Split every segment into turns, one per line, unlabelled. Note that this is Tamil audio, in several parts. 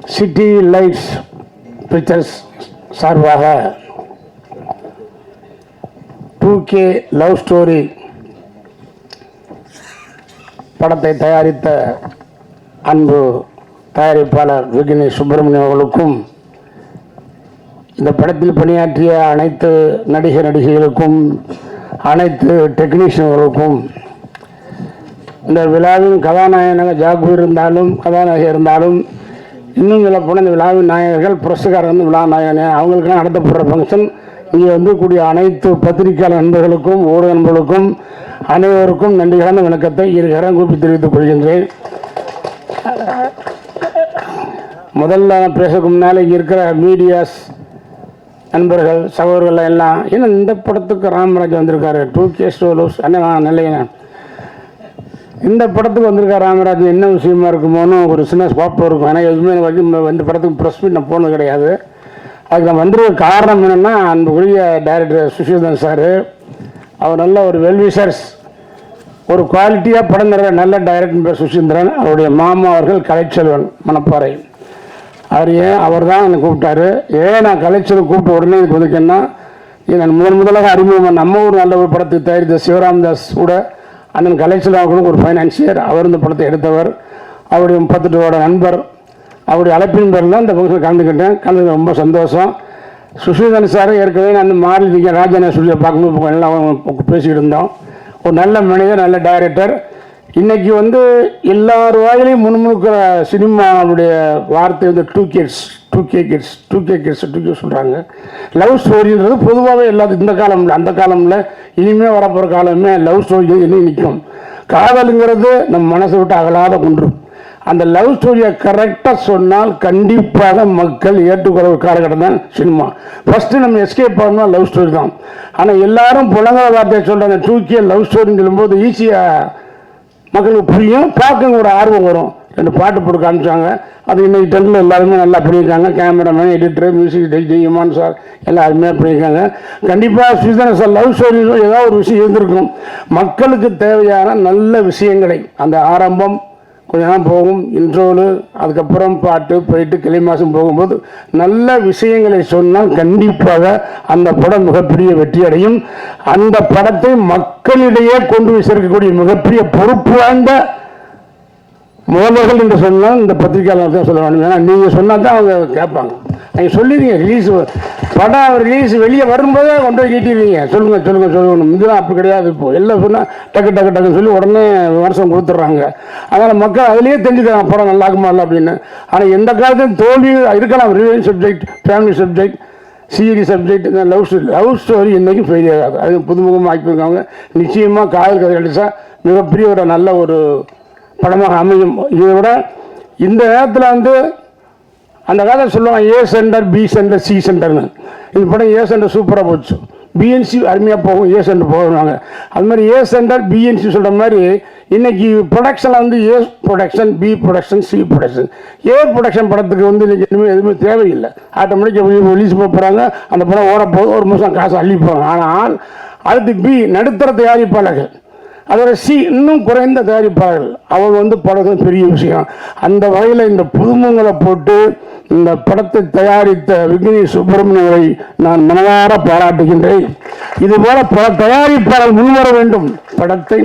சிட்டி லைட்ஸ் பிக்சர்ஸ் சார்பாக 2K லவ் ஸ்டோரி படத்தை தயாரித்த அன்பு தயாரிப்பாளர் விக்னேஷ் சுப்பிரமணியம் அவர்களுக்கும், இந்த படத்தில் பணியாற்றிய அனைத்து நடிகைகளுக்கும், அனைத்து டெக்னீஷியன்களுக்கும், இந்த விழாவின் கதாநாயகனாக ஜாகு இருந்தாலும் கதாநாயகி இருந்தாலும், இன்னும் சொல்ல போன இந்த விழாவின் நாயகர்கள் புரஸ்காரர் வந்து விழா நாயகனே அவங்களுக்கெல்லாம் நடத்தப்படுற ஃபங்க்ஷன் இங்கே வந்து கூடிய அனைத்து பத்திரிகையாளர் நண்பர்களுக்கும் ஊடக நண்பர்களுக்கும் அனைவருக்கும் நன்றிகளான வணக்கத்தை இருகரம் கூப்பி தெரிவித்துக் கொள்கின்றேன். முதல்ல பேசக்கு முன்னால் இங்கே இருக்கிற மீடியாஸ் நண்பர்கள் சகோதரர்கள் எல்லாம் ஏன்னா இந்த படத்துக்கு ராமராஜ் வந்திருக்காரு 2K ஸ்டோலோஸ் அண்ணா நல்ல இந்த படத்துக்கு வந்திருக்காரு ராமராஜ் என்ன விஷயமா இருக்குமோன்னு ஒரு சின்ன ஸ்பாப் இருக்கும். ஏன்னா எதுவுமே இந்த படத்துக்கு ப்ரெஸ் மீட் நான் போனது கிடையாது. அதுக்கு நான் வந்திருக்க காரணம் என்னென்னா அன்புக்குரிய டைரக்டர் சுஷீதன் சார், அவர் நல்ல ஒரு வெல்விஷர்ஸ், ஒரு குவாலிட்டியாக படம் தர நல்ல டைரக்டர் சுஷீந்திரன், அவருடைய மாமா அவர்கள் கலைச்செல்வன் மணப்பாறை, அவர் தான் என்னை கூப்பிட்டாரு. நான் கலைச்செல்வன் கூப்பிட்ட உடனே இதுக்கு வந்துக்கேன்னா நான் முதலாக அறிமுகமாக நம்ம ஒரு நல்ல ஒரு படத்துக்கு தயாரித்த சிவராம்தாஸ் கூட அண்ணன் கலைச்செல்வன் அவர்களுக்கு ஒரு ஃபைனான்சியர், அவர் இந்த படத்தை எடுத்தவர், அவருடைய 38 வருட நண்பர், அவருடைய அழைப்பின் பேரில் தான் இந்த ஃபங்க்ஷன் கலந்துக்கிட்டேன். ரொம்ப சந்தோஷம். சுஷீதன் சார் ஏற்கனவே நான் மாறி ராஜான சுஷியை பார்க்கும்போது எல்லாம் பேசிக்கிட்டு இருந்தோம். ஒரு நல்ல மனிதர், நல்ல டைரக்டர். இன்றைக்கி வந்து எல்லார் வாயிலையும் முன்முழுக்கிற சினிமாவுடைய வார்த்தை வந்து 2K கிட்ஸ் சொல்கிறாங்க. லவ் ஸ்டோரின்றது பொதுவாகவே எல்லாத்துக்கும் இந்த காலமில் அந்த காலமில் இனிமேல் வரப்போகிற காலமே லவ் ஸ்டோரி இன்னும் நிற்கும். காதலுங்கிறது நம்ம மனசை விட்டு அகலாத குன்று. அந்த லவ் ஸ்டோரியை கரெக்டாக சொன்னால் கண்டிப்பாக மக்கள் ஏற்றுக்கொள்ள ஒரு காலகட்டம் தான் சினிமா. ஃபஸ்ட்டு நம்ம எஸ்கேப் பண்ணால் லவ் ஸ்டோரி தான். ஆனால் எல்லாரும் புலங்கிற வார்த்தையை சொல்கிறாங்க 2K லவ் ஸ்டோரின்னு சொல்லும்போது ஈஸியாக மக்களுக்கு புரியும், பார்க்க ஒரு ஆர்வம் வரும். 2 பாட்டு போட்டு காமிச்சாங்க. அது இன்னைக்கு டென்னில் எல்லாருமே நல்லா பண்ணியிருக்காங்க. Cameraman, editor, music director Imman sir எல்லாம் அருமையாக பண்ணியிருக்காங்க. கண்டிப்பாக சுஜனா சார் லவ் ஸ்டோரி ஏதாவது ஒரு விஷயம் இருந்திருக்கும். மக்களுக்கு தேவையான நல்ல விஷயங்களை அந்த ஆரம்பம் கொஞ்ச நாள் போகும், இன்ட்ரோலு, அதுக்கப்புறம் பாட்டு போயிட்டு கிளை மாதம் போகும்போது நல்ல விஷயங்களை சொன்னால் கண்டிப்பாக அந்த படம் மிகப்பெரிய வெற்றி அடையும். அந்த படத்தை மக்களிடையே கொண்டு போய் சேர்க்கக்கூடிய மிகப்பெரிய பொறுப்பு வாய்ந்த முதல்வர்கள் என்று சொன்னால் இந்த பத்திரிகையாளர் தான் சொல்ல வேண்டும். ஏன்னா நீங்கள் சொன்னால் தான் அவங்க கேட்பாங்க. நீங்கள் சொல்லிடுங்க ரிலீஸ் படம் ரிலீஸ் வெளியே வரும்போதே கொண்டு போய் நீட்டிடுவீங்க. சொல்லணும். இதெல்லாம் அப்படி கிடையாது. இப்போது எல்லாம் சொன்னால் டக்குன்னு சொல்லி உடனே விமர்சனம் கொடுத்துட்றாங்க. அதனால் மக்கள் அதிலேயே தெரிஞ்சுக்கிறாங்க படம் நல்லா இருக்குமா இல்லை அப்படின்னு. ஆனால் எந்த காலத்தையும் தோல்வி இருக்கலாம். Revenge subject, family subject, serious subject, இந்த லவ் ஸ்டோரி என்றைக்கும் ஃபெயிலியர் ஆகாது. அது புதுமுகமாக ஆக்கியிருக்காங்க. நிச்சயமாக காதல் கதை அடித்தா மிகப்பெரிய ஒரு நல்ல ஒரு படமாக அமையும். இதை விட இந்த நேரத்தில் வந்து அந்த காலத்தில் சொல்லுவாங்க A centre, B centre, C சென்டர்னு. இந்த படம் A சென்டர் சூப்பராக போச்சு, BNC அருமையாக போகும், A சென்டர் போடுவாங்க. அது மாதிரி A சென்டர் BNC சொல்கிற மாதிரி இன்றைக்கி ப்ரொடக்ஷனில் வந்து A production, B production, C production. A production படத்துக்கு வந்து இன்றைக்கி எதுவுமே தேவையில்லை. ஆட்டோமேட்டிக்காக ரிலீஸ் போகிறாங்க, அந்த படம் ஓடப்போகுது, ஒரு மாதம் காசு அள்ளி போகிறாங்க. ஆனால் அடுத்து B நடுத்தர தயாரிப்பாளர்கள், அதோட C இன்னும் குறைந்த தயாரிப்பாளர்கள், அவங்க வந்து படம் பெரிய விஷயம். அந்த வகையில் இந்த புதுமுகங்களை போட்டு இந்த படத்தை தயாரித்த விக்னேஷ் சுப்பிரமணியனை நான் மனதார பாராட்டுகின்றேன். இதுபோல பல தயாரிப்பாளர்கள் முன்வர வேண்டும்.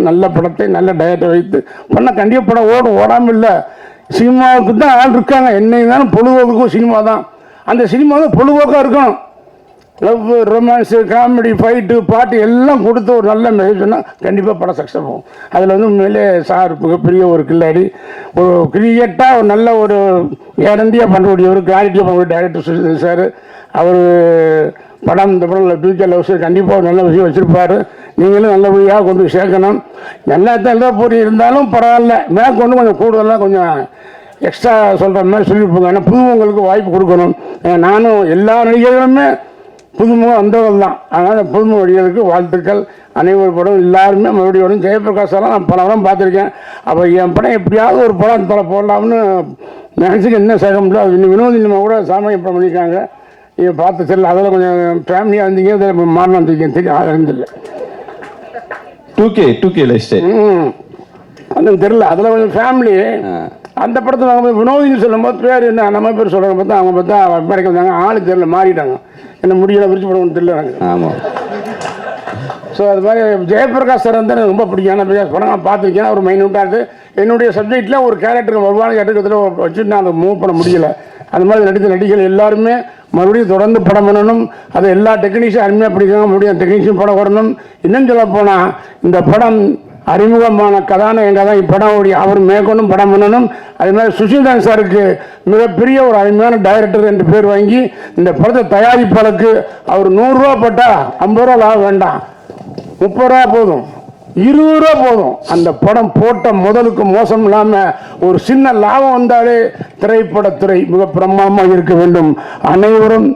நல்ல படத்தை நல்ல டயட்டை வைத்து பண்ண கண்டிப்பாக படம் ஓடாமல் இல்லை. சினிமாவுக்கு தான் ஆள் இருக்காங்க. என்ன இருந்தாலும் பொழுதுபோக்குக்கும் சினிமா தான். அந்த சினிமா தான் பொழுதுபோக்காக இருக்கணும். லவ், ரொமான்ஸு, காமெடி, ஃபைட்டு, பாட்டு எல்லாம் கொடுத்து ஒரு நல்ல மெசேஜ் சொன்னால் கண்டிப்பாக படம் சக்ஸஸ் ஆகும். அதில் வந்து உண்மையிலே சார் மிகப்பெரிய ஒரு கில்லாடி, ஒரு கிரியேட்டாக ஒரு நல்ல ஒரு கேரண்டியாக பண்ணக்கூடிய ஒரு கிளாரிட்டியாக பண்ணக்கூடிய டைரக்டர் சுஷீதன் சார். அவர் படம் இந்த படம் 2K லவ் ஸ்டோரி கண்டிப்பாக ஒரு நல்ல விஷயம் வச்சுருப்பார். நீங்களும் நல்லபடியாக கொண்டு போய் சேர்க்கணும். எல்லாத்தையும் எல்லா போட்டி இருந்தாலும் பரவாயில்ல, மேற்கொண்டு கொஞ்சம் கூடுதலாக கொஞ்சம் எக்ஸ்ட்ரா சொல்கிற மாதிரி சொல்லியிருப்பாங்க. ஏன்னா புதுமுகங்களுக்கு வாய்ப்பு கொடுக்கணும். நானும் எல்லா நடிகர்களுமே புதுமுகம் வந்தவர்கள் தான். அதனால் புதுமுக நடிகர்களுக்கு வாழ்த்துக்கள். அனைவரு படம் எல்லாருமே மறுபடியும் வரும். ஜெயபிரகாஷெல்லாம் நான் பல படம் பார்த்துருக்கேன். அப்போ என் படம் எப்படியாவது ஒரு படம் தலை போடலாம்னு நினச்சிக்க என்ன சேக முடியல. அது இன்னும் வினோதினமாக கூட சாமானிய படம் பண்ணியிருக்காங்க. நீங்கள் பார்த்து தெரியல. அதில் கொஞ்சம் ஃபேமிலியாக இருந்தீங்க, அதில் மாறினா இருந்தீங்க தெரியும். அது இருந்தில்லை
2K லைஃப் ஸ்டைல்
அது தெரியல. அதில் கொஞ்சம் ஃபேமிலி அந்த படத்தில் அவங்க போய் வினோதின்னு சொல்லும்போது பேர் என்ன நம்ம பேர் சொல்கிறாங்க பார்த்தா அவங்க பார்த்தா அமெரிக்கா வந்தாங்க, ஆளு தெரியல, மாறிட்டாங்க. என்ன முடியல விரிச்சு போடணும்னு தெரியல எனக்கு.
ஆமாம்.
ஸோ அது மாதிரி ஜெயபிரகாஷ் சார் வந்து எனக்கு ரொம்ப பிடிக்கும். ஏன்னா படம் நான் பார்த்துருக்கேன். ஒரு மைனூட்டாக என்னுடைய சப்ஜெக்டில் ஒரு கேரக்டர் வருவான கேரக்டர் வச்சுட்டு நான் அதை மூவ் பண்ண முடியல. அந்த மாதிரி நடித்த நடிகர்கள் எல்லாருமே மறுபடியும் தொடர்ந்து படம் பண்ணணும். அதை எல்லா டெக்னீஷியன் அருமையாக பிடிக்காம முடியும், டெக்னீஷியன் படம் வரணும். இன்னும் சொல்ல போனால் இந்த படம் அறிமுகமான கதாநாயகங்க தான் இப்படம் அவர் மேற்கொண்டும் படம் பண்ணணும். அதே மாதிரி சுஷில்தான் சாருக்கு மிகப்பெரிய ஒரு அருமையான டைரக்டர் என்று பேர் வாங்கி இந்த படத்தை தயாரிப்பாளருக்கு அவர் 100 ரூபா போட்டால் 50 ரூபா லாபம் வேண்டாம், 30 ரூபா போதும், 20 ரூபா போதும். அந்த படம் போட்ட முதலுக்கு மோசம் இல்லாமல் ஒரு சின்ன லாபம் வந்தாலே திரைப்படத்துறை மிக பிரமாதமாக இருக்க வேண்டும். அனைவரும்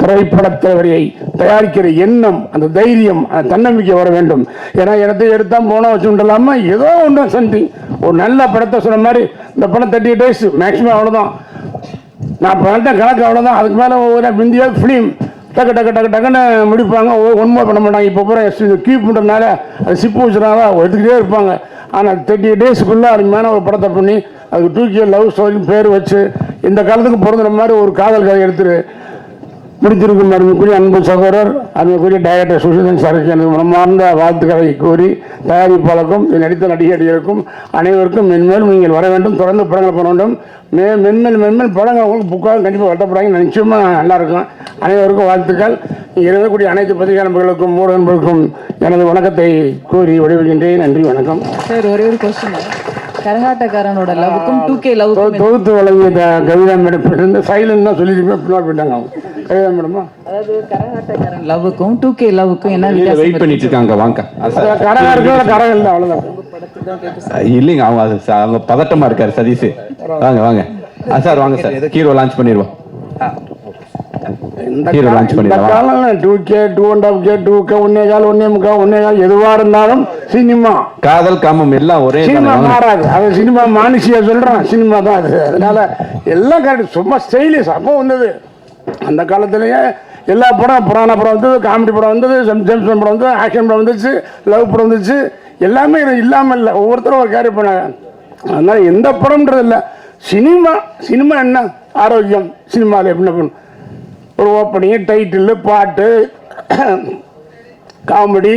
திரைப்படத்துறையை தயாரிக்கிற எண்ணம், அந்த தைரியம், அந்த தன்னம்பிக்கை வர வேண்டும். ஏன்னா இடத்தை எடுத்தால் போனால் வச்சுட்டலாமல் ஏதோ ஒன்று சம்திங் ஒரு நல்ல படத்தை சொன்ன மாதிரி இந்த படம் 30 days மேக்ஸிமம் அவ்வளோதான். நான் பண்ணிட்ட கணக்கு அவ்வளோதான். அதுக்கு மேலே ஒரு இந்தியா ஃபிலிம் டக்கு டக்கு டக்கு டக்குன்னு முடிப்பாங்க, ஒன்றுமே பண்ண மாட்டாங்க. இப்போ பூரா கீப் பண்ணுறதுனால அது சிப்பு வச்சுருந்தாங்க எடுத்துக்கிட்டே இருப்பாங்க. ஆனால் 30 daysக்குள்ளே அருமையான ஒரு படத்தை பண்ணி அதுக்கு 2K லவ் ஸ்டோரின்னு பேர் வச்சு இந்த காலத்துக்கு பிறந்த மாதிரி ஒரு காதல் கதை எடுத்துரு முடித்திருக்கும் அருமைக்குரிய அன்பு சகோதரர் அருமைக்குரிய டைரக்டர் சுஷில்தான் சாருக்கு எனக்கு மனமார்ந்த வாழ்த்துக்களை கூறி தயாரிப்பாளருக்கும் நடித்த நடிகர்களுக்கும் அனைவருக்கும் மென்மேலும் நீங்கள் வர வேண்டும், தொடர்ந்து படங்கள் பண்ண வேண்டும். மென்மேல் படங்கள் உங்களுக்கு புக்காக கண்டிப்பாக வெட்டப்படுறாங்க, நிச்சயமாக நல்லாயிருக்கும். அனைவருக்கும் வாழ்த்துக்கள். இங்கே இருக்கக்கூடிய அனைத்து பத்திரிகை நண்பர்களுக்கும் ஊடக நண்பர்களுக்கும் எனது வணக்கத்தை கூறி விடைபெறுகின்றேன். நன்றி, வணக்கம்.
சார் ஒரே ஒரு கொஸ்டின், கரகாட்டக்காரனோட லவ்வுக்கும் 2K லவ்வுக்கும்
தொகுத்து வழங்கிய கவிதா மேடம் சைலண்ட் தான் சொல்லியிருப்பேன், பின்னாடி போயிட்டாங்க அவங்க. கவிதா மேடமா,
அதாவது கரகாட்டக்காரன் லவ்வுக்கும் 2K லவ்வுக்கும் என்ன
வெயிட்
வித்தியாசம்
பண்ணிட்டு இருக்காங்க, வாங்க.
கரகம் இல்லை, அவ்வளோதான்.
இல்லைங்க, அவங்க பதட்டமா இருக்காரு சதீஷ். வாங்க வாங்க சார், வாங்க சார், ஹீரோ லான்ச் பண்ணிடுவோம். ஹீரோ லான்ச் பண்ணிடுவோம்.
2K 2.5K 2K 1.25 1.25 எதுவா இருந்தாலும் சினிமா,
காதல் காமம் எல்லாம் ஒரே
சினிமா மாறாது. அது சினிமா மானுஷியா சொல்றான், சினிமா தான் அது. அதனால எல்லாம் கரெக்ட், சும்மா ஸ்டைலிஷ். அப்போ வந்தது அந்த காலத்திலேயே எல்லா படம், புராண படம் வந்தது, காமெடி படம் வந்தது, ஜேம்ஸ் படம் வந்தது, ஆக்ஷன் படம் வந்துச்சு, லவ் படம் வந்துச்சு, எல்லாமே இல்லாமல் இல்லை. ஒவ்வொருத்தரும் ஒரு கேரி பண்ணாங்க. அதனால எந்த படம்ன்றது இல்லை. சினிமா என்ன ஆரோக்கியம், சினிமாவில் எப்படி பண்ணணும், ஒரு ஓப்பனிங், டைட்டில், பாட்டு, காமெடி,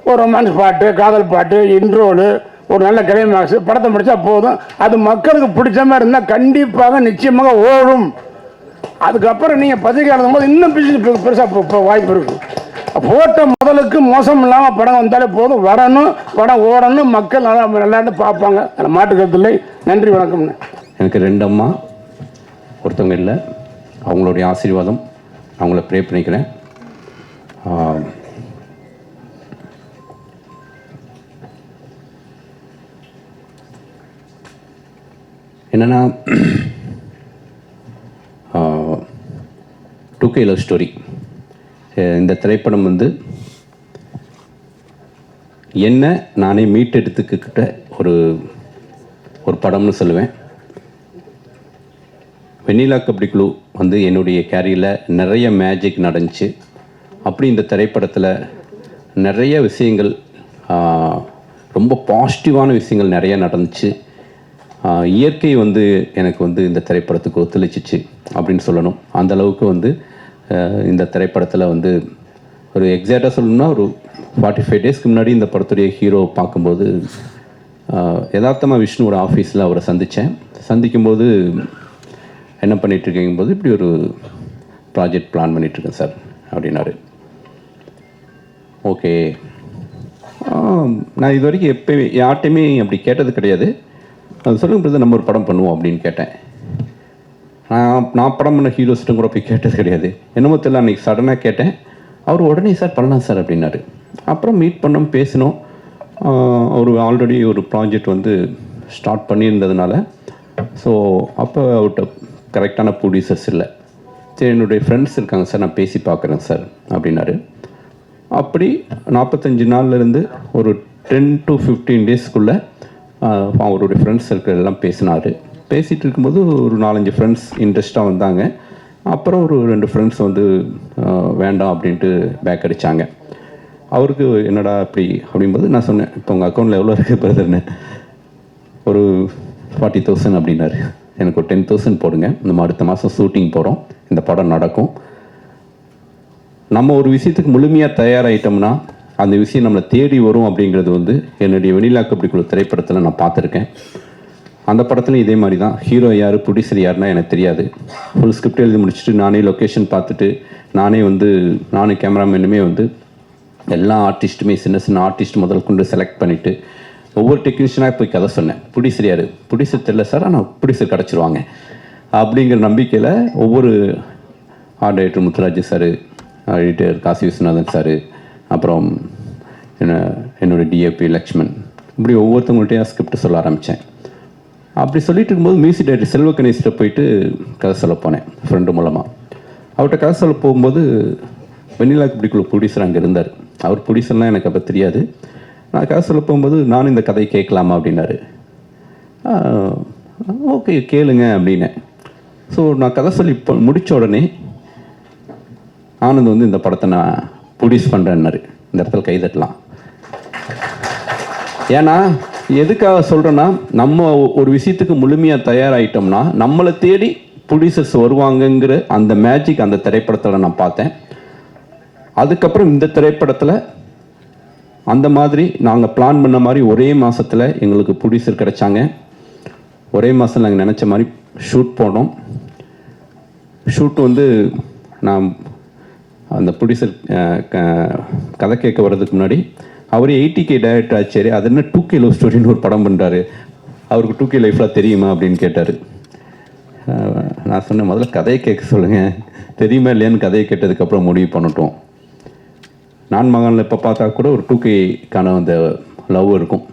ஒரு ரொமான்ஸ் பாட்டு, காதல் பாட்டு, இன்ட்ரோலு, ஒரு நல்ல கிளைமாக்ஸ், படத்தை முடித்தா போதும். அது மக்களுக்கு பிடிச்ச மாதிரி இருந்தால் கண்டிப்பாக நிச்சயமாக ஓடும். அதுக்கப்புறம் நீங்கள் பத்திரிக்கை எழுதும் போது இன்னும் பெருசாக வாய்ப்பு இருக்கும். போட்ட முதலுக்கு மோசம் இல்லாமல் படம் வந்தாலே போதும், வரணும், படம் ஓடணும், மக்கள் நல்லா பார்ப்பாங்க. அதில் மாட்டுக்கருத்தில்லை. நன்றி, வணக்கம்ண்ணே.
எனக்கு 2 அம்மா, ஒருத்தவங்க இல்லை. அவங்களுடைய ஆசீர்வாதம், அவங்கள ப்ரே பண்ணிக்கிறேன். என்னென்னா 2K லவ் ஸ்டோரி இந்த திரைப்படம் வந்து என்ன நானே மீட்டெடுத்துக்கிட்ட ஒரு படம்னு சொல்லுவேன். வெண்ணிலா கபடி குழு வந்து என்னுடைய கேரியரில் நிறைய மேஜிக் நடந்துச்சு. அப்படி இந்த திரைப்படத்தில் நிறைய விஷயங்கள், ரொம்ப பாசிட்டிவான விஷயங்கள் நிறைய நடந்துச்சு. இயற்கை வந்து எனக்கு வந்து இந்த திரைப்படத்துக்கு ஒத்துழைச்சிச்சு அப்படின்னு சொல்லணும். அந்த அளவுக்கு வந்து இந்த திரைப்படத்தில் வந்து ஒரு எக்ஸாக்டாக சொல்லணும்னா ஒரு 45 daysக்கு முன்னாடி இந்த படத்துடைய ஹீரோ பார்க்கும்போது யதார்த்தமாக விஷ்ணுவோட ஆஃபீஸில் அவரை சந்திக்கும்போது என்ன பண்ணிகிட்ருக்கீங்கும்போது இப்படி ஒரு ப்ராஜெக்ட் பிளான் பண்ணிகிட்ருக்கேன் சார் அப்படின்னாரு. ஓகே, நான் இது வரைக்கும் எப்போயுமே யார்ட்டையுமே அப்படி கேட்டது கிடையாது. அது சொல்லுங்க, நம்ம ஒரு படம் பண்ணுவோம் அப்படின்னு கேட்டேன். நான் படம் பண்ண ஹீரோஸ்ட்டும் கூட போய் கேட்டது கிடையாது. என்னமோ தெரியல, அன்றைக்கி சடனாக கேட்டேன். அவர் உடனே சார் பண்ணலாம் சார் அப்படின்னாரு. அப்புறம் மீட் பண்ணோம், பேசினோம். அவர் ஆல்ரெடி ஒரு ப்ராஜெக்ட் வந்து ஸ்டார்ட் பண்ணியிருந்ததுனால ஸோ அப்போ அவர்கிட்ட கரெக்டான ப்ரொடியூசர்ஸ் இல்லை. சரி, என்னுடைய ஃப்ரெண்ட்ஸ் இருக்காங்க சார், நான் பேசி பார்க்குறேன் சார் அப்படின்னாரு. அப்படி 45 நாள்லேருந்து ஒரு 10 to 15 daysக்குள்ளே அவருடைய ஃப்ரெண்ட்ஸ் சர்க்கிள் எல்லாம் பேசினார். பேசிகிட்டு இருக்கும்போது ஒரு 4-5 ஃப்ரெண்ட்ஸ் இன்ட்ரெஸ்ட்டாக வந்தாங்க. அப்புறம் ஒரு 2 ஃப்ரெண்ட்ஸ் வந்து வேண்டாம் அப்படின்ட்டு பேக் அடித்தாங்க. அவருக்கு என்னடா அப்படி அப்படிங்கும்போது நான் சொன்னேன், இப்போ உங்கள் அக்கௌண்ட்டில் எவ்வளோ இருக்குது பிரதர்னு. ஒரு 40,000 அப்படின்னாரு. எனக்கு ஒரு 10,000 போடுங்க, நம்ம அடுத்த மாதம் ஷூட்டிங் போகிறோம், இந்த படம் நடக்கும். நம்ம ஒரு விஷயத்துக்கு முழுமையாக தயாராகிட்டோம்னா அந்த விஷயம் நம்மளை தேடி வரும் அப்படிங்கிறது வந்து என்னுடைய வெண்ணிலா கபடிக்குழு திரைப்படத்தில் நான் பார்த்துருக்கேன். அந்த படத்துலையும் இதே மாதிரி தான். ஹீரோ யார், ப்ரொடியூசர் யாருன்னா எனக்கு தெரியாது. ஃபுல் ஸ்கிரிப்ட் எழுதி முடிச்சுட்டு நானே லொக்கேஷன் பார்த்துட்டு நானே கேமராமேனுமே வந்து எல்லா ஆர்டிஸ்ட்டுமே சின்ன சின்ன ஆர்டிஸ்ட் முதல் கொண்டு செலக்ட் பண்ணிவிட்டு ஒவ்வொரு டெக்னீஷியனாக போய் கதை சொன்னேன். ப்ரொடியூசர் யார், ப்ரொடியூசர் தெரியல சார், ஆனால் ப்ரொடியூசர் கிடச்சிருவாங்க அப்படிங்கிற நம்பிக்கையில் ஒவ்வொரு art director Muthuraj sir, editor Kasi Viswanathan sir, அப்புறம் என்னோடய டிஏபி லக்ஷ்மன், இப்படி ஒவ்வொருத்தவங்கள்ட்டையும் ஸ்கிரிப்ட் சொல்ல ஆரம்பித்தேன். அப்படி சொல்லிட்டு இருக்கும்போது மியூசிக் டைரக்டர் செல்வ கணேஷ்கிட்ட போயிட்டு கதை சொல்ல போனேன் ஃப்ரெண்டு மூலமாக. அவர்கிட்ட கதை சொல்ல போகும்போது வெண்ணிலா கபடிக்குழு ப்ரொடியூசர் அங்கே இருந்தார். அவர் ப்ரொடியூசர்லாம் எனக்கு அப்போ தெரியாது. நான் கதை சொல்ல போகும்போது நானும் இந்த கதையை கேட்கலாமா அப்படின்னாரு. ஓகே கேளுங்க அப்படின்னேன். ஸோ நான் கதை சொல்லி முடித்த உடனே ஆனந்த் வந்து இந்த படத்தை நான் ப்ரொடியூஸ் பண்ணுறேன்னாரு. இந்த இடத்துல கைதட்டலாம். ஏன்னா எதுக்காக சொல்கிறேன்னா, நம்ம ஒரு விஷயத்துக்கு முழுமையாக தயாராகிட்டோம்னா நம்மளை தேடி ப்ரொடியூசர்ஸ் வருவாங்கங்கிற அந்த மேஜிக் அந்த திரைப்படத்தில் நான் பார்த்தேன். அதுக்கப்புறம் இந்த திரைப்படத்தில் அந்த மாதிரி நாங்கள் பிளான் பண்ண மாதிரி ஒரே மாதத்தில் எங்களுக்கு ப்ரொடியூசர் கிடைச்சாங்க. ஒரே மாதம் நாங்கள் நினச்ச மாதிரி ஷூட் போனோம். ஷூட் வந்து நான் அந்த ப்ரொடியூசர் கதை கேட்க வர்றதுக்கு முன்னாடி அவர் 80K டைரக்டர் ஆச்சாரி, அது என்ன 2K லவ் ஸ்டோரின்னு ஒரு படம் பண்ணுறாரு, அவருக்கு 2K லைஃப்லாம் தெரியுமா அப்படின்னு கேட்டார். நான் சொன்னேன், முதல்ல கதையை கேட்க சொல்லுங்கள், தெரியுமா இல்லையான்னு கதையை கேட்டதுக்கப்புறம் முடிவு பண்ணட்டும். நான் மகனில் இப்போ பார்த்தா கூட ஒரு 2Kக்கான அந்த லவ் இருக்கும்,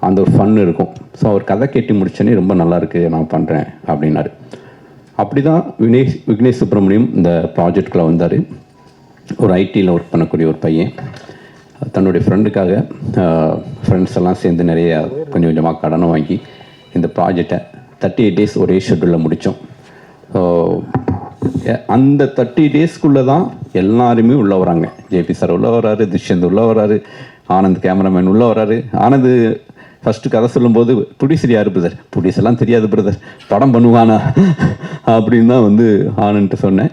அந்த ஒரு ஃபன் இருக்கும். ஸோ அவர் கதை கேட்டு முடிச்சோன்னே ரொம்ப நல்லாயிருக்கு, நான் பண்ணுறேன் அப்படின்னாரு. அப்படி தான் விக்னேஷ் சுப்ரமணியம் இந்த ப்ராஜெக்டுக்குள்ளே வந்தார். ஒரு ஐடியில் ஒர்க் பண்ணக்கூடிய ஒரு பையன் தன்னுடைய ஃப்ரெண்டுக்காக ஃப்ரெண்ட்ஸ் எல்லாம் சேர்ந்து நிறைய கொஞ்சம் கொஞ்சமாக கடனை வாங்கி இந்த ப்ராஜெக்டை 38 days ஒரே ஷெட்யூலில் முடித்தோம். அந்த 30 daysக்குள்ளே தான் எல்லாருமே உள்ளே வராங்க. ஜேபி சார் உள்ளே வராரு, துஷ்யந்த் உள்ளே வராரு, ஆனந்த் கேமராமேன் உள்ளே வராரு. ஆனந்த் ஃபஸ்ட்டு கதை சொல்லும்போது ப்ரொடியூசர் யார் பிரதர், ப்ரொடியூசர்லாம் தெரியாது பிரதர், படம் பண்ணுவானா அப்படின்னு தான் வந்து ஆனந்த்ட்டு சொன்னேன்.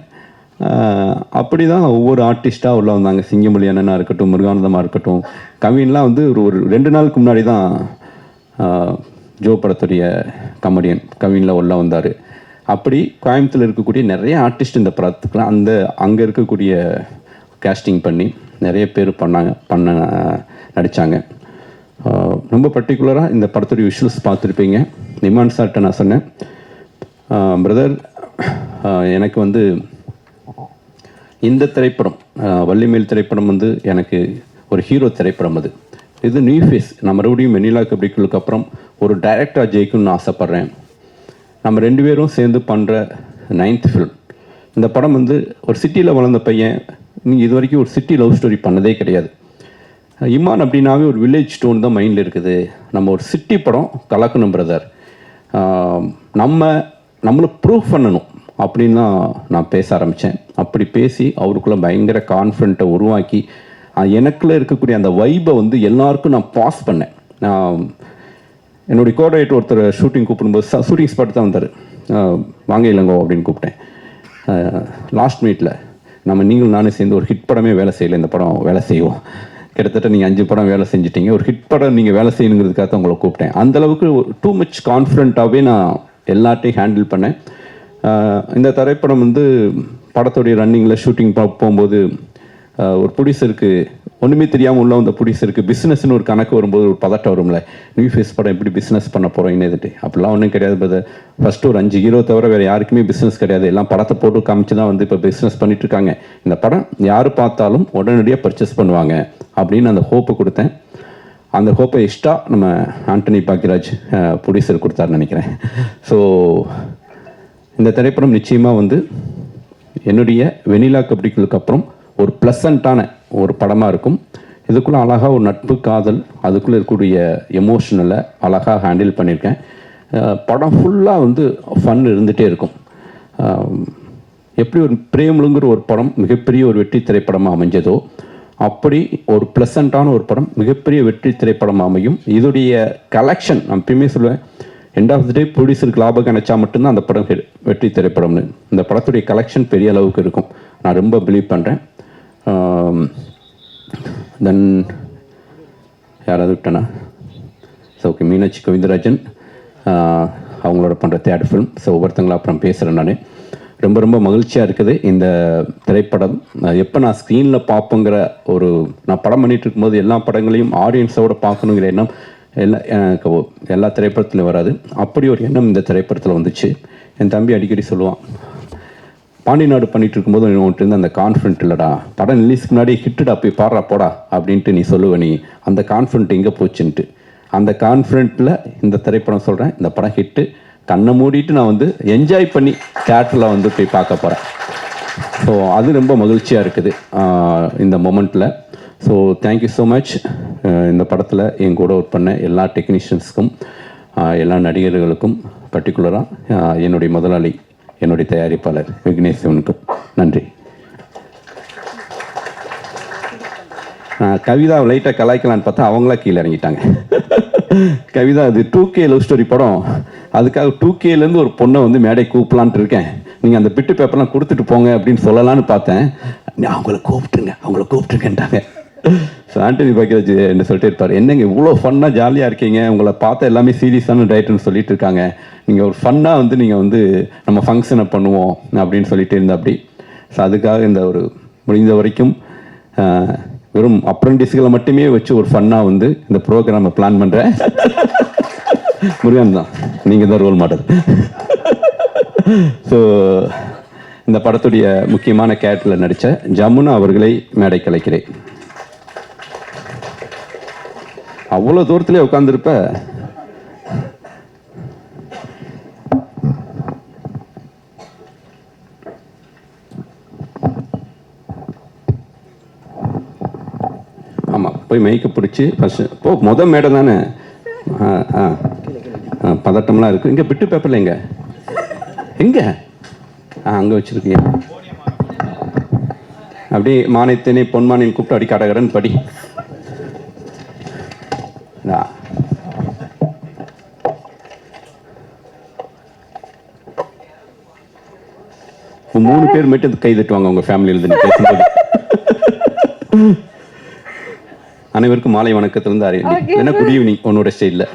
அப்படி தான் ஒவ்வொரு ஆர்டிஸ்ட்டாக உள்ளே வந்தாங்க. சிங்கமொழி அண்ணனாக இருக்கட்டும், முருகானந்தமாக இருக்கட்டும், கவின்லாம் வந்து ஒரு 2 நாளுக்கு முன்னாடி தான் ஜோ படத்துடைய கமெடியன் கவினில் உள்ளே வந்தார். அப்படி கோயம்புத்தூரில் இருக்கக்கூடிய நிறைய ஆர்டிஸ்ட் இந்த படத்துக்குலாம் அங்கே இருக்கக்கூடிய கேஸ்டிங் பண்ணி நிறைய பேர் நடித்தாங்க. ரொம்ப பர்டிகுலராக இந்த படத்துடைய விஷுவல்ஸ் பார்த்துருப்பீங்க. நிமான் சார்கிட்ட நான் சொன்னேன், பிரதர் எனக்கு வந்து இந்த திரைப்படம் வள்ளிமேல் திரைப்படம் வந்து எனக்கு ஒரு ஹீரோ திரைப்படம். இது நியூ ஃபேஸ். நான் மறுபடியும் வெண்ணிலா கபடிக்குழுக்கு அப்புறம் ஒரு டைரக்டராக ஜெயிக்கணும்னு ஆசைப்பட்றேன். நம்ம 2 பேரும் சேர்ந்து பண்ணுற 9th ஃபிலிம். இந்த படம் வந்து ஒரு சிட்டியில் வளர்ந்த பையன், நீங்கள் இது வரைக்கும் ஒரு சிட்டி லவ் ஸ்டோரி பண்ணதே கிடையாது. இமான் அப்படின்னாவே ஒரு வில்லேஜ் ஸ்டோன் தான் மைண்டில் இருக்குது. நம்ம ஒரு சிட்டி படம் கலக்கணும் பிரதர், நம்மளை ப்ரூவ் பண்ணணும் அப்படின்னு தான் நான் பேச ஆரம்பித்தேன். அப்படி பேசி அவருக்குள்ளே பயங்கர கான்ஃபிடென்ட்டை உருவாக்கி எனக்குள்ளே இருக்கக்கூடிய அந்த வைப்பை வந்து எல்லாருக்கும் நான் பாஸ் பண்ணேன். நான் என்னுடைய கோஆர்டினேட்டர் ஒருத்தர் ஷூட்டிங் கூப்பிடும்போது ஷூட்டிங் ஸ்பாட் தான் வந்தார். வாங்க இளங்கோ அப்படின்னு கூப்பிட்டேன். லாஸ்ட் மினிட்ல நீங்களும் நானே சேர்ந்து ஒரு ஹிட் படமே வேலை செய்யலை, இந்த படம் வேலை செய்வோம், கிட்டத்தட்ட நீங்கள் 5 படம் வேலை செஞ்சிட்டீங்க, ஒரு ஹிட் படம் நீங்கள் வேலை செய்யணுங்கிறதுக்காக தான் உங்களை கூப்பிட்டேன். அந்தளவுக்கு டூ மச் கான்ஃபிடென்ட்டாகவே நான் எல்லாத்தையும் ஹேண்டில் பண்ணேன். இந்த திரைப்படம் வந்து படத்துடைய ரன்னிங்கில் ஷூட்டிங் போகும்போது ஒரு ப்ரொடியூசருக்கு ஒன்றுமே தெரியாமல் உள்ள அந்த ப்ரொடியூசருக்கு பிஸ்னஸ்னு ஒரு கணக்கு வரும்போது ஒரு பதட்டம் வரும்ல, நியூ ஃபேஸ் படம் எப்படி பிஸ்னஸ் பண்ண போகிறோம் என்னது, அப்படிலாம் ஒன்றும் கிடையாது பிரதர். ஃபஸ்ட்டு ஒரு 5 ஹீரோ தவிர வேறு யாருக்குமே பிஸ்னஸ் கிடையாது, எல்லாம் படத்தை போட்டு காமிச்சு தான் வந்து இப்போ பிஸ்னஸ் பண்ணிட்டு இருக்காங்க. இந்த படம் யார் பார்த்தாலும் உடனடியாக பர்ச்சேஸ் பண்ணுவாங்க அப்படின்னு அந்த ஹோப்பை கொடுத்தேன். அந்த ஹோப்பை எக்ஸ்ட்ரா நம்ம ஆண்டனி பாக்கியராஜ் ப்ரொடியூசர் கொடுத்தாருன்னு நினைக்கிறேன். ஸோ இந்த திரைப்படம் நிச்சயமாக வந்து என்னுடைய வெண்ணிலா கபடிக்குழுக்கு அப்புறம் ஒரு ப்ளசண்ட்டான ஒரு படமாக இருக்கும். இதுக்குள்ளே அழகாக ஒரு நட்பு, காதல், அதுக்குள்ளே இருக்கக்கூடிய எமோஷனலை அழகாக ஹேண்டில் பண்ணியிருக்கேன். படம் ஃபுல்லாக வந்து ஃபன் இருந்துகிட்டே இருக்கும். எப்படி ஒரு பிரேமலுங்கிற ஒரு படம் மிகப்பெரிய ஒரு வெற்றி திரைப்படமாக அமைஞ்சதோ, அப்படி ஒரு ப்ளசண்ட்டான ஒரு படம் மிகப்பெரிய வெற்றி திரைப்படம் அமையும். இதோடைய கலெக்ஷன் நான் எப்பயுமே சொல்லுவேன், எண்ட் ஆஃப் த டே ப்ரொடியூசருக்கு லாபம் கிடைச்சா மட்டும்தான் அந்த படம் வெற்றி திரைப்படம்னு. இந்த படத்துடைய கலெக்ஷன் பெரிய அளவுக்கு இருக்கும், நான் ரொம்ப பிலீவ் பண்ணுறேன். தென் யாராவது விட்டேனா? ஸோ ஓகே, மீனாட்சி கோவிந்தராஜன் அவங்களோட பண்ணுற தேர்ட் ஃபிலிம். ஸோ ஒவ்வொருத்தங்களும் அப்புறம் பேசுகிறேன். நான் ரொம்ப ரொம்ப மகிழ்ச்சியாக இருக்குது இந்த திரைப்படம். எப்போ நான் ஸ்க்ரீனில் பார்ப்போங்கிற ஒரு, நான் படம் பண்ணிகிட்டு இருக்கும்போது எல்லா படங்களையும் ஆடியன்ஸோடு பார்க்கணுங்கிற எண்ணம் எனக்கு எல்லா திரைப்படத்துலையும் வராது. அப்படி ஒரு எண்ணம் இந்த திரைப்படத்தில் வந்துச்சு. என் தம்பி அடிக்கடி சொல்லுவான், பாண்டி நாடு பண்ணிகிட்டு இருக்கும்போது உன்ட்டு இருந்து அந்த கான்ஃபிடென்ட் இல்லைடா, படம் ரிலீஸ்க்கு முன்னாடி ஹிட்டுடா போய் பாடுறா போடா அப்படின்ட்டு நீ சொல்லுவ, நீ அந்த கான்ஃபிடென்ட் எங்கே போச்சுன்ட்டு. அந்த கான்ஃபிடென்ட்டில் இந்த திரைப்படம் சொல்கிறேன். இந்த படம் ஹிட்டு, கண்ணை மூடிட்டு நான் வந்து என்ஜாய் பண்ணி தியேட்டரில் வந்து போய் பார்க்க போகிறேன். ஸோ அது ரொம்ப மகிழ்ச்சியாக இருக்குது இந்த மொமெண்ட்டில். So thank you so much. இந்த படத்தில் என் கூட ஒர்க் பண்ண எல்லா டெக்னீஷியன்ஸுக்கும், எல்லா நடிகர்களுக்கும், பர்டிகுலராக என்னுடைய முதலாளி, என்னுடைய தயாரிப்பாளர் விக்னேஷ் சிவனுக்கும் நன்றி. கவிதா லைட்டாக கலாய்க்கலான்னு பார்த்தா அவங்களா கீழே இறங்கிட்டாங்க. கவிதா அது 2K லவ் ஸ்டோரி படம், அதுக்காக 2Kலேருந்து ஒரு பொண்ணை வந்து மேடை கூப்பிடலான்ட்டு இருக்கேன், நீங்கள் அந்த பிட்டு பேப்பர்லாம் கொடுத்துட்டு போங்க அப்படின்னு சொல்லலான்னு பார்த்தேன். அவங்கள கூப்பிட்டுருங்கன்ட்டாங்க. ஸோ ஆண்டனி பாக்கியராஜ் என்ன சொல்லிட்டு இருப்பார், என்னங்க இவ்வளோ ஃபன்னாக ஜாலியாக இருக்கீங்க, உங்களை பார்த்தா எல்லாமே சீரியஸான டைரக்டர்னு சொல்லிட்டு இருக்காங்க, நீங்கள் ஒரு ஃபன்னாக வந்து நீங்கள் வந்து நம்ம ஃபங்க்ஷனை பண்ணுவோம் அப்படின்னு சொல்லிட்டு இருந்தா அப்படி. ஸோ அதுக்காக இந்த ஒரு முடிந்த வரைக்கும் வெறும் அப்ரண்டிஸ்களை மட்டுமே வச்சு ஒரு ஃபன்னாக வந்து இந்த ப்ரோக்ராமை பிளான் பண்ணுறேன். முருகன் தான், நீங்கள் தான் ரோல் மாடல். ஸோ இந்த படத்துடைய முக்கியமான கேரக்டரில் நடித்த ஜமுனா அவர்களை மேடை கலைக்கிறேன். அவ்வளோ தூரத்திலே உட்காந்துருப்ப. ஆமாம், போய் மைக்கை பிடிச்சி ஃபஸ்ட்டு மொதல் மேடை தானே. பதட்டம்லாம் இருக்குது. இங்கே பிட்டு பேப்பரில் எங்கே அங்கே வச்சுருக்கீங்க. அப்படியே மானியத்தினை பொன்மானியம் கூப்பிட்டு அடி கடகடன்னு படி. மூணு பேர் மட்டும் கை தட்டுவாங்க உங்க ஃபேமிலியிலிருந்து பேசும்போது. அனைவருக்கும் மாலை வணக்கத்திலிருந்து ஆரம்பி. என்ன குட் ஈவினிங் உன்னோட ஸ்டைல்ல.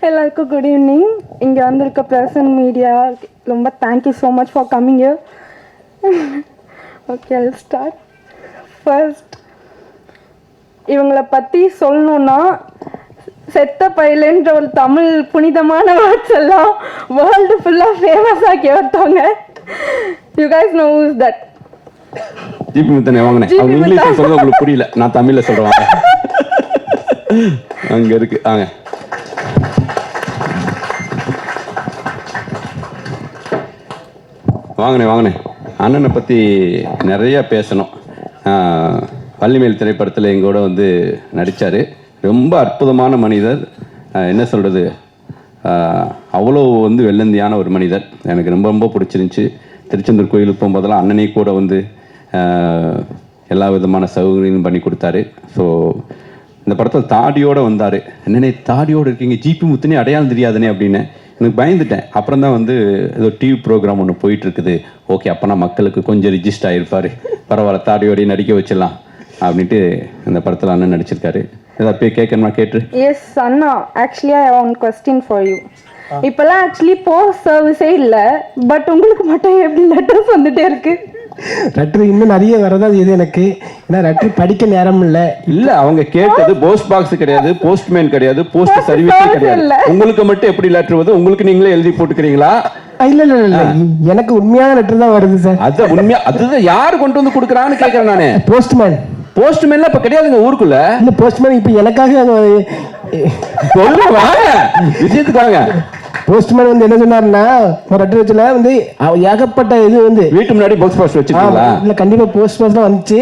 எல்லாருக்கும் குட் ஈவினிங். இங்கே வந்திருக்க பிரசன்ட் மீடியா ரொம்ப thank you so much for coming here. Okay, I will start. First இவங்களை பற்றி சொல்லணுன்னா, செத்த பையலன்ற ஒரு தமிழ் புனிதமான வேர்ட்ஸ் எல்லாம் வேர்ல்டு ஃபுல்லாக ஃபேமஸ் ஆக்கி ஒருத்தவங்க. You guys know who is that?
GP முத்தனே வாங்கனே. அவங்க இங்கிலீஷ்ல சொல்றது உங்களுக்கு புரியல, நான் தமிழ்ல சொல்றேன். அங்க இருக்கு வாங்க. வாங்கனே. அண்ணனை பற்றி நிறைய பேசணும். வள்ளிமேல் திரைப்படத்தில் எங்கூட வந்து நடித்தார். ரொம்ப அற்புதமான மனிதர். என்ன சொல்கிறது, அவ்வளோ வந்து வெள்ளந்தியான ஒரு மனிதர். எனக்கு ரொம்ப ரொம்ப பிடிச்சிருந்துச்சி. திருச்செந்தூர் கோயிலுக்கு போகும்போதெல்லாம் அண்ணனே கூட வந்து எல்லா விதமான சௌகரியங்களும் பண்ணி கொடுத்தாரு. ஸோ இந்த படத்தில் தாடியோடு வந்தார். என்னென்ன தாடியோடு இருக்கீங்க, ஜிபி முத்துனே அடையாளம் தெரியாதுனே அப்படின்னு எனக்கு பயந்துட்டேன். அப்புறம் தான் வந்து ஏதோ டிவி ப்ரோக்ராம் ஒன்று போயிட்டுருக்குது. ஓகே, அப்போனா மக்களுக்கு கொஞ்சம் ரிஜிஸ்டர் ஆகிருப்பார், பரவாயில்ல தாடியோடையும் நடிக்க வச்சிடலாம் அப்படின்ட்டு இந்த படத்தில் அண்ணன் நடிச்சிருக்காரு. ஏதாவது போய் கேட்கணுமா கேட்டு?
எஸ் அண்ணா, actually I have one question for you. இப்போல்லாம் ஆக்சுவலி போஸ்ட் சர்வீஸே இல்லை, பட் உங்களுக்கு மட்டும் எப்படி லெட்டர்ஸ் வந்துட்டே இருக்கு?
லெட்டர் இன்னும் நிறைய வரதான் இது எனக்கு. ஏன்னா லெட்டர் படிக்க நேரம் இல்லை.
அவங்க கேட்டது போஸ்ட் பாக்ஸ் கிடையாது, போஸ்ட்மேன் கிடையாது, போஸ்ட் சர்வீஸே கிடையாது. உங்களுக்கு மட்டும் எப்படி லெட்டர் வருது? உங்களுக்கு நீங்களே எழுதி போட்டுக்கிறீங்களா?
இல்ல எனக்கு உண்மையான லெட்டர் தான் வருது சார். அது உண்மையா?
அதுதான் யாரு கொண்டு வந்து கொடுக்குறான்னு கேட்கறேன் நானு.
போஸ்ட்மேன்.
போஸ்ட்மேன்ல இப்ப கிடையாதுங்க ஊருக்குள்ள.
இல்ல போஸ்ட்மேன் இப்ப எனக்காக
சொல்லுவாங்க, விஷயத்துக்கு வாங்க.
போஸ்ட்மேன் வந்து என்ன சொன்னாருன்னா, ஒரு லெட்டர் வச்சுல வந்து ஏகப்பட்ட இது வந்து
வீட்டு முன்னாடி போஸ்ட் பாக்ஸ் வச்சிருக்கீங்களா?
இல்ல கண்டிப்பா போஸ்ட் பாக்ஸ் தான் வந்துச்சு.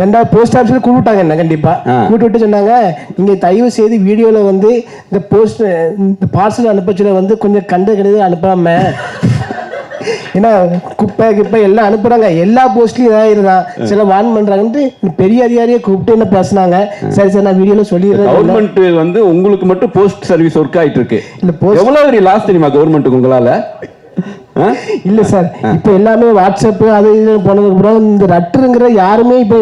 ரெண்டாவது போஸ்ட் ஆஃபீஸ்ல கூப்பிட்டாங்க என்ன, கண்டிப்பா கூப்பிட்டு விட்டு சொன்னாங்க, நீங்க தயவு செய்து வீடியோல வந்து இந்த போஸ்ட் இந்த பார்சல் அனுப்பச்சுல வந்து கொஞ்சம் கண்டு கிடையாது அனுப்பாம ஏன்னா குப்பை கிப்பை எல்லாம் அனுப்புறாங்க, எல்லா போஸ்ட்லயும் இதாயிருதான், சில வான் பண்றாங்கன்ட்டு பெரிய அதிகாரியை கூப்பிட்டு என்ன பேசினாங்க. சரி சார் நான் வீடியோல சொல்லிடுறேன்.
கவர்மெண்ட் வந்து உங்களுக்கு மட்டும் போஸ்ட் சர்வீஸ் ஒர்க் ஆயிட்டு இருக்கு.
இல்ல போஸ்ட்
எவ்வளவு பெரிய லாஸ் தெரியுமா கவர்மெண்ட்டுக்கு உங்களால?
இல்ல சார், இப்ப எல்லாமே வாட்ஸ்அப் அது இது போனதுக்கு அப்புறம் இந்த ரட்டுங்கிற யாருமே இப்ப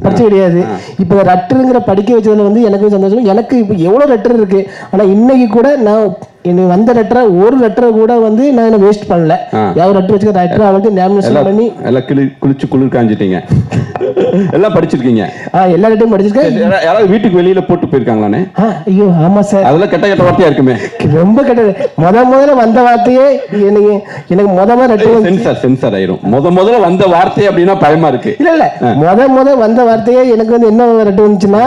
படிச்ச கிடையாது. இப்ப ரட்டுங்கிற படிக்க வச்சதுல வந்து எனக்கு சந்தோஷம். எனக்கு இப்ப எவ்வளவு லெட்டர் இருக்கு, ஆனா இன்னைக்கு கூட நான் எனக்கு வந்த லெட்டரை ஒரு லெட்டரை கூட வந்து நான் என்ன வேஸ்ட் பண்ணல. யாரும் லெட்டர் வச்சுக்க லெட்டர் அவளுக்கு லேமினேஷன் பண்ணி
எல்லாம் குளிச்சு குளிர் காஞ்சிட்டீங்க. எல்லாம் படிச்சிருக்கீங்க?
எல்லா லெட்டரும் படிச்சிருக்கேன்.
யாராவது வீட்டுக்கு வெளியில போட்டு போயிருக்காங்களானே?
ஐயோ ஆமா சார்,
அதெல்லாம் கெட்ட கெட்ட வார்த்தையா இருக்குமே.
ரொம்ப கெட்டது. முதல்ல வந்த வார்த்தையே எனக்கு முதல்ல லெட்டர்
சென்சார் ஆயிரும். முதல்ல வந்த வார்த்தை அப்படின்னா பயமா இருக்கு.
இல்ல முதல் வந்த வார்த்தையே எனக்கு வந்து என்ன லெட்டர் வந்துச்சுன்னா,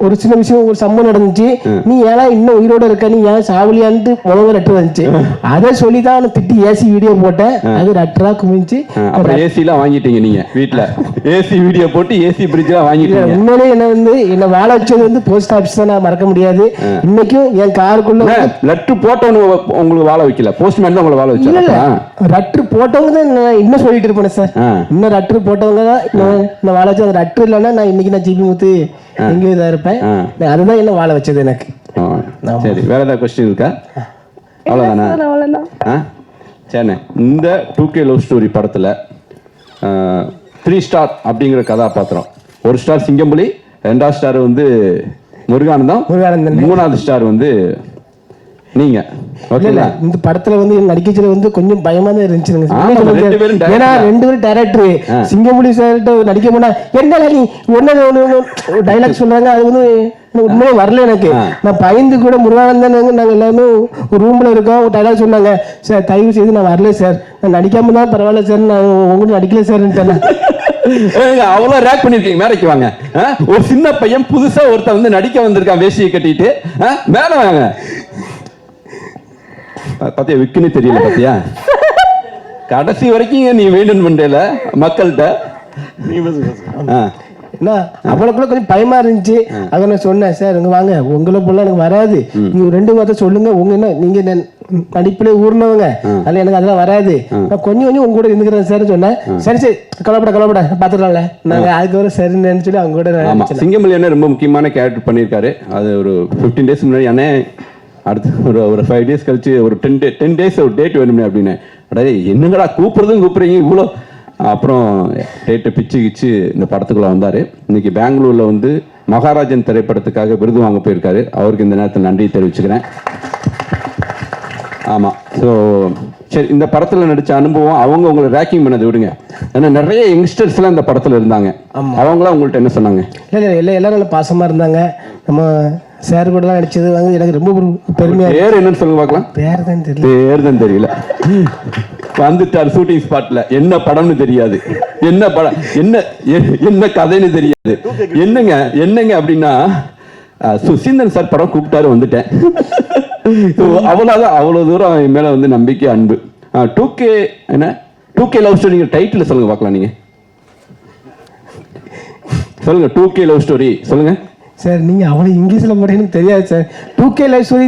ஒரு சின்ன விஷயம், ஒரு சம்பவம் நடந்துச்சு, நீ ஏன்னா இன்னும் உயிரோட இருக்க, நீ ஏன் சாவலியான்ட்டு முதல்ல லெட்டர் வந்துச்சு. அதை சொல்லிதான் அவனை திட்டி ஏசி வீடியோ போட்டேன். அது லெட்டரா குமிச்சு
அப்புறம் ஏசி எல்லாம் வாங்கிட்டீங்க நீங்க வீட்டுல. ஏசி வீடியோ போட்டு ஏசி பிரிட்ஜ் எல்லாம் வாங்கிட்டீங்க.
உண்மையிலே என்ன வந்து என்ன வாழ வச்சது வந்து போஸ்ட் ஆபீஸ் தான், நான் மறக்க முடியாது. இன்னைக்கும் என் காருக்குள்ள
லெட்டர் போட்டவங்க உங்களுக்கு வாழ வைக்கல, போஸ்ட்மேன் தான் உங்களை வாழ வச்சு.
லெட்டர் போட்டவங்க தான் இன்னும் சொல்லிட்டு இருப்பேன் சார். இன்னும் லெட்டர் போட்டவங்க தான் நான் வாழ வச்சு. அந்த லெட்டர் இல்லைன்னா நான் இன்னைக்கு நான் ஜிபி முத்து எங்கேயும் இதாக இருப்பேன். அதுதான் என்ன வாழ வச்சது எனக்கு.
சரி, வேற ஏதாவது கொஸ்டின் இருக்கா? அவ்வளோதானா? சரிண்ணே, இந்த 2K லவ் ஸ்டோரி படத்தில் 3 ஸ்டார் அப்படிங்கிற கதாபாத்திரம், 1 ஸ்டார் சிங்கம்புலி, 2வது ஸ்டார் வந்து முருகானந்தம், 3வது ஸ்டார் வந்து நீங்க.
இந்த படத்துல வந்து நடிக்கச்சில வந்து கொஞ்சம் பயமா தான் இருந்துச்சுங்க. ஏன்னா 2 பேரும் டைரக்டர். சிங்கம்புலி சார் நடிக்க போனா என்ன நீ ஒன்னு டைலாக் சொல்றாங்க, அது வந்து உண்மையே வரல எனக்கு. நான் பயந்து கூட முருகானந்தன் நாங்க எல்லாமே ஒரு ரூம்ல இருக்கோம், ஒரு டைலாக் சொன்னாங்க, சார் தயவு செய்து நான் வரல சார், நான் நடிக்காம தான் பரவாயில்ல சார், நான் உங்களுக்கு நடிக்கல சார்.
அவ்வளவு ரேக் பண்ணிருக்கீங்க. மேடைக்கு வாங்க. ஒரு சின்ன பையன் புதுசா ஒருத்தர் வந்து நடிக்க வந்திருக்கான் வேஷ்டியை கட்டிட்டு. மேல வாங்க. பாத்தியா, விக்குன்னு தெரியல பாத்தியா, கடைசி வரைக்கும் நீ மெயின்டைன் பண்றல மக்கள்கிட்ட.
அவளுக்குள்ள கொஞ்சம் பயமா இருந்துச்சு. அத நான் சொன்னேன், சார் இங்க வாங்க, உங்களை போல எனக்கு வராது, நீங்க 2 வார்த்தை சொல்லுங்க, உங்க என்ன நீங்க நடிப்புல ஊர்னவங்க, அதுல எனக்கு அதெல்லாம் வராது, நான் கொஞ்சம் உங்க கூட இருந்துக்கிறேன் சார் சொன்னேன். சரி சரி கலப்பட பாத்துக்கலாம்ல, நாங்க அதுக்கப்புறம் சரின்னு சொல்லி அவங்க கூட.
சிங்கம்புலி அண்ணன் ரொம்ப முக்கியமான கேரக்டர் பண்ணியிருக்காரு. அது ஒரு 15 டேஸ் முன்னாடி அண்ணே அடுத்து ஒரு 5 டேஸ் கழிச்சு ஒரு 10 டேஸ் ஒரு டேட் வேணுமே அப்படின்னு. என்னங்கடா கூப்பிடுறீங்க இவ்வளோ. அப்புறம் டேட்டை பிச்சு இந்த படத்துக்குள்ள வந்தார். இன்னைக்கு பெங்களூர்ல வந்து மகாராஜன் திரைப்படத்துக்காக விருது வாங்க போயிருக்காரு. அவருக்கு இந்த நேரத்தில் நன்றி தெரிவிச்சுக்கிறேன். ஆமாம், ஸோ சரி, இந்த படத்தில் நடித்த அனுபவம் அவங்க உங்களை ரேக்கிங் பண்ணதை விடுங்க. ஏன்னா நிறைய யங்ஸ்டர்ஸ்லாம் இந்த படத்தில் இருந்தாங்க. அவங்களாம் உங்கள்கிட்ட என்ன சொன்னாங்க?
இல்லை எல்லாரும் நல்லா பாசமாக இருந்தாங்க. நம்ம சார் கூட தான் நடிச்சது வந்து எனக்கு ரொம்ப பெருமையாக.
பேர் என்னன்னு சொல்லுங்க பார்க்கலாம். பேர் தான் தெரியல. வந்துட்டார் ஷூட்டிங் ஸ்பாட்ல. என்ன படம்னு தெரியாது, என்ன படம் என்ன கதைன்னு தெரியாது. என்னங்க அப்படின்னா சுசீந்திரன் சார் படம் கூப்பிட்டாரு, வந்துட்டேன். அவ்வளவுதான். அவ்வளவு தூரம் என் மேல வந்து நம்பிக்கை, அன்பு. 2K லவ் ஸ்டோரி டைட்டில் சொல்லுங்க பார்க்கலாம். நீங்க சொல்லுங்க, 2K லவ் ஸ்டோரி சொல்லுங்க
சார். நீங்க அவ்வளவு இங்கிலீஷ்ல போட்டீங்கன்னு தெரியாது சார். 2K லவ் ஸ்டோரி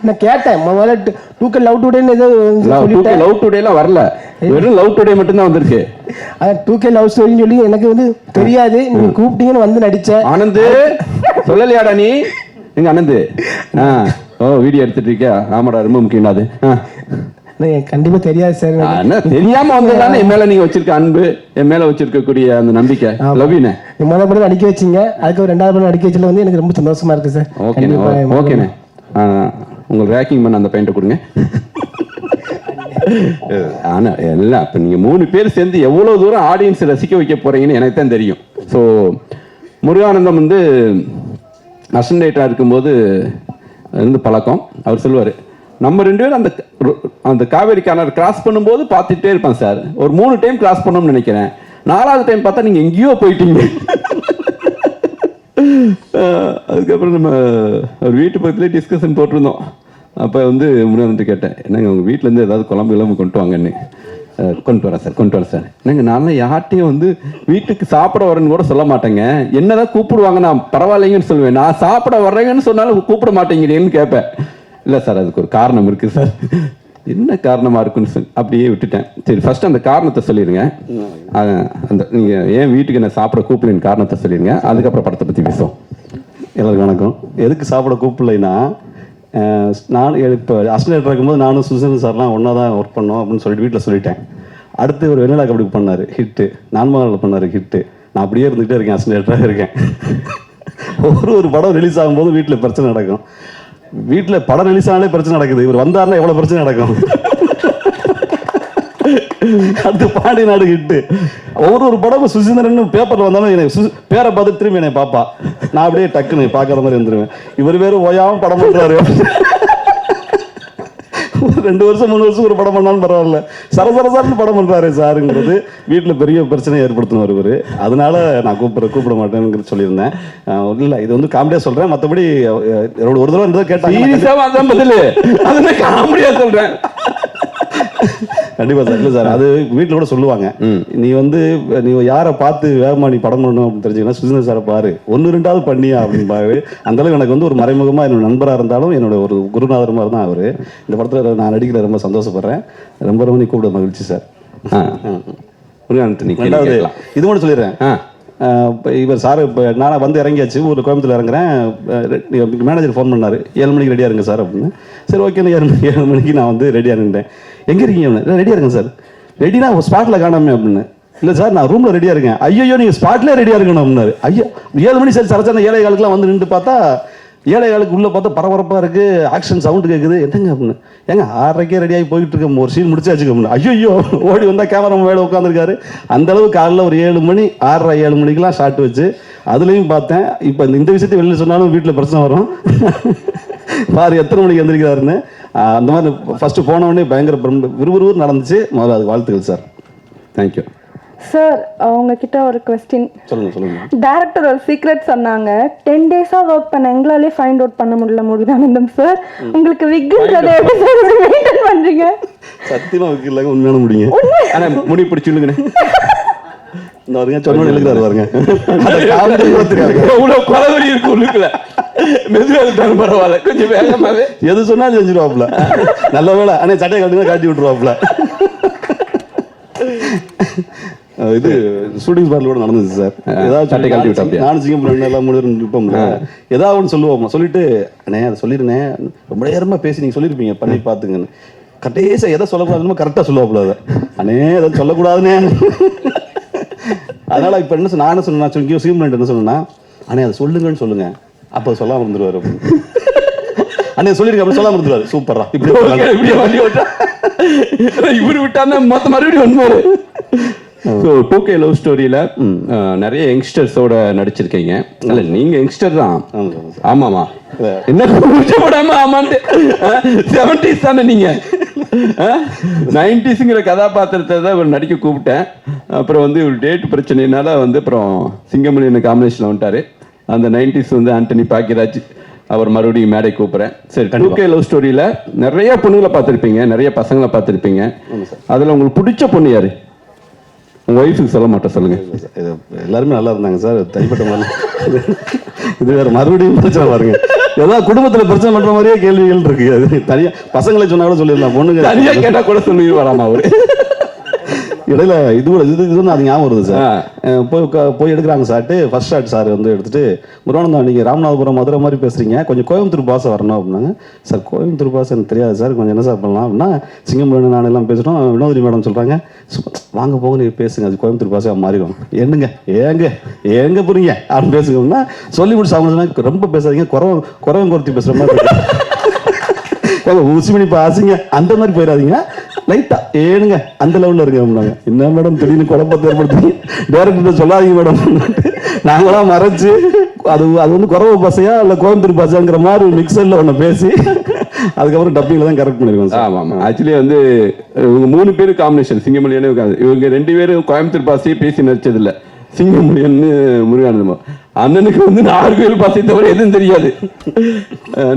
நான் கேட்டேன். முதல்ல 2K லவ் டுடேன்னு ஏதோ
2K லவ் டுடேலாம் வரல, வெறும் லவ் டுடே மட்டும் தான் வந்திருக்கு.
அதான் 2K லவ் ஸ்டோரின்னு சொல்லி எனக்கு வந்து தெரியாது. நீங்க கூப்பிட்டீங்கன்னு வந்து நடிச்சேன்.
ஆனந்து சொல்லலையாடா நீ? எங்க ஆனந்து? வீடியோ எடுத்துட்டு இருக்கியா? ஆமாடா, ரொம்ப முக்கியம் அது.
கண்டிப்பா தெரியாது சார்.
தெரியாம வந்ததானே என் மேல நீங்க வச்சிருக்க அன்பு, என் மேல வச்சிருக்கக்கூடிய அந்த நம்பிக்கை. லவ்யூனே
முதல் படம் நடிக்க வச்சீங்க, அதுக்கு 2வது படம் நடிக்க வச்சதுல வந்து எனக்கு ரொம்ப சந்தோஷமா இருக்கு சார்.
ஓகேண்ணே, உங்களுக்கு ரேக்கிங் பண்ண அந்த பெயிண்ட்டை கொடுங்க. ஆனா எல்லாம் இப்ப நீங்க 3 பேர் சேர்ந்து எவ்வளவு தூரம் ஆடியன்ஸ் ரசிக்க வைக்க போறீங்கன்னு எனக்கு தான் தெரியும். ஸோ முருகானந்தம் வந்து அசன்டேட்டா இருக்கும்போது இருந்து பழக்கம். அவர் சொல்லுவாரு, நம்ம 2 பேரும் அந்த காவேரி கிணறு கிராஸ் பண்ணும்போது பார்த்துட்டே இருப்பான் சார். ஒரு 3 டைம் கிராஸ் பண்ணணும்னு நினைக்கிறேன். 4வது டைம் பார்த்தா நீங்க எங்கேயோ போயிட்டீங்க. அதுக்கப்புறம் நம்ம ஒரு வீட்டு பக்கத்துலேயே டிஸ்கஷன் போட்டிருந்தோம். அப்போ வந்து முன்னாடி கேட்டேன், என்னங்க உங்கள் வீட்டிலேருந்து ஏதாவது குழம்பு கொண்டு வாங்கன்னு. கொண்டு வரேன் சார். என்னங்க நான்லாம் யார்ட்டையும் வந்து வீட்டுக்கு சாப்பிட வரேன்னு கூட சொல்ல மாட்டேங்க. என்னதான் கூப்பிடுவாங்க, நான் பரவாயில்லைங்கன்னு சொல்லுவேன். நான் சாப்பிட வர்றேங்கன்னு சொன்னாலும் கூப்பிட மாட்டேங்கிறேன்னு கேட்பேன். இல்லை சார், அதுக்கு ஒரு காரணம் இருக்குது சார். என்ன காரணமாக இருக்குன்னு அப்படியே விட்டுட்டேன். சரி ஃபர்ஸ்ட் அந்த காரணத்தை சொல்லிடுங்க. அந்த நீங்கள் ஏன் வீட்டுக்கு என்ன சாப்பிட கூப்பிடலின்னு காரணத்தை சொல்லிடுங்க. அதுக்கப்புறம் படத்தை பற்றி பேசுவோம்.
எல்லாருக்கும் வணக்கம். எதுக்கு சாப்பிட கூப்பிடலைன்னா, நான் இப்போ அசிஸ்டன்ட் இருக்கும்போது நானும் சுசன் சார்லாம் ஒன்றா தான் ஒர்க் பண்ணோம் அப்படின்னு சொல்லிட்டு வீட்டில் சொல்லிட்டேன். அடுத்து ஒரு வெண்ணிலா கபடி பண்ணார் ஹிட்டு, நான்மகளில் பண்ணார் ஹிட்டு. நான் அப்படியே இருந்துகிட்டே இருக்கேன், அசிஸ்டன்டாக இருக்கேன். ஒரு படம் ரிலீஸ் ஆகும்போது வீட்டில் பிரச்சனை நடக்கும். வீட்டில் படம் ரிலீஸ் ஆனாலே பிரச்சனை நடக்குது. இவர் வந்தாருன்னா எவ்வளோ பிரச்சனை நடக்கும். அடுத்து பாண்டி நாடு ஹிட்டு. ஒவ்வொரு படமும் சுசீந்திரன் பேப்பரில் வந்தாலும் எனக்கு பேரை பார்த்து திரும்பி என்னை பாப்பா. நான் அப்படியே டக்குன்னு பார்க்காத மாதிரி வந்துடுவேன். இவர் வேறு ஓயாமல் படம் பண்ணுறாரு. 2 வருஷம் 3 வருஷம் ஒரு படம் பண்ணாலும் பரவாயில்ல, சரசரசார்னு படம் பண்ணுறாரு சாருங்கிறது வீட்டில் பெரிய பிரச்சனை ஏற்படுத்தினார் இவர். அதனால நான் கூப்பிட மாட்டேன்னு சொல்லியிருந்தேன். இல்லை, இது வந்து காமெடியாக சொல்கிறேன். மற்றபடி ஒரு தடவை 2 தடவை கேட்டாங்க,
காமெடியாக சொல்கிறேன்.
கண்டிப்பா சார். இல்லை சார், அது வீட்டில் கூட சொல்லுவாங்க, நீ யாரை பார்த்து வேகமா நீ படம் பண்ணணும் அப்படின்னு தெரிஞ்சுக்கன்னா சுசீந்திரன் சாரை பாரு, 1-2 பண்ணியா அப்படின்னு பாரு. அந்த அளவுக்கு எனக்கு வந்து ஒரு மறைமுகமாக என்னோட நண்பராக இருந்தாலும் என்னோட ஒரு குருநாதர் மாதிரி தான் அவர். இந்த படத்தில் நான் நடிக்கிற ரொம்ப சந்தோஷப்படுறேன். ரொம்ப நீ கூப்பிட மகிழ்ச்சி சார். ரெண்டாவது இது மட்டும் சொல்லிடுறேன். இவர் சார் இப்போ நான் வந்து இறங்கியாச்சு, ஒரு கோயம்புத்தூர் இறங்குறேன். மேனேஜர் ஃபோன் பண்ணார், 7 மணிக்கு ரெடியாக இருங்க சார் அப்படின்னு. சரி ஓகே, 7 மணிக்கு நான் வந்து ரெடியாக இருந்தேன். எங்கே இருக்கீங்க? ரெடியாக இருக்கேன் சார். ரெடினா ஸ்பாட்டில் காணாமே அப்படின்னு. இல்லை சார், நான் ரூமில் ரெடியாக இருக்கேன். ஐயோ நீங்கள் ஸ்பாட்லேயே ரெடியாக இருக்கணும் அப்படின்னாரு. ஐயோ 7 மணி சார், சரச்சான 7:15 வந்து நின்று பார்த்தா 7:15 உள்ளே பார்த்தா பரபரப்பாக இருக்குது, ஆக்ஷன் சவுண்டு கேட்குது. என்னங்க அப்படின்னு. ஏங்க 6:30 ரெடியாகி போயிட்டு இருக்கேன், ஒரு சீன் முடிச்சாச்சு அப்படின்னு. ஐயோ ஓடி வந்தால் கேமரா மேலே உட்காந்துருக்காரு. அந்தளவு காலையில் ஒரு 7 மணி 6:30 7 மணிக்கெலாம் ஷாட் வச்சு அதுலேயும் பார்த்தேன். இப்போ இந்த விஷயத்தை வெளியில் சொன்னாலும் வீட்டில் பிரச்சனை வரும். பாரு எத்தனை மணிக்கு எந்திரிக்கிறாருன்னு. அந்த மாதிரி ஃபஸ்ட்டு போனவொடனே பயங்கர விறுவிறுன்னு நடந்துச்சு. முதல்ல அதுக்கு வாழ்த்துக்கள் சார்.
Thank you
sir. உங்ககிட்ட ஒரு கொஸ்டின்.
சொல்லுங்க.
டைரக்டர் ஒரு சீக்ரெட் சொன்னாங்க, 10 டேஸா ஒர்க் பண்ண எங்களாலே ஃபைண்ட் அவுட் பண்ண முடியல முருகானந்தம் சார். உங்களுக்கு விக்குன்றதை எப்படி சார் மெயின்டைன் பண்றீங்க?
சத்தியமா விக்கு இல்லைங்க, உண்மையான முடியுங்க.
ஆனா முடி பிடிச்சுங்க.
இந்த வருங்க சொன்ன எழுதுறாரு பாருங்க.
எவ்வளவு கொலவெறி இருக்கு உள்ளுக்குள்ள. மெதுவாக பரவாயில்ல, கொஞ்சம் வேகமாவே
எது சொன்னாலும் செஞ்சிருவாப்புல. நல்ல வேலை. ஆனால் சட்டையை கட்டினா காட்டி விட்டுருவாப்புல. இது ஷூட்டிங் ஸ்பாட்ல கூட நடந்துச்சு சார். ஏதாவது
சட்டை கழட்டி விட்டா
நானும் சிங்கம் எல்லாம் நிற்போம்ல, ஏதாவது ஒன்று சொல்லுவோம். சொல்லிட்டு அண்ணே அதை சொல்லிருந்தேன், ரொம்ப நேரமா பேசி நீங்க சொல்லியிருப்பீங்க, பண்ணி பார்த்துங்கன்னு. கட்டேசா எதை சொல்லக்கூடாதுன்னு கரெக்டாக சொல்லுவாப்புல. அதை அண்ணே எதை சொல்லக்கூடாதுன்னே. அதனால இப்போ என்ன நான் என்ன சொன்னேன், சிங்கம் என்ன சொன்னேன்னா, அண்ணே அதை சொல்லுங்க அப்போ சொல்லாம இருந்துருவாரு. அண்ணே சொல்லிருக்க அப்படி சொல்லாம இருந்துருவாரு. சூப்பரா இப்படி
இவரு விட்டாருன்னா மொத்த மறுபடியும் ஒன்றுவாரு. ஸோ 2K லவ் ஸ்டோரியில் நிறைய யங்ஸ்டர்ஸோட நடிச்சிருக்கீங்க. இல்லை நீங்கள் யங்ஸ்டர் தான். ஆமாம்மா, என்ன போடாம ஆமான்ட்டு 70s தானே நீங்கள். 90ஸ்ங்கிற கதாபாத்திரத்தை தான் இவர் நடிக்க கூப்பிட்டேன். அப்புறம் வந்து ஒரு டேட் பிரச்சனைனால வந்து அப்புறம் சிங்கமணி என்ன காம்பினேஷனில் வந்துட்டாரு. அந்த 90s வந்து ஆண்டனி பாக்கியராஜ் அவர் மறுபடியும் மேடை கூப்பிட்றேன். சரி, 2K லவ் ஸ்டோரியில் நிறைய பொண்ணுங்களை பார்த்துருப்பீங்க, நிறைய பசங்களை பார்த்துருப்பீங்க. அதில் உங்களுக்கு பிடிச்ச பொண்ணு யாரு? உங்கள் ஒய்ஃபுக்கு சொல்ல மாட்டேன், சொல்லுங்க.
எல்லாருமே நல்லா இருந்தாங்க சார். தனிப்பட்ட மாதிரி இது வேற மறுபடியும் பிரச்சனை பாருங்க. ஏதாவது குடும்பத்தில் பிரச்சனை பண்ற மாதிரியே கேள்விகள் இருக்கு. அது தனியா பசங்களை சொன்னா கூட சொல்லிடலாம், பொண்ணுங்க
தனியாக கேட்டால் கூட சொல்லி வராமா அவரு.
இடையில இது அது ஞாபகம் வருது சார். போய் எடுக்கிறாங்க சார்ட்டு. ஃபர்ஸ்ட் ஷாட் சார் வந்து எடுத்துட்டு, முருகானந்தம் நீங்கள் ராமநாதபுரம் மதுரை மாதிரி பேசுறீங்க, கொஞ்சம் கோயம்புத்தூர் பாஷை வரணும் அப்படின்னாங்க. சார் கோயம்புத்தூர் பாஷை எனக்கு தெரியாது சார், கொஞ்சம் என்ன சார் பண்ணலாம் அப்படின்னா, சிங்கம்புரம் நான் எல்லாம் பேசுகிறோம். வினோதினி மேடம் சொல்கிறாங்க, வாங்க போங்க நீங்கள் பேசுங்க, அது கோயம்புத்தூர் பாஷையாக மாறிடும். என்னங்க ஏங்க புரியுங்க அப்படின்னு பேசுங்கன்னா சொல்லி முடிச்சு அவங்க ரொம்ப பேசாதீங்க, குறவன் குறைத்தி பேசுகிற மாதிரி உசிமணி பாசிங்க அந்த மாதிரி போயிடாதீங்க, லைட்டா ஏனுங்க அந்த லெவலில் இருங்க அப்படின்னாங்க. என்ன மேடம் திடீர்னு குழப்பத்தை ஏற்படுத்தி டேரக்டர் சொல்லாதீங்க மேடம். நாங்களாம் மறைச்சு அது வந்து குறவ பாசையா இல்லை கோயம்புத்தூர் பாசையாங்கிற மாதிரி மிக்சரில் ஒன்று பேசி அதுக்கப்புறம் டப்பிங்கில் தான் கரெக்ட் பண்ணிருக்கோம் சார்.
ஆமாம், ஆக்சுவலி வந்து இவங்க 3 பேரும் காம்பினேஷன் சிங்கமொழியானே இருக்காது. இவங்க 2 பேரும் கோயம்புத்தூர் பாசையே பேசி நடிச்சதில்லை. சிங்கமொழியன்னு முருகானந்தம் அண்ணனுக்கு வந்து 4 பேர் பாசை தவிர எதுவும் தெரியாது.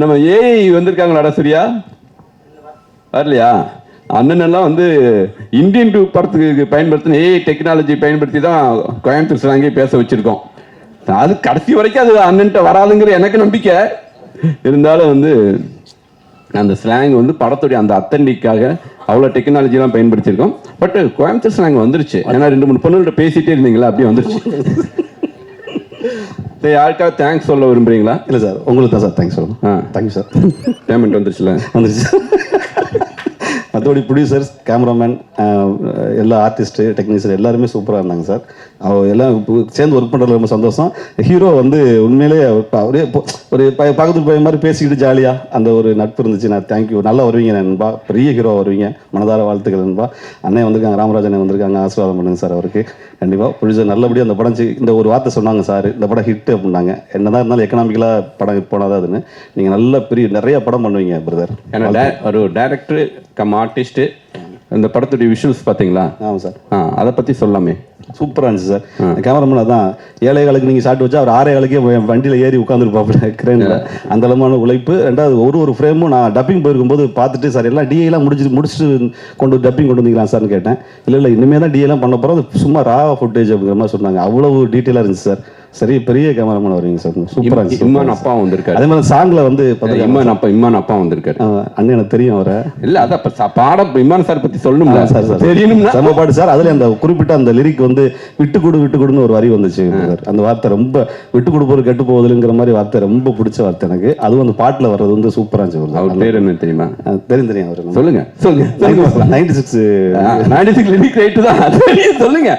நம்ம ஏஐ வந்திருக்காங்களாடா சரியா வரலையா? அண்ணன் எல்லாம் வந்து இந்தியன் 2 படத்துக்கு பயன்படுத்தின ஏஐ டெக்னாலஜி பயன்படுத்தி தான் கோயம்புத்தூர் ஸ்லாங்கே பேச வச்சிருக்கோம். அது கடைசி வரைக்கும் அது அண்ணன்ட்ட வராதுங்கிற எனக்கு நம்பிக்கை இருந்தாலும் வந்து அந்த ஸ்லாங் வந்து படத்துடைய அந்த அத்தன்டிக்காக அவ்வளோ டெக்னாலஜிலாம் பயன்படுத்தியிருக்கோம். பட் கோயம்புத்தூர் ஸ்லாங் வந்துருச்சு. ஏன்னா 2-3 பொண்ணுகிட்ட பேசிகிட்டே இருந்தீங்களா, அப்படியே வந்துருச்சு. சரி, யாருக்காவது தேங்க்ஸ் சொல்ல விரும்புறீங்களா?
இல்லை சார், உங்களுக்கு தான் சார் தேங்க்ஸ் சொல்லணும். Thank you sir.
பேமெண்ட் வந்துருச்சுல?
வந்துருச்சு. மற்றபடி ப்ரொடியூசர்ஸ், கேமராமேன், எல்லா ஆர்டிஸ்ட்டு, டெக்னீஷியன் எல்லாருமே சூப்பராக இருந்தாங்க சார். எல்லாம் சேர்ந்து ஒர்க் பண்ணுறது ரொம்ப சந்தோஷம். ஹீரோ வந்து உண்மையிலே அவரே ஒரு பக்கத்து பையன் மாதிரி பேசிக்கிட்டு ஜாலியாக அந்த ஒரு நட்பு இருந்துச்சு. நான் தேங்க்யூ, நல்லா வருவீங்க நண்பா, பெரிய ஹீரோ வருவீங்க, மனதார வாழ்த்துக்கள் நண்பா. அண்ணன் வந்திருக்காங்க, ராமராஜ் அண்ணன் வந்திருக்காங்க, ஆசீர்வாதம் பண்ணுங்க சார் அவருக்கு. கண்டிப்பாக ப்ரொடியூசர் நல்லபடியாக அந்த படம் இந்த ஒரு வார்த்தை சொன்னாங்க சார், இந்த படம் ஹிட் அப்படின்னாங்க. என்னதான் இருந்தாலும் எக்கனாமிக்கலாக படம் ஹிட் போனாதான் அதுன்னு. நீங்கள் நல்ல நிறைய படம் பண்ணுவீங்க பிரதர்.
ஏன்னா ஒரு டைரக்டர் கம் ஆர்டிஸ்ட்டு, இந்த படத்துடைய விஷுவல்ஸ் பார்த்தீங்களா?
ஆமாம் சார்.
அதை பற்றி சொல்லாமே.
சூப்பராக இருந்துச்சு சார். கேமராமேன் அதான் 7 காலுக்கு நீங்கள் ஷாட் வச்சா அவர் 6 காலுக்கே வண்டியில் ஏறி உட்காந்துருப்பாப்புல கிரேனில். அந்த அளவான உழைப்பு. ரெண்டாவது ஒரு ஃப்ரேமும் நான் டப்பிங் போயிருக்கும்போது பார்த்துட்டு சார் எல்லாம் டிஏலாம் முடிச்சுட்டு டப்பிங் கொண்டு வந்தீங்களா சார்னு கேட்டேன். இல்லை இனிமேல் தான் டிஏலாம் பண்ண போகிறோம், அது சும்மா ரா ஃபுட்டேஜ் அப்படிங்கிற மாதிரி சொன்னாங்க. அவ்வளவு டீட்டெயிலாக இருந்துச்சு சார். சரி, பெரிய கேமராமேன் வருவீங்க சார், சூப்பராக இருந்துச்சு.
இம்மான் அப்பா வந்திருக்காரு.
அதே மாதிரி சாங்கில் வந்து
இம்மான் அப்பா வந்திருக்காரு.
அண்ணன் எனக்கு தெரியும் அவரை.
இல்லை அதான் பாடம் இம்மான் சார் பற்றி சொல்லணும்ல
சார். தெரியணும்னா செம்ம பாட்டு சார். அதில் அந்த குறிப்பிட்ட அந்த லிரிக் வந்து விட்டு கொடுன்னு ஒரு வரி வந்துச்சு. அந்த வார்த்தை ரொம்ப விட்டு கொடுப்போர் கெட்டு போவதுங்கிற மாதிரி வார்த்தை ரொம்ப பிடிச்ச வார்த்தை எனக்கு. அதுவும் அந்த பாட்டில் வர்றது வந்து சூப்பராக இருந்துச்சு.
அவர் பேர் என்ன தெரியுமா?
தெரியும் அவர்.
சொல்லுங்க. 96 லிரிக் ரைட்டு தான் சொல்லுங்க.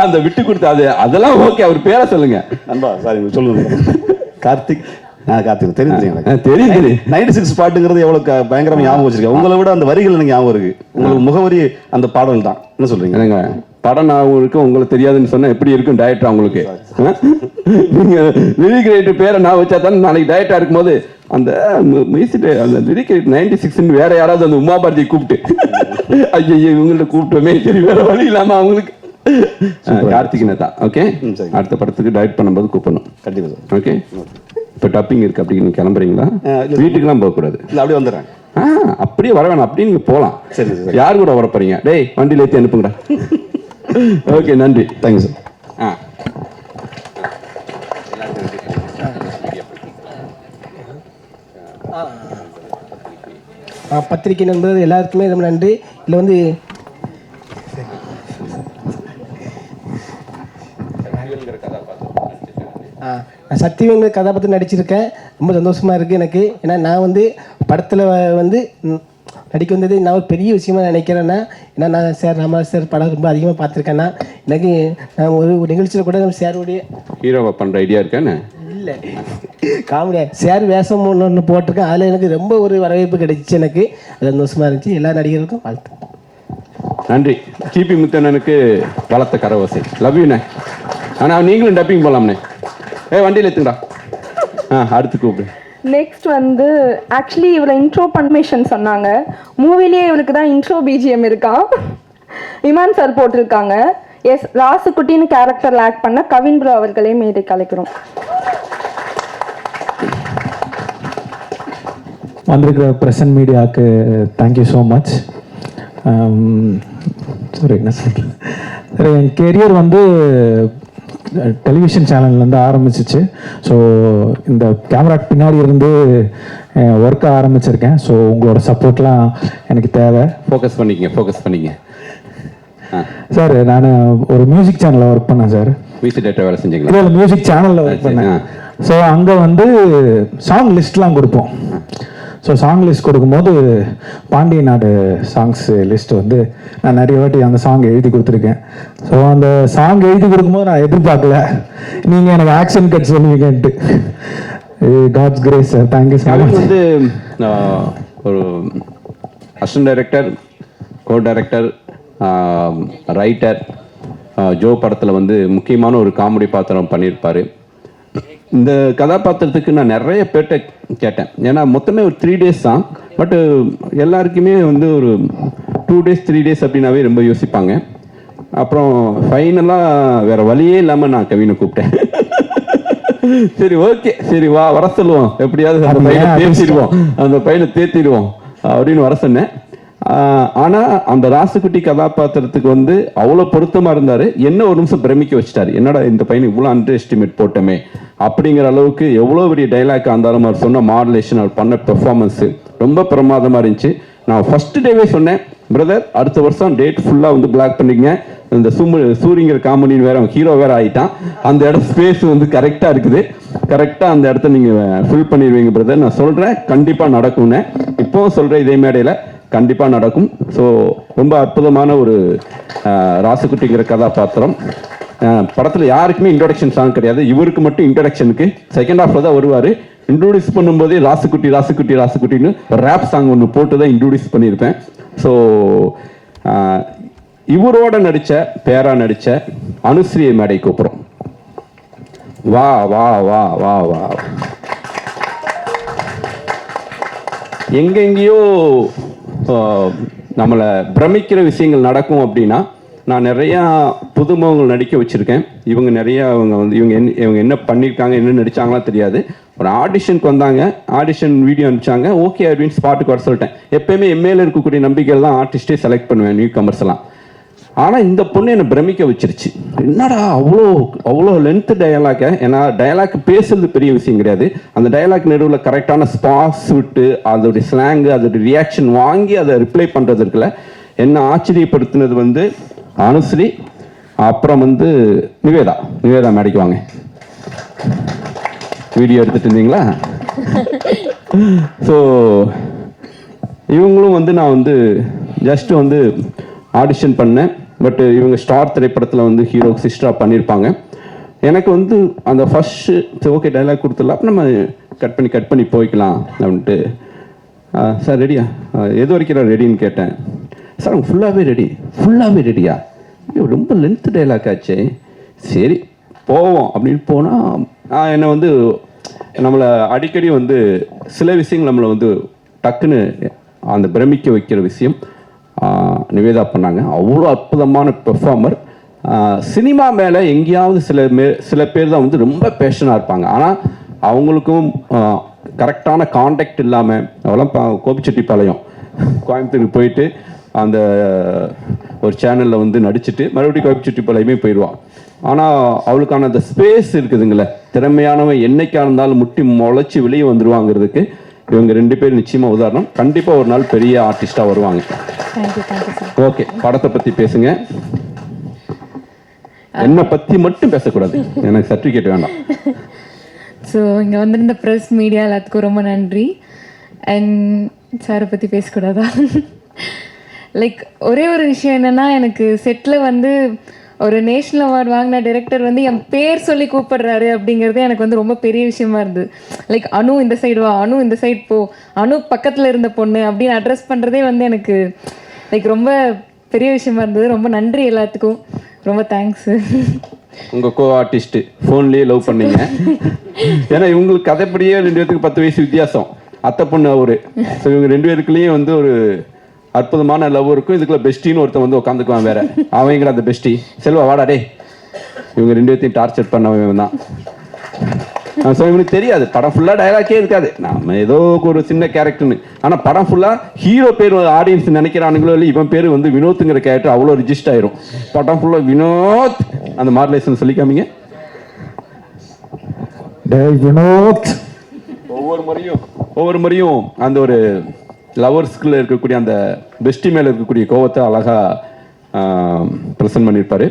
அந்த விட்டு கொடுத்து அதெல்லாம் ஓகே, அவர் பேரை சொல்லுங்க.
நண்பா சாரி சொல்லுங்க. கார்த்திக் தெரியும். 96 பாட்டுங்கிறது எவ்வளவு பயங்கரமா ஞாபகம் வச்சிருக்கேன். உங்களை விட அந்த வரிகள் எனக்கு ஞாபகம் இருக்கு. உங்களுக்கு முகவரி அந்த பாடல் தான். என்ன சொல்றீங்க?
படம் ஞாபகம் இருக்கு, உங்களுக்கு தெரியாதுன்னு சொன்னா எப்படி இருக்கும் டைரக்டர் அவங்களுக்கு? நீங்க லிரிக் ரைட்டர் பேரை நான் வச்சா தான் நாளைக்கு டைரக்டா இருக்கும்போது அந்த அந்த லிரிக் ரைட் 96 வேற யாராவது அந்த உமா பாரதி கூப்பிட்டு ஐயோ இவங்கள்ட்ட கூப்பிட்டோமே, சரி வேற வழி இல்லாம அவங்களுக்கு கார்த்திகனை தான். ஓகே, அடுத்த படத்துக்கு டைரக்ட் பண்ணும்போது கூப்பிடணும் கண்டிப்பா. ஓகே, இப்போ டப்பிங் இருக்கு, அப்படி நீங்க கிளம்புறீங்களா? வீட்டுக்குலாம் போகக்கூடாது,
இல்லை அப்படியே வந்துடுறேன்.
அப்படியே வர வேணாம், அப்படியே நீங்க போகலாம்.
சரி,
யார் கூட வர போறீங்க? டேய் வண்டியில் ஏற்றி அனுப்புங்கடா. ஓகே, நன்றி,
தேங்க்யூ சார்.
பத்திரிகை நண்பர்கள் எல்லாருக்குமே ரொம்ப நன்றி. இதில் வந்து சத்தியங்கிற கதாபாத்திரம் நடிச்சிருக்கேன். ரொம்ப சந்தோஷமாக இருக்குது எனக்கு. ஏன்னா நான் வந்து படத்தில் வந்து நடிக்க வந்தது நான் ஒரு பெரிய விஷயமா நினைக்கிறேன்னா, ஏன்னா நான் சார் ராமராஜ் சார் படம் ரொம்ப அதிகமாக பார்த்துருக்கேன்னா, எனக்கு நான் ஒரு நிகழ்ச்சியில் கூட நம்ம சாருடைய
ஹீரோவை பண்ணுற ஐடியா இருக்கேன்னு
இல்லை, காமெடியா சார் வேஷம் ஒன்று போட்டிருக்கேன். அதில் எனக்கு ரொம்ப ஒரு வரவேற்பு கிடைச்சிச்சு. எனக்கு அது சந்தோஷமாக இருந்துச்சு. எல்லா நடிகர்களுக்கும் வாழ்த்து.
நன்றி. கிபி முத்தண்ணனுக்கு வளர்த்த கரவசை. லவ் யூண்ணே. ஆனால் நீங்களும் டப்பிங் போகலாம்ண்ணே. வண்டியில் எடுத்துங்கடா. அடுத்து கூப்பிடு.
நெக்ஸ்ட் வந்து ஆக்சுவலி இவரை இன்ட்ரோ பர்மிஷன் சொன்னாங்க. மூவிலேயே இவருக்கு தான் இன்ட்ரோ பிஜிஎம் இருக்கான். இமான் சார் போட்டிருக்காங்க. எஸ், ராசுக்குட்டின்னு கேரக்டரில் ஆக்ட் பண்ண கவின் ப்ரோ அவர்களே மேடை கலைக்கிறோம்.
வந்திருக்கிற ப்ரெசன்ட் மீடியாவுக்கு தேங்க்யூ ஸோ மச். சாரி, என்ன சொல்கிறேன், என் கெரியர் வந்து டெலிவிஷன் சேனல்லேருந்து ஆரம்பிச்சிச்சு. ஸோ இந்த கேமரா பின்னாடி இருந்து ஒர்க்கை ஆரம்பிச்சிருக்கேன். ஸோ உங்களோட சப்போர்ட்லாம் எனக்கு தேவை.
ஃபோக்கஸ் பண்ணிங்க.
சார், நான் ஒரு மியூசிக் சேனலில் ஒர்க் பண்ணேன் சார்.
மியூசிக் டேரக்டர் வேலை செஞ்சீங்களா?
இல்லை, மியூசிக் சேனலில் ஒர்க் பண்ணேன். ஸோ அங்கே வந்து சாங் லிஸ்ட்லாம் கொடுப்போம். ஸோ சாங் லிஸ்ட் கொடுக்கும்போது பாண்டிய நாடு சாங்ஸ் லிஸ்ட் வந்து நான் நிறைய வாட்டி அந்த சாங் எழுதி கொடுத்துருக்கேன். ஸோ அந்த சாங் எழுதி கொடுக்கும்போது நான் எதிர்பார்க்கல நீங்கள் எனக்கு ஆக்ஷன் கட் சொல்லுவீங்கன்ட்டு. God's grace sir, thank you sir.
வந்து ஒரு assistant director, co director, writer. Joe படத்தில் வந்து முக்கியமான ஒரு காமெடி பாத்திரம் பண்ணியிருப்பார். இந்த கதாபாத்திரத்துக்கு நான் நிறைய பேர்ட்ட கேட்டேன். ஏன்னா மொத்தமே ஒரு 3 days தான். பட்டு எல்லாருக்குமே வந்து ஒரு 2 days 3 days அப்படின்னாவே ரொம்ப யோசிப்பாங்க. அப்புறம் ஃபைனலாக வேறு வழியே இல்லாமல் நான் கவினை கூப்பிட்டேன். சரி, ஓகே, சரி வா, வர சொல்லுவோம், எப்படியாவது அந்த பையனை தேத்திடுவோம் அப்படின்னு வர சொன்னேன். ஆனால் அந்த ராசுக்குட்டி கதாபாத்திரத்துக்கு வந்து அவ்வளோ பொருத்தமாக இருந்தார். என்ன ஒரு நிமிஷம் பிரமிக்க வச்சுட்டாரு. என்னடா இந்த பையனை இவ்வளோ அண்டர் எஸ்டிமேட் போட்டோமே அப்படிங்கிற அளவுக்கு எவ்வளோ பெரிய டைலாக் இருந்தாலும் அவர் சொன்ன மாடுலேஷன், அவர் பண்ண பெர்ஃபார்மன்ஸு, ரொம்ப பிரமாதமாக இருந்துச்சு. நான் ஃபர்ஸ்ட் டேவே சொன்னேன், பிரதர் அடுத்த வருஷம் டேட் ஃபுல்லாக வந்து பிளாக் பண்ணிங்க, இந்த சூரியங்கிற காமெடின்னு வேற அவன் ஹீரோ வேற ஆகிட்டான், அந்த இடம் ஸ்பேஸ் வந்து கரெக்டாக இருக்குது, கரெக்டாக அந்த இடத்த நீங்கள் ஃபில் பண்ணிடுவீங்க பிரதர், நான் சொல்கிறேன் கண்டிப்பாக நடக்கும்னு. இப்போவும் சொல்கிறேன், இதே மேடையில் கண்டிப்பாக நடக்கும். ஸோ ரொம்ப அற்புதமான ஒரு ராசுக்குட்டிங்கிற கதாபாத்திரம். படத்தில் யாருக்குமே இன்ட்ரோடக்ஷன் சாங் கிடையாது, இவருக்கு மட்டும் இன்ட்ரோடக்ஷனுக்கு செகண்ட் ஹாஃபில் தான் வருவார். இன்ட்ரோடியூஸ் பண்ணும்போதே ராசுக்குட்டி ராசுக்குட்டி ராசுக்குட்டின்னு ரேப் சாங் ஒன்று போட்டு தான் இன்ட்ரோடியூஸ் பண்ணியிருப்பேன். ஸோ இவரோட பேரா நடித்த அனுஸ்ரீயை மேடை கூப்பிட்றோம். வா வா வா வா வா. எங்கெங்கேயோ நம்மளை பிரமிக்கிற விஷயங்கள் நடக்கும் அப்படின்னா, நான் நிறையா புதுமுகங்கள் நடிக்க வச்சுருக்கேன். இவங்க நிறையா இவங்க என்ன பண்ணியிருக்காங்க, என்ன நடித்தாங்களாம் தெரியாது. ஒரு ஆடிஷனுக்கு வந்தாங்க, ஆடிஷன் வீடியோ அனுப்பிச்சாங்க, ஓகே அப்படின்னு ஸ்பாட்டுக்கு வர சொல்லிட்டேன். எப்பயுமே எம்ஏல இருக்கக்கூடிய நம்பிக்கையில் தான் ஆர்டிஸ்டே செலக்ட் பண்ணுவேன், நியூ கமர்ஸ் எல்லாம். ஆனால் இந்த பொண்ணு என்னை பிரமிக்க வச்சிருச்சு. என்னடா அவ்வளோ லென்த்து டயலாக, ஏன்னா டயலாக் பேசுறது பெரிய விஷயம் கிடையாது, அந்த டயலாக் நடுவில் கரெக்டான ஸ்பாஸ் விட்டு அதோடைய ஸ்லாங்கு அதோடைய ரியாக்ஷன் வாங்கி அதை ரிப்ளை பண்ணுறது இருக்குல்ல. என்ன ஆச்சரியப்படுத்தினது வந்து அனுஸ்ரீ, அப்புறம் வந்து நிவேதா மேடைக்கு வாங்க. வீடியோ எடுத்துட்டு இருந்தீங்களா? ஸோ இவங்களும் வந்து நான் வந்து ஜஸ்ட் வந்து ஆடிஷன் பண்ணேன். பட் இவங்க ஸ்டார் திரைப்படத்தில் வந்து ஹீரோ சிஸ்டராக பண்ணியிருப்பாங்க. எனக்கு வந்து அந்த ஃபர்ஸ்ட் ஓகே டைலாக் கொடுத்துடலாம், அப்போ நம்ம கட் பண்ணி போய்க்கலாம் அப்படின்ட்டு. சார் ரெடியா, எது வரைக்கும் ரெடின்னு கேட்டேன். சார் அவங்க ஃபுல்லாகவே ரெடியா? ரொம்ப லென்த் டைலாக் ஆச்சே, சரி போவோம் அப்படின்னு போனால் என்னை வந்து நம்மளை அடிக்கடி வந்து சில விஷயங்கள் நம்மளை வந்து டக்குன்னு அந்த பிரமிக்க வைக்கிற விஷயம் நிவேதா பண்ணாங்க. அவ்வளோ அற்புதமான பெர்ஃபார்மர். சினிமா மேலே எங்கேயாவது சில பேர் தான் வந்து ரொம்ப பேஷனாக இருப்பாங்க, ஆனால் அவங்களுக்கும் கரெக்டான கான்டாக்ட் இல்லாமல், அவெல்லாம் கோபிச்செட்டிப்பாளையம் கோயம்புத்தூருக்கு போயிட்டு அந்த ஒரு சேனலில் வந்து நடிச்சுட்டு மறுபடியும் கோபிச்செட்டிப்பாளையமே போயிடுவான். ஆனால் அவளுக்கான அந்த ஸ்பேஸ் இருக்குதுங்களே, திறமையானவன் என்னைக்காக இருந்தாலும் முட்டி முளைச்சி வெளியே வந்துடுவாங்கிறதுக்கு இவங்க 2 பேர் நிச்சயமாக உதாரணம். கண்டிப்பாக ஒரு நாள் பெரிய ஆர்டிஸ்டாக வருவாங்க. ஓகே, படத்தை பற்றி பேசுங்க, என்னை பற்றி மட்டும் பேசக்கூடாது, எனக்கு சர்டிஃபிகேட் வேண்டாம்.
ஸோ இங்கே வந்திருந்த ப்ரெஸ் மீடியா எல்லாத்துக்கும் ரொம்ப நன்றி. அண்ட் சாரை பற்றி பேசக்கூடாதா? லைக் ஒரே ஒரு விஷயம் என்னென்னா, எனக்கு செட்டில் வந்து ஒரு நேஷ்னல் அவார்டு வாங்கின டைரக்டர் வந்து என் பேர் சொல்லி கூப்பிடுறாரு அப்படிங்கிறது எனக்கு வந்து ரொம்ப பெரிய விஷயமா இருந்தது. லைக் அனு இந்த சைடு வா, அனு இந்த சைடு போ, அனு பக்கத்தில் இருந்த பொண்ணு அப்படின்னு அட்ரஸ் பண்ணுறதே வந்து எனக்கு லைக் ரொம்ப பெரிய விஷயமா இருந்தது. ரொம்ப நன்றி எல்லாத்துக்கும், ரொம்ப தேங்க்ஸ்.
உங்கள் கோ ஆர்டிஸ்ட்டு ஃபோன்லேயே லவ் பண்ணீங்க, ஏன்னா இவங்களுக்கு கதைப்படியே 2 பேருக்கு 10 வயசு வித்தியாசம், அத்தை பொண்ணு அவரு. ஸோ இவங்க 2 பேருக்குள்ளேயும் வந்து ஒரு அற்புதமான லவ் இருக்கும். இதுக்குள்ள பெஸ்டின்னு ஒருத்தன் வந்து உட்காந்துக்குவான் வேற, அவங்கிற அந்த பெஸ்டி செல்வா வாடா டே, இவங்க 2 பேர்த்தையும் டார்ச்சர் பண்ணவன் தான். ஸோ இவனுக்கு தெரியாது, படம் ஃபுல்லாக டைலாக்கே இருக்காது, நம்ம ஏதோ ஒரு சின்ன கேரக்டர்னு. ஆனால் படம் ஃபுல்லாக ஹீரோ பேர் ஆடியன்ஸ் நினைக்கிறானுங்களோ இல்லை, இவன் பேர் வந்து வினோத்துங்கிற கேரக்டர் அவ்வளோ ரிஜிஸ்டர் ஆயிரும். படம் ஃபுல்லாக வினோத் அந்த மாடுலேஷன் சொல்லிக்காமீங்க.
வினோத்
ஒவ்வொரு முறையும் அந்த ஒரு லவர்ஸ்குள்ள இருக்கக்கூடிய அந்த பெஸ்டி மேல இருக்கக்கூடிய கோவத்தை அழகா ப்ரெசென்ட் பண்ணியிருப்பாரு.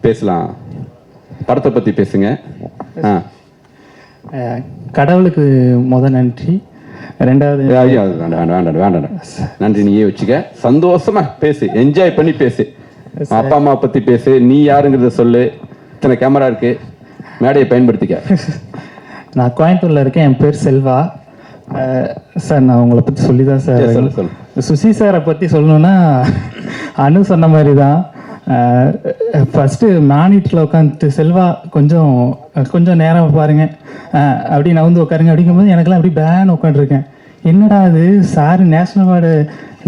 பேசலாம், படத்தை பத்தி பேசுங்க.
கடவுளுக்கு நன்றி. 2வது
வேண்டாம் நன்றி நீயே வச்சுக்க, சந்தோஷமா பேசு, என்ஜாய் பண்ணி பேசு, அப்பா அம்மா பத்தி பேசு, நீ யாருங்கிறத சொல்லு. இத்தனை கேமரா இருக்கு, மேடையை பயன்படுத்திக்க.
நான் கோயம்புத்தூர்ல இருக்கேன், என் பேர் செல்வா. சார் நான் உங்களை பற்றி சொல்லி தான் சார், சுசி சாரை பற்றி சொல்லணுன்னா அனு சொன்ன மாதிரி தான். ஃபஸ்ட்டு மானிட்டரில் உட்காந்துட்டு செல்வா கொஞ்சம் நேரம் பாருங்க அப்படி நான் வந்து உட்காருங்க அப்படிங்கும்போது எனக்குலாம் அப்படி பேன் உட்காந்துருக்கேன். என்னடா அது சார் நேஷனல் அவார்டு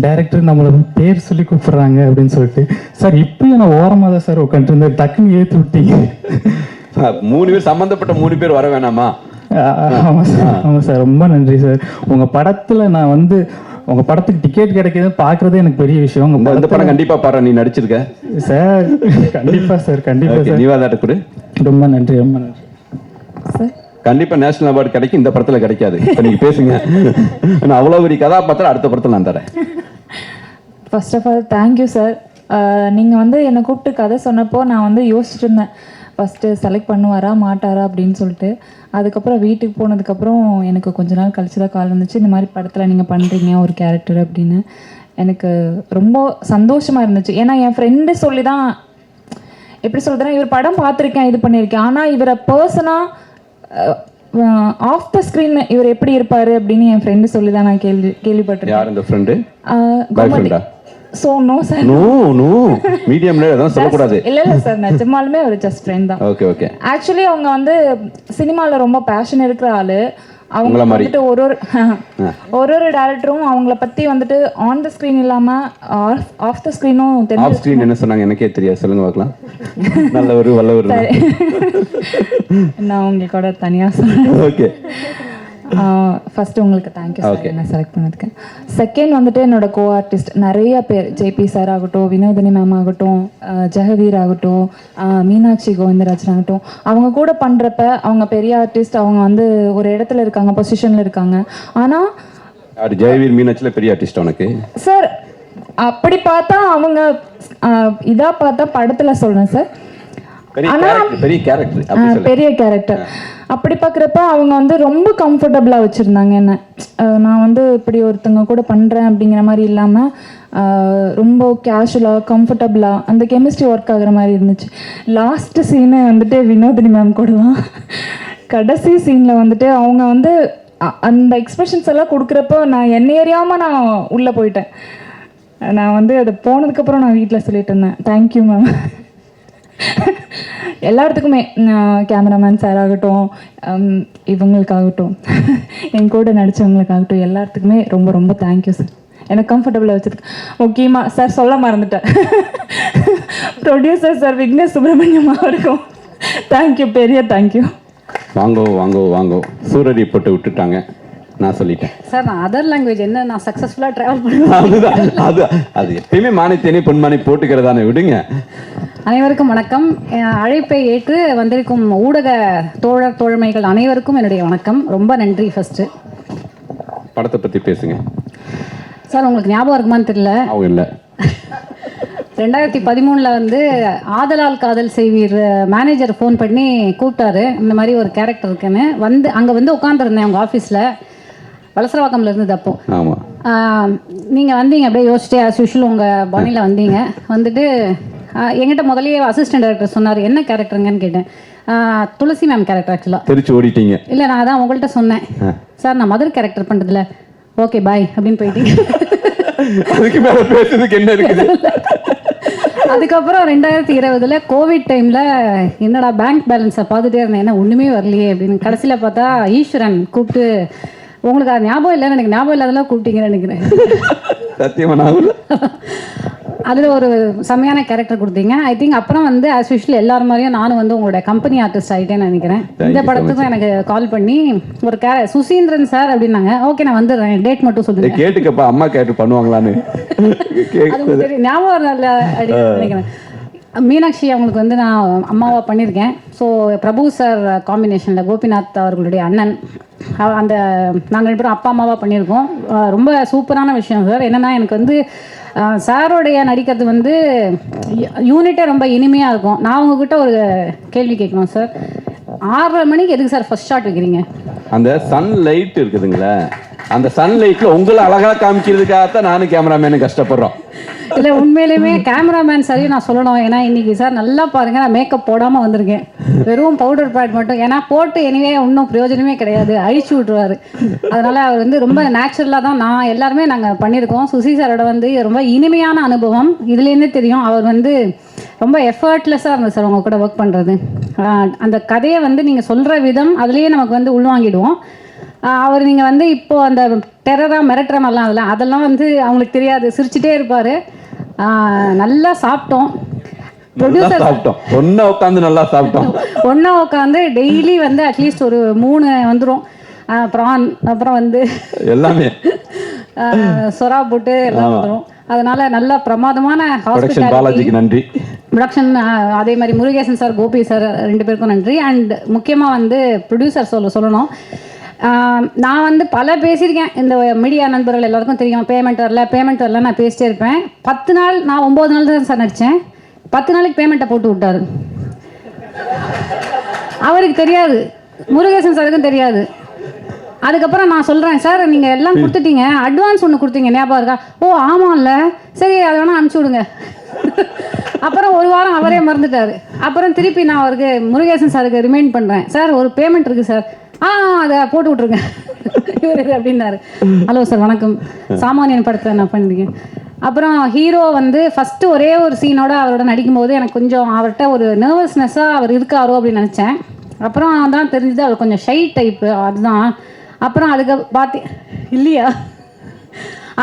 டைரக்டர் நம்மளை பேர் சொல்லி கூப்பிட்றாங்க அப்படின்னு சொல்லிட்டு, சார் இப்பயும் நான் ஓரமாக தான் சார் உட்காந்துருந்தேன், டக்குன்னு ஏற்றி விட்டீங்க.
3 பேர் சம்மந்தப்பட்ட 3 பேர் வர வேணாமா?
ஆமாம் சார், ரொம்ப நன்றி சார். உங்கள் படத்தில் நான் வந்து உங்கள் படத்துக்கு டிக்கெட் கிடைக்கிது பார்க்குறதே எனக்கு பெரிய விஷயம்.
இந்த படம் கண்டிப்பாக பாரு, நீ நடிச்சிருக்க
சார். கண்டிப்பாக சார், கண்டிப்பாக சார்.
நீவாதாட்ட கொடு.
ரொம்ப நன்றி, ரொம்ப நன்றி
சார்.
கண்டிப்பா நேஷனல் அவார்டு கிடைக்கும், இந்த படத்துல கிடைக்காது. இப்ப நீங்க பேசுங்க. நான் அவ்வளவு பெரிய கதாபாத்திரம் அடுத்த படத்துல நான் தரேன்.
First of all thank you sir. நீங்கள் வந்து என்னை கூப்பிட்டு கதை சொன்னப்போ நான் வந்து யோசிச்சுட்டு இருந்தேன், ஃபஸ்ட்டு செலக்ட் பண்ணுவாரா மாட்டாரா அப்படின்னு சொல்லிட்டு. அதுக்கப்புறம் வீட்டுக்கு போனதுக்கப்புறம் எனக்கு கொஞ்ச நாள் கழிச்சு தான் கால் வந்துச்சு, இந்த மாதிரி படத்தில் நீங்கள் பண்ணுறீங்க ஒரு கேரக்டர் அப்படின்னு. எனக்கு ரொம்ப சந்தோஷமாக இருந்துச்சு. ஏன்னா என் ஃப்ரெண்டு சொல்லி தான், எப்படி சொல்கிறதுனா, இவர் படம் பார்த்துருக்கேன், இது பண்ணியிருக்கேன், ஆனால் இவரை பர்சனாக ஆஃப் த ஸ்க்ரீன் இவர் எப்படி இருப்பார் அப்படின்னு என் ஃப்ரெண்டு சொல்லி தான் நான் கேள்விப்பட்டிருக்கேன்.
யார் இந்த ஃப்ரெண்டு? பாய் ஃப்ரெண்டா?
So no sir.
நோ மீடியம்ல அதான் சொல்ல கூடாது.
இல்ல சார், நிஜமாலுமே ஒரு ஜஸ்ட் ஃப்ரெண்ட் தான்.
ஓகே.
ஆக்சுவலி அவங்க வந்து சினிமால ரொம்ப பேஷன் இருக்கிற ஆளு. அவங்க வந்துட்டு ஒரு டைரக்டரும் அவங்கள பத்தி வந்துட்டு ஆன் த ஸ்கிரீன் இல்லாம ஆஃப் த ஸ்கிரீனும் தெரியும்.
ஆஃப் ஸ்கிரீன் என்ன சொன்னாங்க எனக்கே தெரியாது, சொல்லுங்க பார்க்கலாம். நல்லவர் வல்லவர்.
நான் உங்களுக்கு கூட தனியா சொல்றேன்.
ஓகே.
ஃபர்ஸ்ட் உங்களுக்கு தேங்க்யூ சார் என்ன செலக்ட் பண்ணதுக்கு. செகண்ட் வந்துட்டு என்னோட கோ ஆர்டிஸ்ட் நிறைய பேர், ஜேபி சார் ஆகட்டும், வினோதினி மேம் ஆகட்டும், ஜெகவீர் ஆகட்டும், மீனாட்சி கோவிந்தராஜன் ஆகட்டும், அவங்க கூட பண்ணுறப்ப அவங்க பெரிய ஆர்டிஸ்ட், அவங்க வந்து ஒரு இடத்துல இருக்காங்க, பொசிஷனில் இருக்காங்க. ஆனால்
ஜெயவீர் மீனாட்சியில் பெரிய ஆர்டிஸ்ட் உனக்கு
சார் அப்படி பார்த்தா அவங்க இதாக பார்த்தா படத்தில் சொல்கிறேன் சார், பெரிய கேரக்டர். அப்படி பார்க்குறப்ப அவங்க வந்து ரொம்ப கம்ஃபர்டபுளாக வச்சுருந்தாங்க என்ன. நான் வந்து இப்படி ஒருத்தங்க கூட பண்ணுறேன் அப்படிங்கிற மாதிரி இல்லாமல் ரொம்ப கேஷுவலாக கம்ஃபர்டபுளாக அந்த கெமிஸ்ட்ரி ஒர்க் ஆகுற மாதிரி இருந்துச்சு. லாஸ்ட்டு சீனு வந்துட்டு வினோதினி மேம் கூட தான். கடைசி சீனில் வந்துட்டு அவங்க வந்து அந்த எக்ஸ்பிரஷன்ஸ் எல்லாம் கொடுக்குறப்போ நான் என்னை அறியாமல் நான் உள்ளே போயிட்டேன். நான் வந்து அது போனதுக்கப்புறம் நான் வீட்டில் சொல்லிட்டு இருந்தேன், தேங்க்யூ மேம். எல்லாத்துக்குமே, கேமராமேன் சார் ஆகட்டும், இவங்களுக்காகட்டும், என் கூட நடித்தவங்களுக்காகட்டும், எல்லாத்துக்குமே ரொம்ப ரொம்ப தேங்க்யூ சார். எனக்கு கம்ஃபர்டபுளாக வச்சுருக்கு. முக்கியமாக சார் சொல்ல மறந்துட்டேன், ப்ரொடியூசர் சார் விக்னேஷ் சுப்பிரமணியம் அவருக்கும் தேங்க்யூ, பெரிய தேங்க்யூ.
வாங்கோ சூரடி போட்டு விட்டுட்டாங்க, நான் சொல்லிட்டேன்
சார். நான் அதர் லாங்குவேஜ் என்ன நான் சக்ஸஸ்ஃபுல்லாக ட்ராவல் பண்ணுவேன்.
அது எப்பயுமே மானித்தேனே பொன்மானி போட்டுக்கிறதானே, விடுங்க.
அனைவருக்கும் வணக்கம். அழைப்பை ஏற்று வந்திருக்கும் ஊடக தோழமைகள் அனைவருக்கும் என்னுடைய வணக்கம். ரொம்ப நன்றி. ஃபர்ஸ்ட்
படத்தை பற்றி பேசுங்க
சார். உங்களுக்கு ஞாபகம் இருக்குமான்னு தெரியல,
இல்லை
2013 வந்து ஆதலால் காதல் செய்வீர் மேனேஜர் ஃபோன் பண்ணி கூப்பிட்டாரு, இந்த மாதிரி ஒரு கேரக்டர் இருக்குன்னு. அங்கே வந்து உட்காந்துருந்தேன் அவங்க ஆஃபீஸில், வலசரவாக்கம்ல இருந்தது அப்போ. நீங்கள் வந்தீங்க, அப்படியே யோசிச்சிட்டே ஆஸ் யூஷுவல் உங்கள் பாணியில் வந்தீங்க. வந்துட்டு என்கிட்ட முதலியே அசிஸ்டன்ட் டைரக்டர் சொன்னார், என்ன கேரக்டருங்கன்னு கேட்டேன். துளசி மேம் கேரக்டர். ஆக்சுவலாக
தெரிச்சு ஓடிட்டீங்க.
இல்லை, நான் அதான் உங்கள்கிட்ட சொன்னேன், சார் நான் மதர் கேரக்டர் பண்ணுறதில்ல, ஓகே பாய் அப்படின்னு போயிட்டீங்க.
அதுக்கு மேலே பேசுறதுக்கு என்ன இருக்குது?
அதுக்கப்புறம் 2020 கோவிட் டைமில் என்னடா பேங்க் பேலன்ஸை பார்த்துட்டே இருந்தேன், என்ன ஒன்றுமே வரலையே அப்படின்னு. கடைசியில் பார்த்தா ஈஸ்வரன் கூப்பிட்டு, உங்களுக்கு அது ஞாபகம் இல்லைன்னு எனக்கு ஞாபகம் இல்லாதெல்லாம் கூப்பிட்டீங்கன்னு நினைக்கிறேன்.
சத்தியமாக
அதில் ஒரு செம்மையான கேரக்டர் கொடுத்தீங்க. ஐ திங்க் அப்புறம் வந்து ஆஸ் யூஷுவல் எல்லாரும் மாதிரியும் நானும் வந்து உங்களோட கம்பெனி ஆர்டிஸ்ட் ஆகிட்டேன்னு நினைக்கிறேன். இந்த படத்துக்கும் எனக்கு கால் பண்ணி ஒரு சுசீந்திரன் சார் அப்படின்னாங்க. ஓகே நான் வந்துடுறேன், டேட் மட்டும் சொல்லுங்க.
கேட்டுக்கப்பா, அம்மா கேரக்டர் பண்ணுவாங்களான்னு
அது ஞாபகம் இல்லை அப்படின்னு நினைக்கிறேன். மீனாட்சி அவங்களுக்கு வந்து நான் அம்மாவாக பண்ணியிருக்கேன். ஸோ பிரபு சார் காம்பினேஷனில் கோபிநாத் அவர்களுடைய அண்ணன், அந்த நாங்கள் 2 பேரும் அப்பா அம்மாவாக பண்ணியிருக்கோம். ரொம்ப சூப்பரான விஷயம் சார். என்னென்னா எனக்கு வந்து சாரோடைய நடிக்கிறது வந்து யூனிட்டே ரொம்ப இனிமையாக இருக்கும். நான் உங்ககிட்ட ஒரு கேள்வி கேட்கணும் சார். 6:30 மணிக்கு எதுக்கு சார் ஃபர்ஸ்ட் ஷாட் வைக்கிறீங்க?
அந்த சன் லைட் இருக்குதுங்களா, அந்த சன் லைட்டில் உங்களை அழகாக காமிக்கிறதுக்காகத்தான் நானும் கேமராமேனு கஷ்டப்படுறோம்.
இல்லை உண்மையிலுமே கேமராமேன் சரி நான் சொல்லணும். ஏன்னா இன்றைக்கி சார் நல்லா பாருங்கள், நான் மேக்கப் போடாமல் வந்திருக்கேன், வெறும் பவுடர் பேட் மட்டும். ஏன்னா போட்டு எனிவே ஒன்றும் பிரயோஜனமே கிடையாது, அழிச்சு விட்ருவார். அதனால் அவர் வந்து ரொம்ப நேச்சுரலாக தான் நான் எல்லாருமே நாங்கள் பண்ணியிருக்கோம். சுசி சாரோட வந்து ரொம்ப இனிமையான அனுபவம். இதுலேருந்தே தெரியும் அவர் வந்து ரொம்ப எஃபர்ட்லெஸ்ஸாக இருந்தது சார் உங்கள் கூட ஒர்க் பண்ணுறது. அந்த கதையை வந்து நீங்கள் சொல்கிற விதம் அதுலேயே நமக்கு வந்து உள்வாங்கிடுவோம். அவர் நீங்கள் வந்து இப்போது அந்த டெரராக மிரட்டுற மாதிரிலாம் அதெல்லாம் வந்து அவங்களுக்கு தெரியாது, சிரிச்சுட்டே இருப்பார். நல்லா சாப்பிட்டோம், ப்ரொடியூசர்
ஒன்றா உட்காந்து நல்லா சாப்பிட்டோம்.
ஒன்றா உட்காந்து டெய்லி வந்து அட்லீஸ்ட் ஒரு 3 வந்துடும் ப்ரான், அப்புறம் வந்து
எல்லாமே
சொரா போட்டு எல்லாம் வந்துடும். அதனால நல்ல பிரமாதமான
ப்ரொடக்ஷன் பாலாஜிக்கு நன்றி.
ப்ரொடக்ஷன் அதே மாதிரி முருகேசன் சார், கோபி சார் 2 பேருக்கும் நன்றி. அண்ட் முக்கியமாக வந்து ப்ரொடியூசர் சொல்லணும். நான் வந்து பல பேசியிருக்கேன், இந்த மீடியா நண்பர்கள் எல்லாருக்கும் தெரியும். பேமெண்ட் வரல நான் பேசிட்டே இருப்பேன். 10 நாள், நான் 9 நாள் தான் சார் நடித்தேன். 10 நாளைக்கு பேமெண்ட்டை போட்டு விட்டாரு. அவருக்கு தெரியாது, முருகேசன் சாருக்கும் தெரியாது. அதுக்கப்புறம் நான் சொல்கிறேன், சார் நீங்கள் எல்லாம் கொடுத்துட்டீங்க, அட்வான்ஸ் ஒன்று கொடுத்தீங்க ஞாபகம் இருக்கா? ஓ ஆமாம்ல, சரி அதை வேணால் அனுப்பிச்சி விடுங்க. அப்புறம் ஒரு வாரம் அவரே மறந்துட்டார். அப்புறம் திருப்பி நான் அவருக்கு முருகேசன் சாருக்கு ரிமைண்ட் பண்ணுறேன், சார் ஒரு பேமெண்ட் இருக்குது சார், அதை போட்டு விட்ருங்க இவர் அப்படின்னாரு. ஹலோ சார் வணக்கம், சாமானியன் படத்தை நான் பண்ணியிருக்கேன். அப்புறம் ஹீரோ வந்து ஃபஸ்ட்டு ஒரே ஒரு சீனோட அவரோட நடிக்கும்போது எனக்கு கொஞ்சம் அவர்கிட்ட ஒரு நர்வஸ்னஸ்ஸாக அவர் இருக்காரோ அப்படின்னு நினச்சேன். அப்புறம் தான் தெரிஞ்சது அவர் கொஞ்சம் ஷை டைப்பு, அதுதான். அப்புறம் அதுக்கு இல்லையா,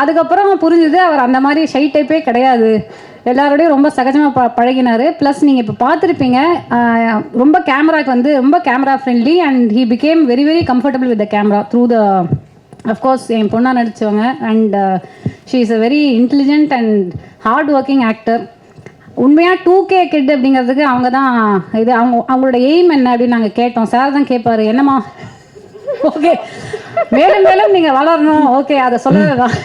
அதுக்கப்புறம் புரிஞ்சுது அவர் அந்த மாதிரி ஷை டைப்பே கிடையாது, எல்லாரோடையும் ரொம்ப சகஜமாக பழகினார். ப்ளஸ் நீங்கள் இப்போ பார்த்துருப்பீங்க, ரொம்ப கேமராக்கு வந்து ரொம்ப camera friendly and he became very very comfortable with the camera through the of course என் பொண்ணாக நடித்தவங்க. And she is a very intelligent and hard working actor. உண்மையாக 2K கிட் அப்படிங்கிறதுக்கு அவங்க தான் இது. அவங்களோட எய்ம் என்ன அப்படின்னு நாங்கள் கேட்டோம். சார் தான் கேட்பாரு, என்னம்மா ஓகே மேலும் மேலும் நீங்கள் வளரணும், ஓகே அதை சொல்லதான்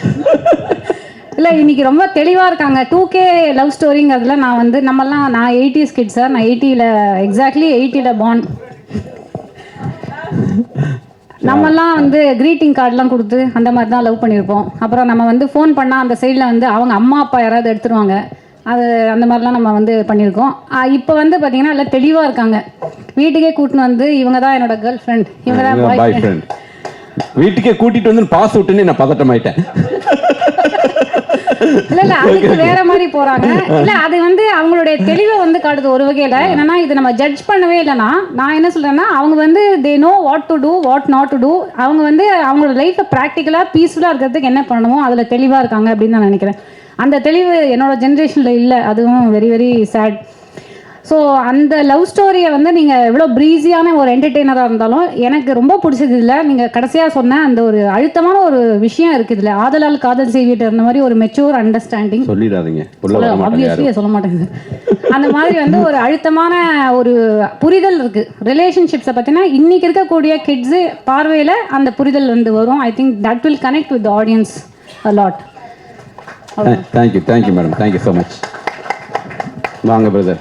இல்லை. இன்னைக்கு ரொம்ப தெளிவாக இருக்காங்க. 2K லவ் ஸ்டோரிங்கிறதுல நான் நான் 80s கிட் சார், நான் 80ல் எக்ஸாக்ட்லி 80ல் பார்ன். நம்மெல்லாம் க்ரீட்டிங் கார்டெலாம் கொடுத்து அந்த மாதிரி தான் லவ் பண்ணியிருப்போம். அப்புறம் நம்ம ஃபோன் பண்ணால் அந்த சைடில் அவங்க அம்மா அப்பா யாராவது எடுத்துருவாங்க, அது அந்த மாதிரிலாம் நம்ம பண்ணியிருக்கோம். இப்போ பார்த்தீங்கன்னா எல்லாம் தெளிவாக இருக்காங்க. வீட்டுக்கே கூட்டின்னு இவங்க தான் என்னோட கேர்ள் ஃப்ரெண்ட், இவங்க தான் பாய் ஃப்ரெண்ட்.
வீட்டுக்கே கூட்டிட்டு வந்து பாஸ் விட்டுன்னு நான் பதட்டமாயிட்டேன்.
இல்ல அதுக்கு வேற மாதிரி போறாங்க. இல்ல அது அவங்களுடைய தெளிவை காட்டுது ஒரு வகையில. என்னன்னா இது நம்ம ஜட்ஜ் பண்ணவே இல்லைன்னா, நான் என்ன சொல்றேன்னா அவங்க they know what to do what not to do. அவங்க அவங்களோட லைஃப்பை ப்ராக்டிக்கலா பீஸ்ஃபுல்லா இருக்கிறதுக்கு என்ன பண்ணணுமோ அதுல தெளிவா இருக்காங்க அப்படின்னு நான் நினைக்கிறேன். அந்த தெளிவு என்னோட ஜென்ரேஷன்ல இல்லை, அதுவும் வெரி வெரி சேட். ஸோ அந்த லவ் ஸ்டோரியை நீங்கள் எவ்வளோ ப்ரீஸியான ஒரு என்டர்டெய்னராக இருந்தாலும் எனக்கு ரொம்ப பிடிச்சது இல்லை. நீங்கள் கடைசியாக சொன்ன அந்த ஒரு அழுத்தமான ஒரு விஷயம் இருக்குது இதில். ஆதலால் காதல் செய்விட்டு இருந்த மாதிரி ஒரு மெச்சூர் அண்டர்ஸ்டாண்டிங்
சொல்லிடாதீங்க,
ஆப்வியஸ்லி சொல்ல மாட்டேங்குது. அந்த மாதிரி ஒரு அழுத்தமான ஒரு புரிதல் இருக்குது ரிலேஷன்ஷிப்ஸை பற்றினா. இன்றைக்கி இருக்கக்கூடிய கிட்ஸு பார்வையில் அந்த புரிதல் வரும். I think that will connect with audience a lot.
Thank you madam, thank you so much. வாங்க பிரதர்.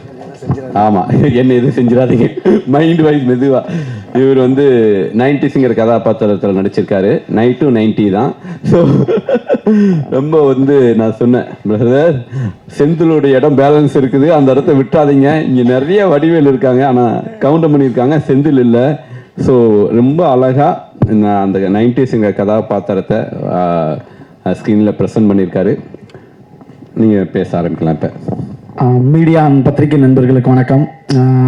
ஆமாம், என்ன எதுவும் செஞ்சிடாதீங்க, மைண்ட் வைஸ் மெதுவாக. இவர் 90ஸுங்கிற கதாபாத்திரத்தில் நடிச்சிருக்காரு. 90 தான். ஸோ ரொம்ப நான் சொன்னேன், பிரதர் செந்திலோட இடம் பேலன்ஸ் இருக்குது, அந்த இடத்த விட்டுறாதீங்க. இங்கே நிறைய வடிவேல் இருக்காங்க, ஆனால் கவுண்டர் பண்ணியிருக்காங்க, செந்தில் இல்லை. ஸோ ரொம்ப அழகாக நான் அந்த 90ஸுங்கிற கதாபாத்திரத்தை ஸ்க்ரீனில் ப்ரெசென்ட் பண்ணியிருக்காரு. நீங்கள் பேச ஆரம்பிக்கலாம். இப்போ
மீடியா பத்திரிகை நண்பர்களுக்கு வணக்கம்.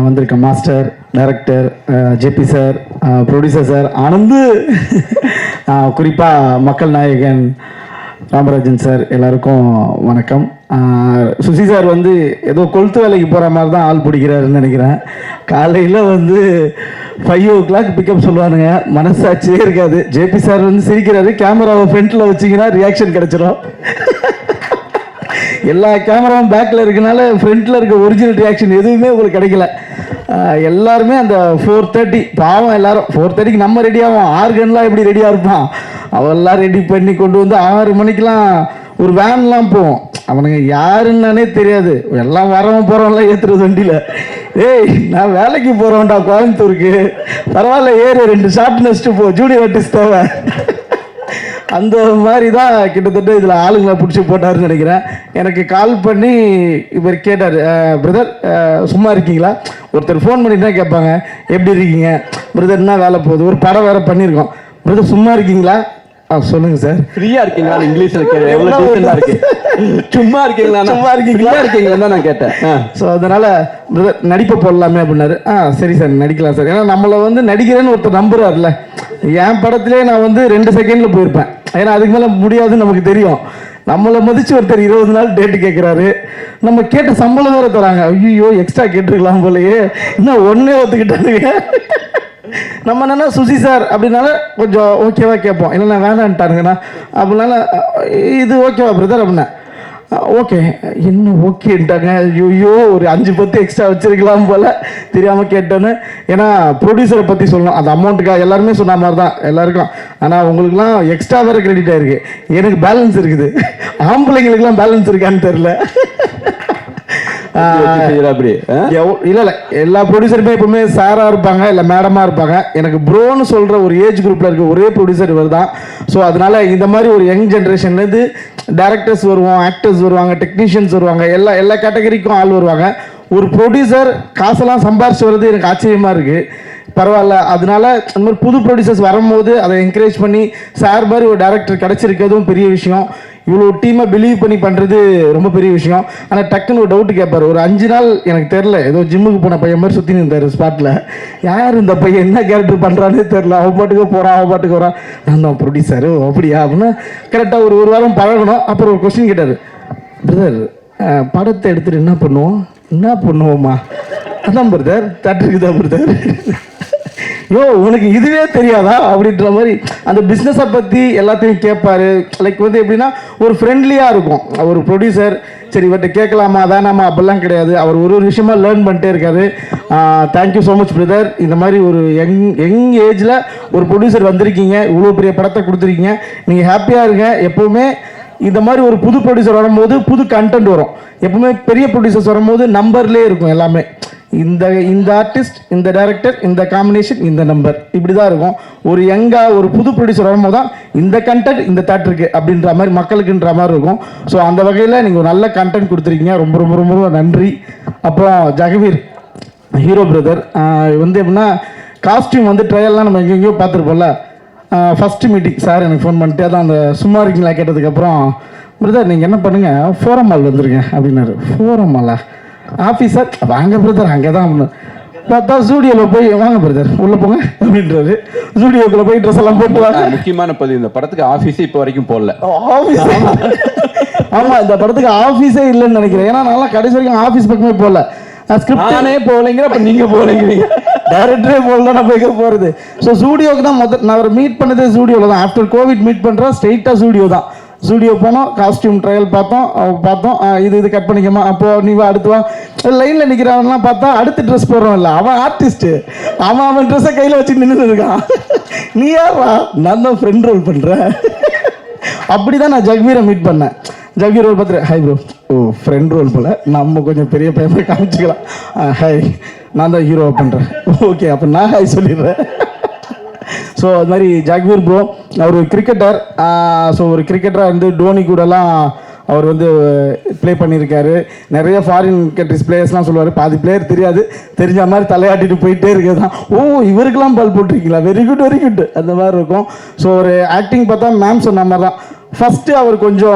வந்திருக்க master, director JP sir, producer sir Anand, குறிப்பாக மக்கள் நாயகன் ராமராஜன் சார், எல்லாருக்கும் வணக்கம். சுசி சார் ஏதோ கொளுத்து வேலைக்கு போகிற மாதிரி தான் ஆள் பிடிக்கிறாருன்னு நினைக்கிறேன். காலையில் 5 o'clock பிக்கப் சொல்லுவானுங்க, மனசாட்சியே இருக்காது. ஜேபி சார் சிரிக்கிறாரு, கேமராவை ஃப்ரண்ட்டில் வச்சிங்கன்னா ரியாக்ஷன் கிடச்சிரும். எல்லா கேமராவும் பேக்கில் இருக்கனால ஃப்ரண்ட்டில் இருக்க ஒரிஜினல் ரியாக்ஷன் எதுவுமே உங்களுக்கு கிடைக்கல. எல்லாருமே அந்த 4:30 பாவம், எல்லாரும் 4:30க்கு நம்ம ரெடியாகும். ஆர்கன்லாம் எப்படி ரெடியாக இருப்பான், அவெல்லாம் ரெடி பண்ணி கொண்டு 6 மணிக்கெலாம் ஒரு வேன்லாம் போவோம். அவனுங்க யாருன்னானே தெரியாது, எல்லாம் வரவன் போகிறவன்லாம் ஏற்றுறது வண்டியில். ஏய் நான் வேலைக்கு போகிறவன்டா கோயம்புத்தூருக்கு, பரவாயில்ல ஏறு 2 ஷார்ட் நெஸ்ட்டு போ, ஜூனியர் ஆர்டிஸ்ட் தேவை. அந்த மாதிரி தான் கிட்டத்தட்ட இதில் ஆளுங்களை பிடிச்சி போட்டாருன்னு நினைக்கிறேன். எனக்கு கால் பண்ணி இவர் கேட்டார், பிரதர் சும்மா இருக்கீங்களா? ஒருத்தர் ஃபோன் பண்ணி தான் கேட்பாங்க, எப்படி இருக்கீங்க பிரதர்னா, வேலை போகுது, ஒரு படம் வேறு பண்ணியிருக்கோம், பிரதர் சும்மா இருக்கீங்களா? சொல்லுங்க சார்.
ஃப்ரீயா இருக்கீங்களா? இங்கிலீஷ்ல கேட்க எவ்வளவு டீசெண்டா இருக்கு. சும்மா இருக்கீங்களா? சும்மா இருக்கீங்களா நான் கேட்டேன்.
ஸோ அதனால பிரதர் நடிப்பை போடலாமே அப்படின்னாரு. சரி சார் நடிக்கலாம் சார். ஏன்னா நம்மளை நடிக்கிறேன்னு ஒருத்தர் நம்புறாருல. என் படத்திலே நான் 2 செகண்ட்ல போயிருப்பேன். ஏன்னா அதுக்கு மேலே முடியாதுன்னு நமக்கு தெரியும். நம்மளை மதிச்சு ஒருத்தர் 20 நாள் டேட்டு கேட்குறாரு. நம்ம கேட்ட சம்பளம் வேற தராங்க. ஐயோ எக்ஸ்ட்ரா கேட்டுருக்கலாம் போலயே, இன்னும் ஒன்னே ஒத்துக்கிட்டாருங்க. நம்ம என்னன்னா சுசி சார் அப்படின்னால கொஞ்சம் ஓகேவா கேட்போம், இல்லைன்னா வேணான்ட்டாருங்கண்ணா அப்படின்னால இது ஓகேவா பிரதர் அப்படின்னா ஓகே என்ன ஓகேன்ட்டாங்க. ஐயோ ஒரு 5-10 எக்ஸ்ட்ரா வச்சிருக்கலாம் போல் தெரியாமல் கேட்டோன்னு. ஏன்னா ப்ரொடியூசரை பற்றி சொல்லணும், அந்த அமௌண்ட்டுக்காக எல்லாருமே சொன்ன மாதிரி தான் எல்லாருக்கும். ஆனால் உங்களுக்குலாம் எக்ஸ்ட்ரா வேறு கிரெடிட் ஆயிருக்கு, எனக்கு பேலன்ஸ் இருக்குது. ஆம்பளைங்களுக்குலாம் பேலன்ஸ் இருக்கான்னு தெரில. இல்ல எல்லா ப்ரொடியூசருமே எப்பவுமே சாரா இருப்பாங்க, இல்ல மேடமா இருப்பாங்க. எனக்கு ப்ரோன்னு சொல்ற ஒரு ஏஜ் குரூப்ல இருக்க ஒரே ப்ரொடியூசர் இவர் தான். ஸோ அதனால இந்த மாதிரி ஒரு யங் ஜென்ரேஷன்லேருந்து டேரக்டர்ஸ் வருவோம், ஆக்டர்ஸ் வருவாங்க, டெக்னீஷியன்ஸ் வருவாங்க, எல்லா கேட்டகரிக்கும் ஆள் வருவாங்க. ஒரு ப்ரொடியூசர் காசெல்லாம் சம்பாரிச்சு வர்றது எனக்கு ஆச்சரியமா இருக்கு. பரவாயில்ல. அதனால இந்த மாதிரி புது ப்ரொடியூசர்ஸ் வரும்போது அதை என்கரேஜ் பண்ணி சார் மாதிரி ஒரு டேரக்டர் கிடைச்சிருக்கிறதும் பெரிய விஷயம். இவ்வளோ டீமை பிலீவ் பண்ணி பண்ணுறது ரொம்ப பெரிய விஷயம். ஆனால் டக்குன்னு ஒரு டவுட்டு கேட்பார். ஒரு 5 நாள் எனக்கு தெரில, ஏதோ ஜிம்முக்கு போன பையன் மாதிரி சுற்றி நின்றார் ஸ்பாட்டில். யார் இந்த பையன், என்ன கேரக்டர் பண்ணுறானே தெரில, அவன் பாட்டுக்கு போகிறான், அவன் பாட்டுக்கு வரான். நான் தான் ப்ரொடியூசரு அப்படியா அப்படின்னா கரெக்டாக ஒரு வாரம் பழகணும். அப்புறம் ஒரு கொஸ்டின் கேட்டார், பிரதர் படத்தை எடுத்துகிட்டு என்ன பண்ணுவோமா? அதான் பிரதர் தட்டுருக்குதா பிரதர், யோ உனக்கு இதுவே தெரியாதா அப்படின்ற மாதிரி அந்த பிஸ்னஸை பற்றி எல்லாத்தையும் கேட்பாரு. லைக் வந்து எப்படின்னா ஒரு ஃப்ரெண்ட்லியாக இருக்கும். ஒரு ப்ரொடியூசர் சரி இவர்கிட்ட கேட்கலாமா வேணாமா அப்படிலாம் கிடையாது. அவர் ஒரு விஷயமா லேர்ன் பண்ணிட்டே இருக்காரு. Thank you so much brother. இந்த மாதிரி ஒரு யங் ஏஜில் ஒரு ப்ரொடியூசர் வந்திருக்கீங்க, இவ்வளோ பெரிய படத்தை கொடுத்துருக்கீங்க, நீங்கள் ஹாப்பியாக இருங்க. எப்போவுமே இந்த மாதிரி ஒரு புது ப்ரொடியூசர் வரும்போது புது கண்டென்ட் வரும். எப்பவுமே பெரிய ப்ரொடியூசர்ஸ் வரும்போது நம்பர்லேயே இருக்கும் எல்லாமே. இந்த ஆர்டிஸ்ட், இந்த டைரக்டர், இந்த காம்பினேஷன், இந்த நம்பர், இப்படி தான் இருக்கும். ஒரு ஒரு புது ப்ரொடியூசர் வரும்போது தான் இந்த கண்டென்ட் இந்த தேட்டருக்கு அப்படின்ற மாதிரி மக்களுக்குன்ற மாதிரி இருக்கும். ஸோ அந்த வகையில் நீங்கள் ஒரு நல்ல கண்டென்ட் கொடுத்துருக்கீங்க, ரொம்ப ரொம்ப ரொம்ப ரொம்ப நன்றி. அப்புறம் ஜெகவீர் ஹீரோ பிரதர் வந்து எப்படின்னா காஸ்டியூம் வந்து ட்ரையல்லாம் நம்ம எங்கெங்கேயோ பார்த்துருப்போம்ல. ஃபஸ்ட்டு மீட்டிங் சார் எனக்கு ஃபோன் பண்ணிட்டு அதான் அந்த சும்மா இருக்கீங்களா கேட்டதுக்கப்புறம், பிரதர் நீங்கள் என்ன பண்ணுங்கள் ஃபோரம் மால் வந்துருங்க அப்படின்னாரு. ஃபோரம் மாலா ஆஃபீஸர் வாங்க பிரதர் அங்கே தான் பார்த்தா ஸ்டூடியோவில் போய் வாங்க பிரதர் உள்ளே போங்க அப்படின்றாரு. ஸ்டூடியோக்குள்ளே போய் ட்ரெஸ் எல்லாம் போட்டு வாங்க.
முக்கியமான பதிவு, இந்த படத்துக்கு ஆஃபீஸே இப்போ வரைக்கும் போடல.
ஆஃபீஸ் ஆமாம், இந்த படத்துக்கு ஆஃபீஸே இல்லைன்னு நினைக்கிறேன். ஏன்னா நல்லா கடைசி வரைக்கும் ஆஃபீஸ் பக்கமே போகல. ஸ்கிரிப்டானே போகலைங்கிற அப்போ நீங்கள் போகலைங்கிறீங்க, டைரக்டரே போகல நம்ம எங்கே போகிறது. ஸோ ஸ்டூடியோக்கு தான் நான் அவரை மீட் பண்ணதே ஸ்டூடியோவில் தான். ஆஃப்டர் கோவிட் மீட் பண்ணுறோம், ஸ்ட்ரெயிட்டாக ஸ்டூடியோ தான். ஸ்டூடியோ போனோம், காஸ்டியூம் ட்ரையல் பார்த்தோம். இது கட் பண்ணிக்கமா, அப்போது நீ அடுத்து வா. லைனில் நிற்கிறவன்லாம் பார்த்தா அடுத்த ட்ரெஸ் போடுறோம் இல்லை, அவன் ஆர்டிஸ்ட்டு, அவன் ட்ரெஸ்ஸை கையில் வச்சு நின்று இருக்கான். நீ யாரா? நான் தான் ஃப்ரெண்ட் ரோல் பண்ணுறேன். அப்படி தான் நான் ஜெகவீரை மீட் பண்ணேன். ஜெகவீர் ரோல் பார்த்துட்டு ஹை ப்ரோ, ஓ ஃப்ரெண்ட் ரோல் போல், நம்ம கொஞ்சம் பெரிய பையன் காமிச்சிக்கலாம். ஹை நான் தான் ஹீரோவை பண்ணுறேன். ஓகே அப்போ நான் ஹாய் சொல்லிடுறேன். ஸோ அது மாதிரி ஜெகவீர் ப்ரோ அவர் கிரிக்கெட்டர். ஸோ ஒரு கிரிக்கெட்டராக வந்து டோனி கூடலாம் அவர் வந்து ப்ளே பண்ணியிருக்காரு. நிறைய ஃபாரின் கண்ட்ரிஸ் பிளேயர்ஸ்லாம் சொல்லுவார், பாதி பிளேயர் தெரியாது, தெரிஞ்ச மாதிரி தலையாட்டிட்டு போயிட்டே இருக்கிறது தான். ஓ இவருக்கெல்லாம் பால் போட்டிருக்கீங்களா, வெரி குட் வெரி குட் அந்த மாதிரி இருக்கும். ஸோ ஒரு ஆக்டிங் பார்த்தா மேம் சொன்ன மாதிரி தான். ஃபஸ்ட்டு அவர்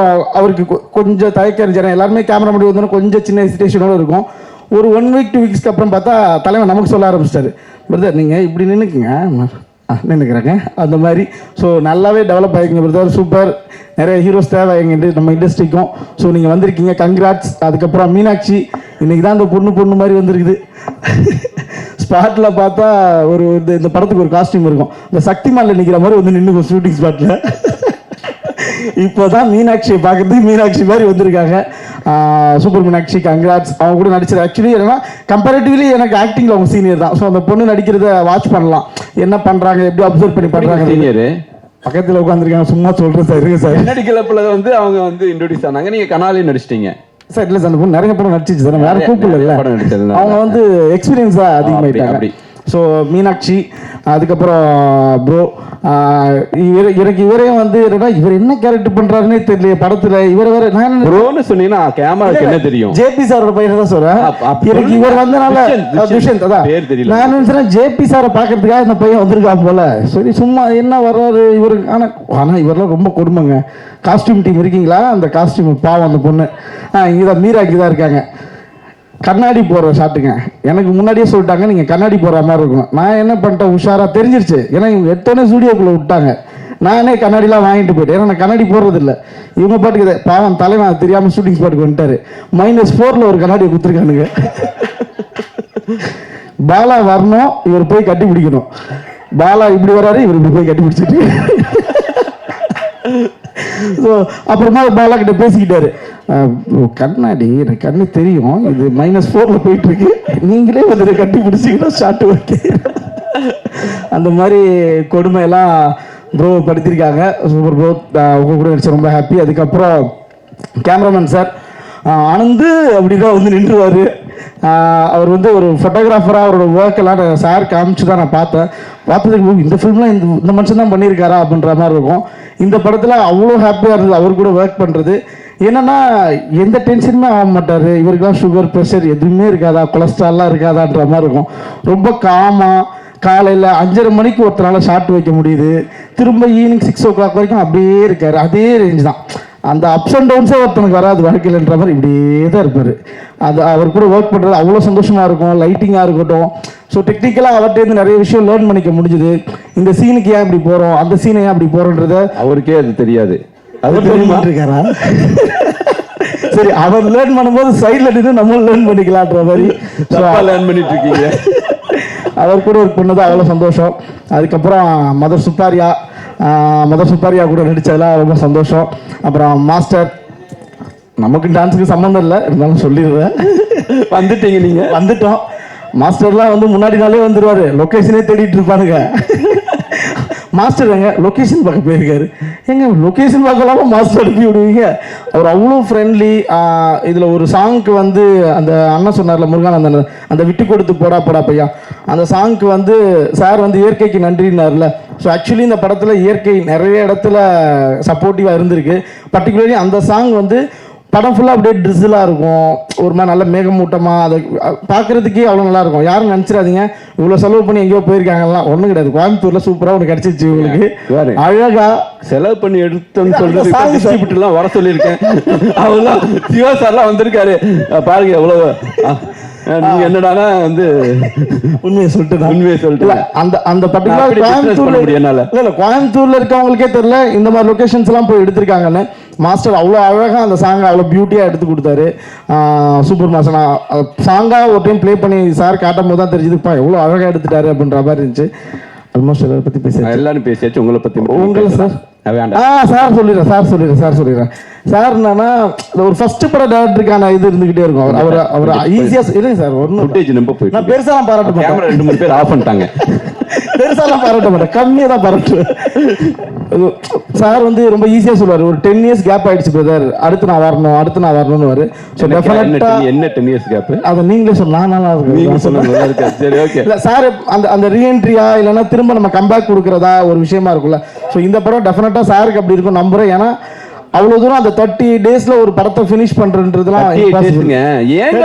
அவருக்கு கொஞ்சம் தயக்கம் இருந்துச்சு. எல்லாருமே கேமரா முன்னாடி வந்தோன்னா கொஞ்சம் சின்ன ஹெசிடேஷனோடு இருக்கும். ஒரு 1 வீக் 2 வீக்ஸ்க்கு அப்புறம் பார்த்தா தலைவன் நமக்கு சொல்ல ஆரம்பிச்சிட்டாரு, பிரதர் நீங்கள் இப்படி நின்றுக்குங்க நினைக்கிறாங்க அந்த மாதிரி. ஸோ நல்லாவே டெவலப் ஆகிருக்கீங்க பிரதர், சூப்பர். நிறைய ஹீரோஸ் தேவை நம்ம இண்டஸ்ட்ரிக்கும். ஸோ நீங்கள் வந்திருக்கீங்க, கங்க்ராட்ஸ். அதுக்கப்புறம் மீனாட்சி இன்றைக்கி தான் இந்த பொண்ணு மாதிரி வந்திருக்குது. ஸ்பாட்டில் பார்த்தா இந்த படத்துக்கு ஒரு காஸ்டியூம் இருக்கும், இந்த சக்திமானில் நிற்கிற மாதிரி வந்து நின்றுக்கும் ஷூட்டிங் ஸ்பாட்டில். இப்போ தான் மீனாட்சியை பார்க்குறதுக்கு மீனாட்சி மாதிரி வந்திருக்காங்க. Super Meenakshi, congrats. அவங்க கூட நடிச்சது ஆக்சுவலி என்னன்னா கம்பேரிட்டிவ்லி எனக்கு ஆக்டிங்கில் அவங்க சீனியர் தான். ஸோ அந்த பொண்ணு நடிக்கிறத வாட்ச் பண்ணலாம், என்ன பண்ணுறாங்க, எப்படி அப்சர்வ் பண்ணி பண்ணுறாங்க.
சீனியர்
பக்கத்தில் உட்காந்துருக்காங்க, சும்மா சொல்கிறேன் சார். இருக்கு சார்
கன்னடி கிளப்பில் வந்து அவங்க வந்து இன்ட்ரோடியூஸ் ஆனாங்க, நீங்கள் கனாலையும் நடிச்சிட்டீங்க
சார். இல்லை சார் அந்த பொண்ணு நிறைய படம் நடிச்சிச்சு சார், வேறு கூப்பிடல இல்லை, அவங்க வந்து எக்ஸ்பீரியன்ஸாக அதிகமாகிட்டாங்க. ஸோ மீனாட்சி, அதுக்கப்புறம் ப்ரோ எனக்கு இவரையும் வந்து இவர் என்ன கேரக்டர் பண்றாருன்னே தெரியல படத்துல. இவர் வேற நான்
ப்ரோன்னு சொன்னீங்கன்னா கேமராக்கு என்ன தெரியும்,
ஜேபி சாரோட பையன் தான் சொல்றேன். எனக்கு இவர் வந்தனால துஷ்யந்த் அதான் நான் நினைச்சேன் ஜேபி சாரை பார்க்கறதுக்காக இந்த பையன் வந்திருக்கான் போல. சரி சும்மா என்ன வர்றாரு இவரு. ஆனால் இவரெல்லாம் ரொம்ப கொடுமைங்க. காஸ்டியூம் டீம் இருக்கீங்களா, அந்த காஸ்டியூம் பாவம் அந்த பொண்ணு இங்கதான் மீராக்கி தான் இருக்காங்க. கண்ணாடி போடுற ஷாட்டுங்க, எனக்கு முன்னாடியே சொல்லிட்டாங்க நீங்கள் கண்ணாடி போடுற மாதிரி இருக்கும். நான் என்ன பண்ணிட்டேன், உஷாராக தெரிஞ்சிருச்சு. ஏன்னா இவங்க எடுத்தோடனே ஸ்டூடியோக்குள்ளே விட்டாங்க, நானே கண்ணாடிலாம் வாங்கிட்டு போயிட்டேன். ஏன்னா நான் கண்ணாடி போடுறது இல்லை. இவங்க பாட்டுக்கு பாவம் தலைவன் தெரியாமல் ஷூட்டிங் ஸ்பாட்டுக்கு வந்துட்டாரு. -4 ஒரு கண்ணாடியை கொடுத்துருக்கானுங்க. பாலா வரணும், இவர் போய் கட்டி பிடிக்கணும். பாலா இப்படி வராரு, இவர் இப்படி போய் கட்டி பிடிச்சிட்டு ஸோ அப்புறமா பாலா கிட்ட பேசிக்கிட்டாரு, கண்ணாடி எனக்கு கண்ணு தெரியும், இது -4ல் போயிட்டுருக்கு, நீங்களே வந்து கட்டி பிடிச்சிங்கன்னா ஷார்ட் ஓகே. அந்த மாதிரி கொடுமையெல்லாம் ப்ரோ படுத்திருக்காங்க. சூப்பர் ப்ரோ, உங்க கூட நடிச்ச ரொம்ப ஹாப்பி. அதுக்கப்புறம் கேமராமேன் சார் ஆனந்து அப்படிதான் வந்து நின்றுவார். அவர் வந்து ஒரு ஃபோட்டோகிராஃபராக அவரோட ஒர்க்கெல்லாம் சார் காமிச்சு தான் நான் பார்த்ததுக்கு இந்த ஃபிலிம்லாம் இந்த மனுஷன் தான் பண்ணியிருக்காரா அப்படின்ற மாதிரி இருக்கும். இந்த படத்தில் அவ்வளோ ஹாப்பியாக இருந்தது அவர் கூட ஒர்க் பண்ணுறது. என்னென்னா எந்த டென்ஷனுமே ஆக மாட்டார், இவருக்கெல்லாம் சுகர் ப்ரெஷர் எதுவுமே இருக்காதா, கொலஸ்ட்ரால்லாம் இருக்காதான்ற மாதிரி இருக்கும். ரொம்ப காமாக காலையில் 5:30 மணிக்கு ஒருத்தரால் ஷார்ட் வைக்க முடியுது, திரும்ப ஈவினிங் 6 o'clock வரைக்கும் அப்படியே இருக்கார். அதே ரேஞ்ச் தான், அந்த அப்ஸ் அண்ட் டவுன்ஸே ஒருத்தனுக்கு வராது வாழ்க்கையில்ன்ற மாதிரி இப்படியே தான் இருப்பார். அது அவர் கூட ஒர்க் பண்ணுறது அவ்வளோ சந்தோஷமாக இருக்கும். லைட்டிங்காக இருக்கட்டும், ஸோ டெக்னிக்கலாக அவர்கிட்டேருந்து நிறைய விஷயம் லேர்ன் பண்ணிக்க முடிஞ்சுது. இந்த சீனுக்கு ஏன் இப்படி போகிறோம், அந்த சீனை ஏன் அப்படி போகிறோன்றத
அவருக்கே அது தெரியாது.
அவர் தெரியுமாட்டிருக்காரா? சரி, அவர் லேர்ன் பண்ணும்போது சைடில் நின்று நம்ம லேர்ன் பண்ணிக்கலான்ற மாதிரி
லேர்ன் பண்ணிட்டு இருக்கீங்க.
அவர் கூட ஒர்க் பண்ணது அவ்வளோ சந்தோஷம். அதுக்கப்புறம் மதர் சுப்பாரியா கூட நடித்ததெல்லாம் ரொம்ப சந்தோஷம். அப்புறம் மாஸ்டர், நமக்கு டான்ஸுக்கு சம்மந்தம் இல்லை, இருந்தாலும் சொல்லிடுறேன்.
வந்துட்டீங்க, நீங்கள்
வந்துட்டோம். மாஸ்டர்லாம் வந்து முன்னாடி நாளே வந்துடுவார், லொக்கேஷனே தேடிட்டு இருப்பானுங்க. மாஸ்டர் எங்க லொக்கேஷன் பார்க்க போயிருக்காரு, எங்க லொக்கேஷன் பார்க்கலாமா மாஸ்டர் அனுப்பி விடுவீங்க. அவர் அவ்வளோ ஃப்ரெண்ட்லி. இதில் ஒரு சாங்க்கு வந்து அந்த அண்ணன் சொன்னார்ல முருகானந்தன், அந்த விட்டு கொடுத்து போடா பையா, அந்த சாங்க்கு வந்து சார் வந்து இயற்கைக்கு நன்றினார்ல. ஸோ ஆக்சுவலி இந்த படத்தில் இயற்கை நிறைய இடத்துல சப்போர்ட்டிவாக இருந்திருக்கு. பர்டிகுலர்லி அந்த சாங் வந்து படம் ஃபுல்லாக அப்படியே ட்ரிஸிலாக இருக்கும், ஒரு மாதிரி நல்ல மேகமூட்டமாக, அதை பார்க்குறதுக்கே அவ்வளோ நல்லாயிருக்கும். யாரும் நினச்சிடாதீங்க இவ்வளோ செலவு பண்ணி எங்கேயோ போயிருக்காங்கலாம், ஒன்றும் கிடையாது. கோயம்புத்தூரில் சூப்பராக ஒன்று கிடச்சிச்சு உங்களுக்கு, அழகாக
செலவு பண்ணி எடுத்தோன்னு சொல்லிட்டு வர சொல்லியிருக்கேன். அவங்களாம் சிவா சார்லாம் வந்திருக்காரு பாருங்க எவ்வளோ. நீங்க என்னடானா வந்து
உண்மையை சொல்லிட்டு அந்த பர்டிகுலர் கோயம்புத்தூர்ல இருக்கவங்களுக்கே தெரியல இந்த மாதிரி லொகேஷன்ஸ் எல்லாம் போய் எடுத்திருக்காங்கன்னு. மாஸ்டர் அவ்வளோ அழகாக அந்த சாங்கை அவ்வளோ பியூட்டியாக எடுத்து கொடுத்தாரு. Super master. நான் சாங்காக ஒரு டைம் ப்ளே பண்ணி சார் காட்டும் போது தான் தெரிஞ்சுதுப்பா எவ்வளோ அழகாக எடுத்துட்டாரு அப்படின்ற மாதிரி இருந்துச்சு. ஆல்மோஸ்ட் எல்லாரை பற்றி பேசி எல்லாரும்
பேசியாச்சு. உங்களை பற்றி
உங்களை சார் சார் சொல்லிடுறேன். சார் என்னன்னா ஒரு ஃபர்ஸ்ட் பட டேரக்டருக்கான இது இருந்துகிட்டே இருக்கும். அவர் ஈஸியா இல்லைங்க சார், நான் பெருசாலாம் பாராட்ட மாட்டேன்.
2-3 பேர் ஆஃப் பண்ணிட்டாங்க.
பெருசாலாம் பாராட்ட மாட்டேன், கம்மியாக தான் பாராட்டுவேன். சார் வந்து ரொம்ப ஈஸியா சொல்லுவார், ஒரு 10 years கேப் ஆயிடுச்சு பிரதர், அடுத்து நான் வரணும்னு வரு.
என்ன 10 years கேப்
அதை நீங்களே சொல்லலாம்.
சரி, ஓகே.
சார் அந்த ரீஎன்ட்ரியா இல்லைன்னா திரும்ப நம்ம கம்பேக் கொடுக்கறதா ஒரு விஷயமா இருக்குல்ல. ஸோ இந்த படம் டெஃபினட்டா சாருக்கு அப்படி இருக்கும் நம்புறேன். ஏன்னா அவ்வளவு தூரம் அந்த 30 daysல ஒரு படத்தை ஃபினிஷ் பண்றதுலாம்
ஏங்க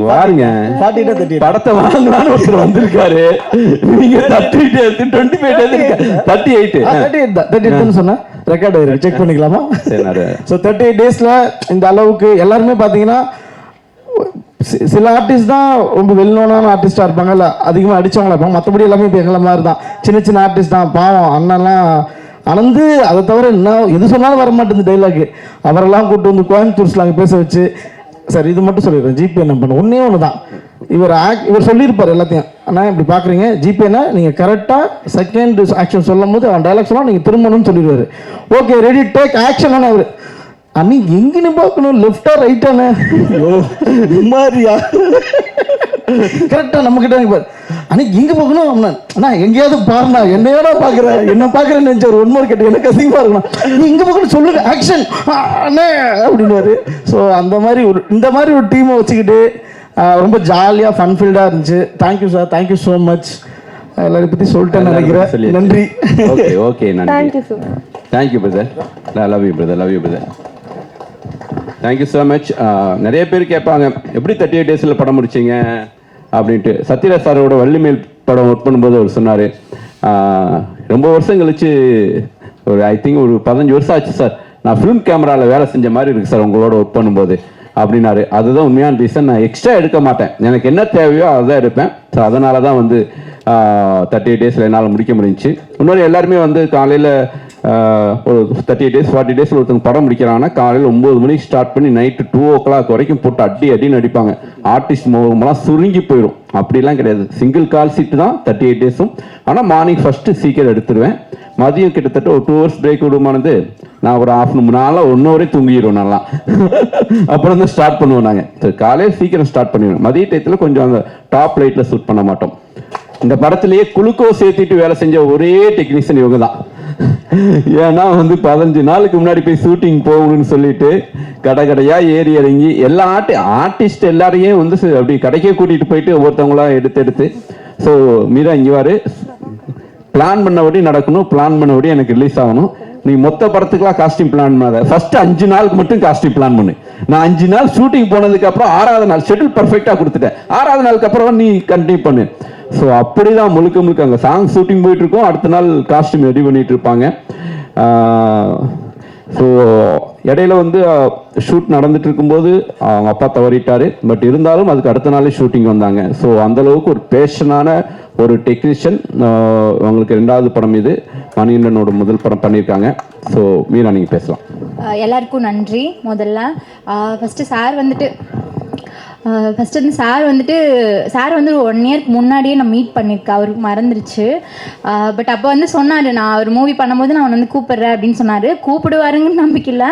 பாருங்க, படத்தை வாங்கலான்னு ஒருத்தர் வந்திருக்காரு. நீங்க
38 சொன்னா ரெக்கார்ட் ஆயிருக்கு, செக் பண்ணிக்கலாமா? ஸோ 38 daysல இந்த அளவுக்கு எல்லாருமே பாத்தீங்கன்னா சில ஆர்டிஸ்ட் தான் ரொம்ப வெல்நோனான ஆர்டிஸ்டா இருப்பாங்க, இல்லை அதிகமாக அடிச்சவங்களா இருப்பாங்க. மற்றபடி எல்லாமே இப்போ எங்களை மாதிரி தான் சின்ன ஆர்டிஸ்ட் தான். பாவம் அண்ணன்லாம் அனந்து அதை தவிர என்ன எது சொன்னாலும் வர மாட்டேங்குது டைலாக். அவரெல்லாம் கூப்பிட்டு வந்து கோயம்புத்தூர் அங்கே பேச வச்சு, சார் இது மட்டும் சொல்லிடுறேன், ஜிபே என்ன பண்ண ஒன்றே ஒன்று தான். இவர் சொல்லியிருப்பார் எல்லாத்தையும், ஆனால் இப்படி பார்க்குறீங்க ஜிபேனா நீங்கள் கரெக்டாக செகண்ட் ஆக்ஷன் சொல்லும் போது அவன் டைலாக் சொன்னால் நீங்கள் திரும்பணும்னு சொல்லிடுவார். Okay ready take action. ஆனால் அவர் அண்ணி எங்கன்னு பார்க்கணும், லெஃப்டா ரைட்டானே மாதிரியா கரெக்டா நம்ம கிட்ட அன்னைக்கு எங்க பார்க்கணும் அண்ணா எங்கேயாவது பாருண்ணா, என்னையோட பாக்குறேன் என்ன பாக்குறேன்னு நினைச்ச ஒரு ஒன்மோர் கேட்டு எனக்கு அசிங்கமா இருக்கணும், நீ இங்க பார்க்கணும் சொல்லுங்க ஆக்ஷன் அண்ணே அப்படின்னாரு. ஸோ அந்த மாதிரி இந்த மாதிரி ஒரு டீமை வச்சுக்கிட்டு ரொம்ப ஜாலியாக ஃபன்ஃபில்டாக இருந்துச்சு. Thank you sir, thank you so much. எல்லாரையும் பற்றி சொல்லிட்டேன்னு நினைக்கிறேன். நன்றி.
ஓகே ஓகே நன்றி. Thank you brother. Love you brother. Thank you so much. நிறைய பேர் கேட்பாங்க எப்படி 38 daysல படம் முடிச்சிங்க அப்படின்ட்டு. சத்யராஜ் சாரோட வள்ளிமேல் படம் ஒர்க் பண்ணும்போது அவர் சொன்னார், ரொம்ப வருஷம் கழிச்சு ஒரு ஐ திங்க் ஒரு 15 வருஷம் ஆச்சு சார், நான் ஃபிலிம் கேமராவில் வேலை செஞ்ச மாதிரி இருக்குது சார் உங்களோட ஒர்க் பண்ணும்போது அப்படின்னாரு. அதுதான் உண்மையான ரீசன். நான் எக்ஸ்ட்ரா எடுக்க மாட்டேன், எனக்கு என்ன தேவையோ அதுதான் எடுப்பேன். ஸோ அதனால தான் வந்து 38 daysல என்னால் முடிக்க முடிஞ்சிச்சு. இன்னொரு எல்லாருமே வந்து காலையில் ஒரு 38 days 40 daysல ஒருத்தவங்க படம் முடிக்கிறாங்கன்னா காலையில் 9 மணிக்கு ஸ்டார்ட் பண்ணி நைட்டு 2 o'clock வரைக்கும் போட்டு அடின்னு அடிப்பாங்க. ஆர்டிஸ்ட் முகமெல்லாம் சுருங்கி போயிடும். அப்படிலாம் கிடையாது, சிங்கிள் கால் சீட்டு தான் 38 daysம். ஆனால் மார்னிங் ஃபஸ்ட்டு சீக்கிரம் எடுத்துருவேன், மதியம் கிட்டத்தட்ட ஒரு 2 hours பிரேக் விடுமானது நான் ஒரு ½ நாளாக 1 hour தூங்கிடுவோம் நல்லா. அப்புறம் தான் ஸ்டார்ட் பண்ணுவோம் நாங்கள். காலையில் சீக்கிரம் ஸ்டார்ட் பண்ணிடுவோம். மதிய டயத்தில் கொஞ்சம் அந்த டாப் லைட்டில் ஷூட் பண்ண மாட்டோம். இந்த படத்திலேயே குளுக்கோஸ் சேர்த்திட்டு வேலை செஞ்ச ஒரே டெக்னீஷியன் இவங்க தான். ஏன்னா 15 நாளுக்கு முன்னாடி போய் ஷூட்டிங் போகணும்னு சொல்லிட்டு கடையா ஏறி இறங்கி எல்லா ஆர்டிஸ்ட் எல்லாரையும் அப்படி கடைக்கே கூட்டிட்டு போயிட்டு ஒவ்வொருத்தவங்களா எடுத்து ஸோ மீரா இங்கே வாரு, பிளான் பண்ணபடி நடக்கணும், பிளான் பண்ணபடி எனக்கு ரிலீஸ் ஆகணும். நீ மொத்த படத்துக்குலாம் காஸ்டியூம் பிளான் பண்ணாத, ஃபர்ஸ்ட் 5 நாளுக்கு மட்டும் காஸ்டியூம் பிளான் பண்ணு. நான் 5 நாள் ஷூட்டிங் போனதுக்கு அப்புறம் 6வது நாள் ஷெட்யூல் பர்ஃபெக்டா கொடுத்துட்டேன். 6வது நாளுக்கு அப்புறம் நீ கண்டினியூ பண்ணு. ஸோ அப்படிதான் முழுக்க அங்கே சாங் ஷூட்டிங் போயிட்டு இருக்கோம், அடுத்த நாள் காஸ்டியூம் ரெடி பண்ணிட்டு இருப்பாங்க. ஸோ இடையில ஷூட் நடந்துட்டு இருக்கும்போது அவங்க அப்பா தவறிட்டாரு. பட் இருந்தாலும் அதுக்கு அடுத்த நாளே ஷூட்டிங் வந்தாங்க. ஸோ அந்த அளவுக்கு ஒரு பேஷனான ஒரு டெக்னீஷியன். அவங்களுக்கு 2வது படம் இது, மணிகண்டனோட முதல் படம் பண்ணியிருக்காங்க. ஸோ மீரா நீங்கள் பேசலாம்.
எல்லாருக்கும் நன்றி. முதல்ல ஃபஸ்ட்டு சார் வந்து 1 இயர்க்கு முன்னாடியே நான் மீட் பண்ணியிருக்கேன். அவருக்கு மறந்துருச்சு. பட் அப்போ சொன்னார், நான் ஒரு மூவி பண்ணும்போது நான் வந்து கூப்பிட்றேன் அப்படின்னு சொன்னார். கூப்பிடுவாருங்கன்னு நம்பிக்கை இல்லை.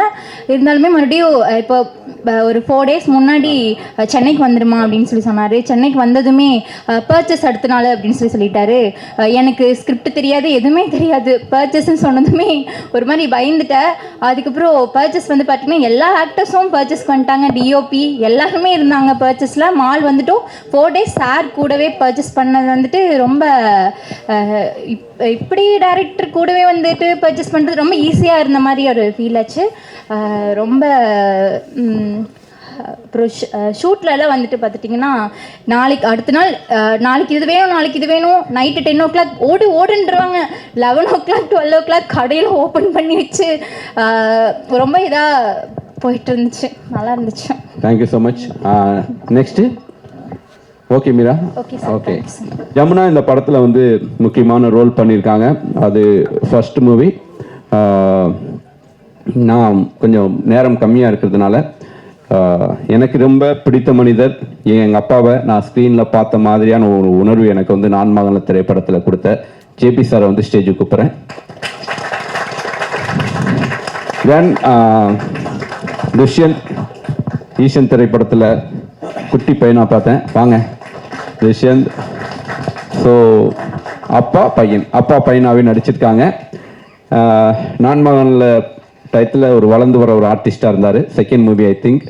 இருந்தாலுமே மறுபடியும் இப்போ ஒரு 4 days முன்னாடி சென்னைக்கு வந்துடுமா அப்படின்னு சொன்னார். சென்னைக்கு வந்ததுமே பர்ச்சேஸ் அடுத்த நாள் அப்படின்னு சொல்லிட்டாரு. எனக்கு ஸ்கிரிப்ட் தெரியாது, எதுவுமே தெரியாது. பர்ச்சேஸ்ன்னு சொன்னதுமே ஒரு மாதிரி பயந்துட்டேன். அதுக்கப்புறம் பர்ச்சேஸ் பார்த்தீங்கன்னா எல்லா ஆக்டர்ஸும் பர்ச்சேஸ் பண்ணிட்டாங்க, டிஓபி எல்லாருமே இருந்தாங்க பர்ச்சேஸில். மால் 4 days சார் கூடவே பர்ச்சேஸ் பண்ணது ரொம்ப இப்படி டைரக்டர் கூடவே பர்ச்சேஸ் பண்ணுறது ரொம்ப ஈஸியாக இருந்த மாதிரி ஒரு ஃபீல் ஆச்சு. ரொம்ப அப்புறம் ஷூட்லலாம் பார்த்துட்டிங்கன்னா அடுத்த நாள் நாளைக்கு இது வேணும் நைட்டு 10 o'clock ஓடுன்றாங்க. 11 o'clock 12 o'clock கடையில் ஓப்பன் பண்ணி வச்சு ரொம்ப இதாக போயிட்டு இருந்துச்சு. நல்லா இருந்துச்சு.
Thank you so much. Next okay Meera. Okay Jamuna இந்த படத்தில் முக்கியமான ரோல் பண்ணியிருக்காங்க. அது ஃபர்ஸ்ட் மூவி. நான் கொஞ்சம் நேரம் கம்மியாக இருக்கிறதுனால எனக்கு ரொம்ப பிடித்த மனிதர் எங்கள் அப்பாவை நான் ஸ்க்ரீனில் பார்த்த மாதிரியான ஒரு உணர்வு எனக்கு நான் மகன் திரைப்படத்தில் கொடுத்த ஜேபி சாரை ஸ்டேஜுக்கு கூப்பிட்றேன். தென் துஷ்யந்த் ஈசன் திரைப்படத்தில் குட்டி பையனாக பார்த்தேன். வாங்க துஷ்யந்த். ஸோ அப்பா பையனாகவே நடிச்சிருக்காங்க. நான் மகனில் டயத்தில் ஒரு வளர்ந்து வர ஒரு ஆர்டிஸ்டாக இருந்தார். Second movie I think.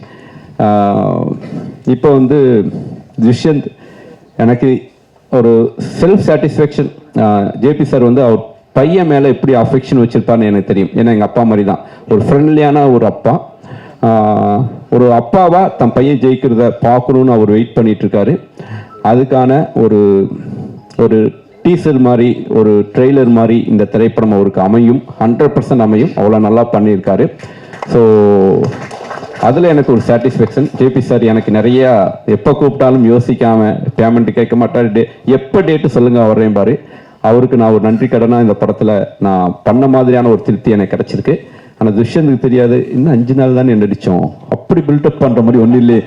இப்போ துஷ்யந்த் எனக்கு ஒரு செல்ஃப் சாட்டிஸ்ஃபேக்ஷன். ஜேபி சார் அவர் பையன் மேலே எப்படி அஃபெக்ஷன் வச்சுருப்பான்னு எனக்கு தெரியும். ஏன்னா எங்கள் அப்பா மாதிரி தான் ஒரு ஃப்ரெண்ட்லியான ஒரு அப்பா. ஒரு அப்பாவா தன் பையன் ஜெயிக்கிறத பார்க்கணுன்னு அவர் வெயிட் பண்ணிட்டு இருக்காரு. அதுக்கான ஒரு டீசர் மாதிரி ஒரு ட்ரெய்லர் மாதிரி இந்த திரைப்படம் அவருக்கு அமையும், 100% அமையும். அவ்வளோ நல்லா பண்ணியிருக்காரு. ஸோ அதில் எனக்கு ஒரு சாட்டிஸ்ஃபேக்ஷன். ஜேபி சார் எனக்கு நிறையா எப்போ கூப்பிட்டாலும் யோசிக்காமல் பேமெண்ட் கேட்க மாட்டார். எப்போ டேட்டு சொல்லுங்கள் வர்றேன் பாரு. அவருக்கு நான் ஒரு நன்றி கடனாக இந்த படத்தில் நான் பண்ண மாதிரியான ஒரு திருப்தி எனக்கு கிடச்சிருக்கு. ஆனால் துஷ்யந்துக்கு தெரியாது, இன்னும் 5 நாள் தானே நடித்தோம், அப்படி பில்டப் பண்ணுற மாதிரி ஒன்றும் இல்லை.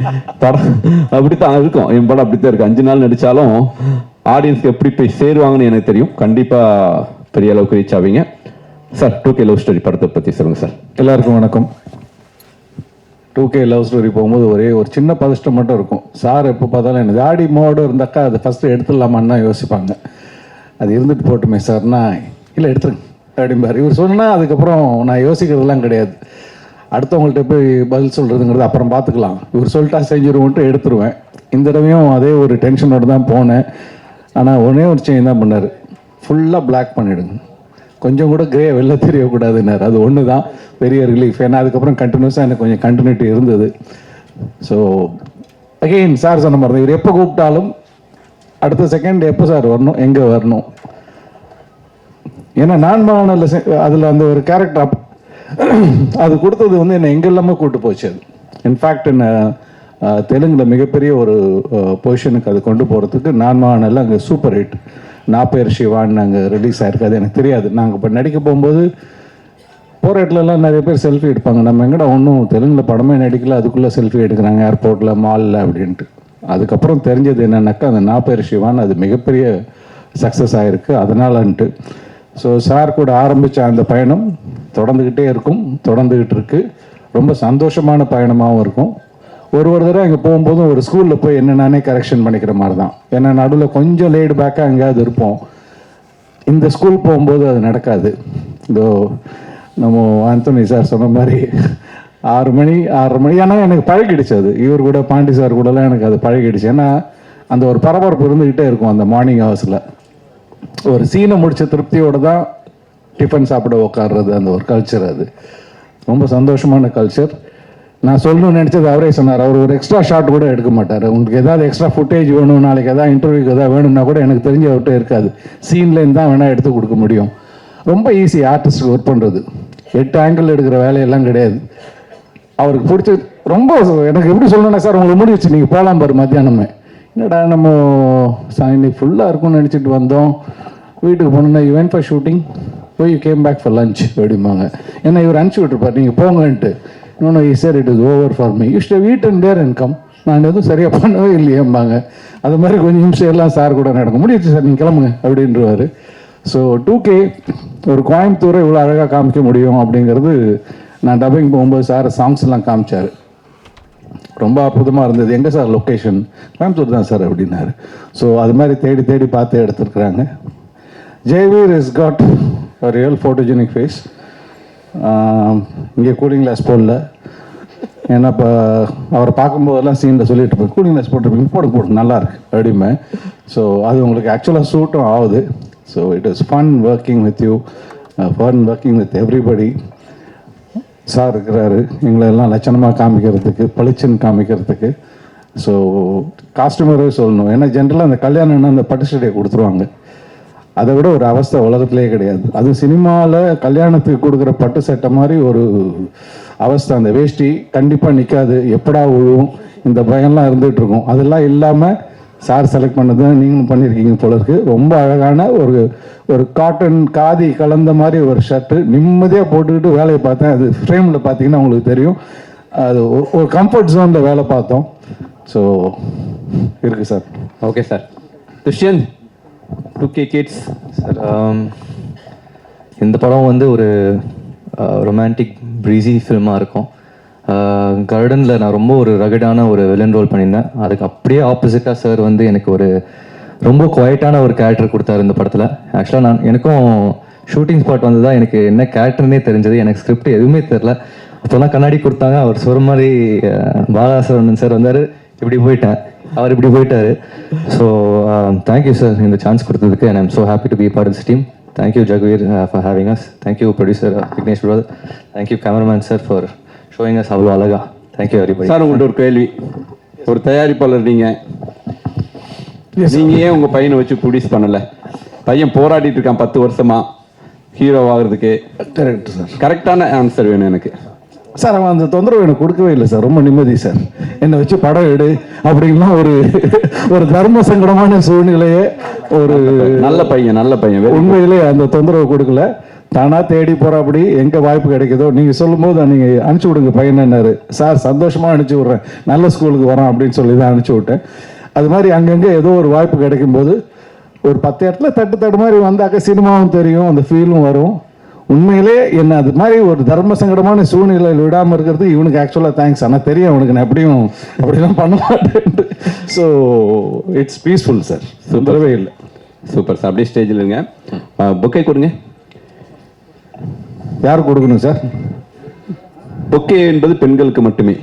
படம் அப்படித்தான் இருக்கும், என் படம் அப்படித்தான் இருக்கும். 5 நாள் நடித்தாலும் ஆடியன்ஸ்க்கு எப்படி போய் சேருவாங்கன்னு எனக்கு தெரியும். கண்டிப்பாக பெரிய அளவுக்கு ரீச் ஆவீங்க சார். 2K லவ் ஸ்டோரி படத்தை பற்றி சொல்லுங்கள் சார்.
எல்லாருக்கும் வணக்கம். 2K லவ் ஸ்டோரி போகும்போது ஒரு சின்ன பதஷ்டம் மட்டும் இருக்கும். சார் எப்போ பார்த்தாலும் எனக்கு ஆடி மோடு இருந்தாக்கா அதை ஃபஸ்ட்டு எடுத்துடலாமான்னு தான் யோசிப்பாங்க. அது இருந்துட்டு போட்டுமே சார்னா இல்லை எடுத்துருங்க அப்படிம்பார். இவர் சொன்னால் அதுக்கப்புறம் நான் யோசிக்கிறதுலாம் கிடையாது. அடுத்தவங்கள்ட்ட போய் பதில் சொல்கிறதுங்கிறது அப்புறம் பார்த்துக்கலாம், இவர் சொல்லிட்டா செஞ்சுருவோன்ட்டு எடுத்துருவேன். இந்த தடவையும் அதே ஒரு டென்ஷனோடு தான் போனேன். ஆனால் ஒரே ஒரு சேஞ்ச் தான் பண்ணார், ஃபுல்லாக பிளாக் பண்ணிவிடுங்க, கொஞ்சம் கூட கிரே வெளில தெரியக்கூடாதுன்னாரு. அது ஒன்று தான் பெரிய ரிலீஃப். ஏன்னா அதுக்கப்புறம் கண்டினியூஸாக எனக்கு கொஞ்சம் கண்டினியூட்டி இருந்தது. ஸோ அகெயின் சார் சொன்ன மாதிரி தான், இவர் எப்போ கூப்பிட்டாலும் அடுத்த செகண்ட் எப்போ சார் வரணும், எங்கே வரணும். ஏன்னா நான் மகனில் அதில் அந்த ஒரு கேரக்டர் அது கொடுத்தது என்னை எங்கெல்லாமே கூப்பிட்டு போச்சு. அது இன்ஃபேக்ட் என்னை தெலுங்கில் மிகப்பெரிய ஒரு பொசிஷனுக்கு அது கொண்டு போகிறதுக்கு நான் மகனில் அங்கே சூப்பர் ஹிட் நான் பேர் சிவான்னு அங்கே ரிலீஸ் ஆகிருக்கு. அது எனக்கு தெரியாது. நாங்கள் இப்போ நடிக்க போகும்போது போகிற இடத்துலலாம் நிறைய பேர் செல்ஃபி எடுப்பாங்க. நம்ம எங்கடா ஒன்றும் தெலுங்கில் படமே நடிக்கல, அதுக்குள்ளே செல்ஃபி எடுக்கிறாங்க ஏர்போர்ட்டில் மாலில் அப்படின்ட்டு. அதுக்கப்புறம் தெரிஞ்சது என்னன்னாக்கா அந்த நான் பேர் சிவான்னு அது மிகப்பெரிய சக்ஸஸ் ஆகிருக்கு அதனாலன்ட்டு. ஸோ சார் கூட ஆரம்பித்த அந்த பயணம் தொடர்ந்துக்கிட்டே இருக்கும், தொடர்ந்துக்கிட்டு இருக்கு. ரொம்ப சந்தோஷமான பயணமாகவும் இருக்கும். ஒரு தடவை அங்கே போகும்போதும் ஒரு ஸ்கூலில் போய் என்ன நானே கரெக்ஷன் பண்ணிக்கிற மாதிரி தான். ஏன்னா நடுவில் கொஞ்சம் லேடு பேக்காக எங்கேயாவது இருப்போம். இந்த ஸ்கூல் போகும்போது அது நடக்காது. இதோ நம்ம ஆந்தோனி சார் சொன்ன மாதிரி 6 மணி 6:30 மணி, ஏன்னா எனக்கு பழகிடுச்சு அது. இவர் கூட பாண்டி சார் கூடலாம் எனக்கு அது பழகிடுச்சு. ஏன்னா அந்த ஒரு பரபரப்பு இருந்துக்கிட்டே இருக்கும் அந்த மார்னிங் ஹவர்ஸில். ஒரு சீனை முடித்த திருப்தியோடு தான் டிஃபன் சாப்பிட உட்காடுறது, அந்த ஒரு கல்ச்சர். அது ரொம்ப சந்தோஷமான கல்ச்சர். நான் சொல்லணும்னு நினச்சது அவரே சொன்னார். அவர் ஒரு எக்ஸ்ட்ரா ஷாட் கூட எடுக்க மாட்டார். உங்களுக்கு ஏதாவது எக்ஸ்ட்ரா ஃபுட்டேஜ் வேணும், நாளைக்கு எதாவது இன்டர்வியூக்கு எதாவது வேணும்னா கூட எனக்கு தெரிஞ்ச அவர்கிட்ட இருக்காது. சீன்லேருந்து தான் வேணால் எடுத்து கொடுக்க முடியும். ரொம்ப ஈஸி ஆர்டிஸ்ட்டுக்கு ஒர்க் பண்ணுறது. 8 ஆங்கிள் எடுக்கிற வேலையெல்லாம் கிடையாது. அவருக்கு பிடிச்ச ரொம்ப எனக்கு எப்படி சொல்லணும்னா, சார் உங்களுக்கு முடிச்சு நீங்கள் போகலாம் பாரு மத்தியானமே. என்னடா நம்ம இன்னைக்கு ஃபுல்லாக இருக்கும்னு நினச்சிட்டு வந்தோம், வீட்டுக்கு போனோம்னா யூ வென்ட் ஃபார் ஷூட்டிங், போய் you came back for lunch அப்படிம்பாங்க. ஏன்னா இவர் அனுப்பிச்சி விட்டுருப்பார் நீங்கள் போங்கன்ட்டு. இன்னொன்று ஈ sir it is over for me, you should wait and there and come. நான் எதுவும் சரியாக பண்ணவே இல்லையேம்பாங்க. அது மாதிரி கொஞ்சம் நிமிஷம் எல்லாம் சார் கூட நடக்கும். முடிச்சு சார் நீங்கள் கிளம்புங்க அப்படின்றவாரு. ஸோ 2K ஒரு கோயம்புத்தூரை இவ்வளோ அழகாக காமிக்க முடியும் அப்படிங்கிறது நான் டப்பிங் போகும்போது சார் சாங்ஸ் எல்லாம் காமிச்சார். ரொம்ப அற்புதமாக இருந்தது. எங்கே சார் லொக்கேஷன்? கோயம்புத்தூர் தான் சார் அப்படின்னாரு. ஸோ அது மாதிரி தேடி தேடி பார்த்து எடுத்துருக்குறாங்க. Jaiveer is got a real photogenic face. இங்கே கூலிங் கிளாஸ் போடல. ஏன்னா இப்போ அவரை பார்க்கும்போதெல்லாம் சீனில் சொல்லிட்டு இருப்பேன், கூலிங் கிளாஸ் போட்டுருப்பீங்க, போட்டு நல்லா இருக்கு அப்படிமே. ஸோ அது உங்களுக்கு ஆக்சுவலாக சூட்டும் ஆகுது. So it is fun working with you, fun working with everybody. Sir இருக்கிறாரு எங்களை எல்லாம் லட்சணமாக காமிக்கிறதுக்கு, பளிச்சுன்னு காமிக்கிறதுக்கு. ஸோ காஸ்டியூமரே சொல்லணும். ஏன்னா ஜென்ரலாக அந்த கல்யாணம்னா அந்த பட்டு சட்டையை கொடுத்துருவாங்க. அதை விட ஒரு அவஸ்தை உலகத்திலே கிடையாது. அது சினிமாவில் கல்யாணத்துக்கு கொடுக்குற பட்டு சட்டை மாதிரி ஒரு அவஸ்தை. அந்த வேஷ்டி கண்டிப்பாக நிற்காது, எப்படா விழுவும், இந்த பயம்லாம் இருந்துகிட்டு இருக்கும். அதெல்லாம் இல்லாமல் சார் செலக்ட் பண்ணது நீங்களும் பண்ணியிருக்கீங்க போல இருக்கு. ரொம்ப அழகான ஒரு காட்டன் காதி கலந்த மாதிரி ஒரு ஷர்ட்டு நிம்மதியாக போட்டுக்கிட்டு வேலையை பார்த்தேன். அது ஃப்ரேமில் பார்த்தீங்கன்னா உங்களுக்கு தெரியும். அது ஒரு கம்ஃபர்ட் ஜோனில் வேலை பார்த்தோம். ஸோ இருக்குது sir.
Okay sir. Dushyant, 2K kids
sir, இந்த படம் வந்து ஒரு ரொமான்டிக் ப்ரீஸி ஃபில்மாக இருக்கும். கார்டனில் நான் ரொம்ப ஒரு ரகடான ஒரு வில்லன் ரோல் பண்ணியிருந்தேன். அதுக்கு அப்படியே ஆப்போசிட்டாக சார் வந்து எனக்கு ஒரு ரொம்ப குவைட்டான ஒரு கேரக்டர் கொடுத்தாரு இந்த படத்தில். ஆக்சுவலாக எனக்கும் ஷூட்டிங் ஸ்பாட் வந்து தான் எனக்கு என்ன கேரக்டர்னே தெரிஞ்சது. எனக்கு ஸ்கிரிப்ட் எதுவுமே தெரில. அப்போல்லாம் கண்ணாடி கொடுத்தாங்க. அவர் சொல்கிற மாதிரி பாலாசரவணன் சார் வந்தார், இப்படி போயிட்டேன், அவர் இப்படி போயிட்டார். ஸோ தேங்க்யூ சார் இந்த சான்ஸ் கொடுத்ததுக்கு. And I'm so happy to be part of this team. Thank you Jagveer for having us. Thank you producer Vignesh brother. Thank you cameraman sir for showing us அவ்வளோ அழகா. Thank you everybody.
சார், உங்கள்கிட்ட ஒரு கேள்வி. ஒரு தயாரிப்பாளர் நீங்கள் ஏன் உங்கள் பையனை வச்சு ப்ரொடியூஸ் பண்ணலை? பையன் போராடிட்டு இருக்கான் 10 வருஷமா ஹீரோ ஆகிறதுக்கு.
Correct sir.
கரெக்டான ஆன்சர் வேணும் எனக்கு.
சார் அவன் அந்த தொந்தரவு எனக்கு கொடுக்கவே இல்லை சார். ரொம்ப நிம்மதி சார். என்னை வச்சு படம் எடு அப்படின்லாம் ஒரு தர்ம சங்கடமான சூழ்நிலையே ஒரு
நல்ல பையன்
உண்மையிலே அந்த தொந்தரவு கொடுக்கல. தானா தேடி போறாப்படி எங்கே வாய்ப்பு கிடைக்குதோ நீங்கள் சொல்லும்போது நீங்கள் அனுப்பிச்சி விடுங்க பையனாரு. சார் சந்தோஷமாக அனுப்பிச்சி விட்றேன், நல்ல ஸ்கூலுக்கு வரோம் அப்படின்னு சொல்லி தான் அனுப்பிச்சி விட்டேன். அது மாதிரி அங்கங்கே ஏதோ ஒரு வாய்ப்பு கிடைக்கும் போது ஒரு 10 இடத்துல தட்டு மாதிரி வந்தாக்க சினிமாவும் தெரியும், அந்த ஃபீலும் வரும். உண்மையிலே என்ன அது மாதிரி ஒரு தர்ம சங்கடமான சூழ்நிலையில் விடாமல் இருக்கிறது இவனுக்கு ஆக்சுவலாக தேங்க்ஸ். ஆனால் தெரியும் அவனுக்கு நான் அப்படிலாம் பண்ண மாட்டேன். So it's peaceful sir. சுந்தரவே இல்லை.
Super sir. அப்படியே ஸ்டேஜில் இருங்க. புக்கை கொடுங்க.
யார் கொடுக்கணும் சார்?
பொக்கே என்பது பெண்களுக்கு மட்டுமே.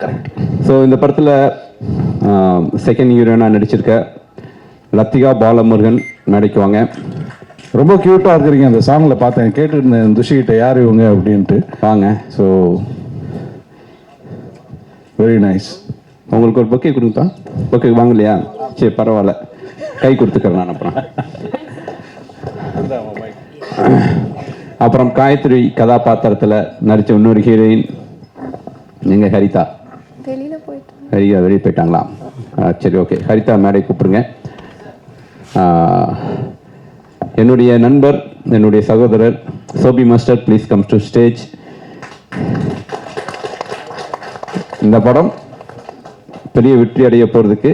கரெக்ட்.
ஸோ இந்த படத்தில் செகண்ட் ஹீரோயினாக நடிச்சிருக்க லத்திகா பாலமுருகன் நடிக்குவாங்க.
ரொம்ப க்யூட்டாக இருக்கிறீங்க. அந்த சாங்கில் பார்த்தேன், கேட்டுருந்தேன் துஷிகிட்ட யார் இவங்க அப்படின்ட்டு.
வாங்க.
So very nice.
உங்களுக்கு ஒரு பொக்கே கொடுங்கப்பா. பொக்கே வாங்கலையா? சரி பரவாயில்ல, கை கொடுத்துக்கிறேன் நான். அப்புறம் காயத்ரி கதாபாத்திரத்தில் நடித்த இன்னொரு ஹீரோயின் நீங்கள் ஹரிதா. வெளியே போயிட்டாங்களா? சரி, ஓகே. ஹரிதா மேடை கூப்பிடுங்க. என்னுடைய நண்பர், என்னுடைய சகோதரர் Sobhi master, please come to stage. இந்த படம் பெரிய வெற்றி அடைய போகிறதுக்கு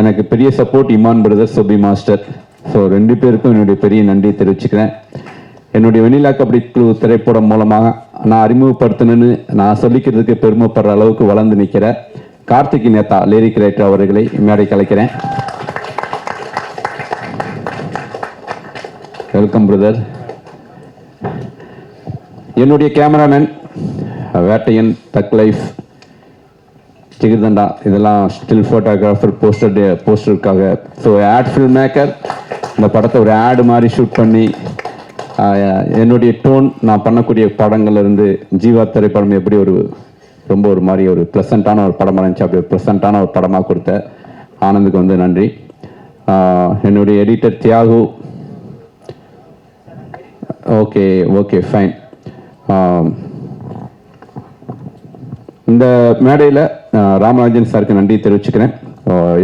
எனக்கு பெரிய support Imman brother, Sobhi master. So 2 பேருக்கும் என்னுடைய பெரிய நன்றி தெரிவிச்சுக்கிறேன். என்னுடைய வெண்ணிலா கபடி குழு திரைப்படம் மூலமாக நான் அறிமுகப்படுத்தணுன்னு நான் சொல்லிக்கிறதுக்கு பெருமைப்படுற அளவுக்கு வளர்ந்து நிற்கிற கார்த்திக் நேதா லிரிக் ரைட்டர் அவர்களை மேடை கலைக்கிறேன். Welcome brother. என்னுடைய cameraman Vettaiyan, Thug Life, Jigarthanda, இதெல்லாம் ஸ்டில் ஃபோட்டோகிராஃபர், போஸ்டருக்காக. ஸோ ஆட் ஃபில்ம் மேக்கர், இந்த படத்தை ஒரு ஆடு மாதிரி ஷூட் பண்ணி என்னுடைய டோன் நான் பண்ணக்கூடிய படங்கள்லேருந்து ஜீவா திரைப்படம் எப்படி ரொம்ப ஒரு மாதிரி ஒரு ப்ளசண்ட்டான ஒரு படமாக இருந்துச்சு, அப்படி ஒரு ப்ளசண்ட்டான ஒரு படமாக கொடுத்த ஆனந்துக்கு வந்து நன்றி. என்னுடைய எடிட்டர் தியாகு, ஓகே ஃபைன். இந்த மேடையில் ராமராஜன் சாருக்கு நன்றி தெரிவிச்சுக்கிறேன்.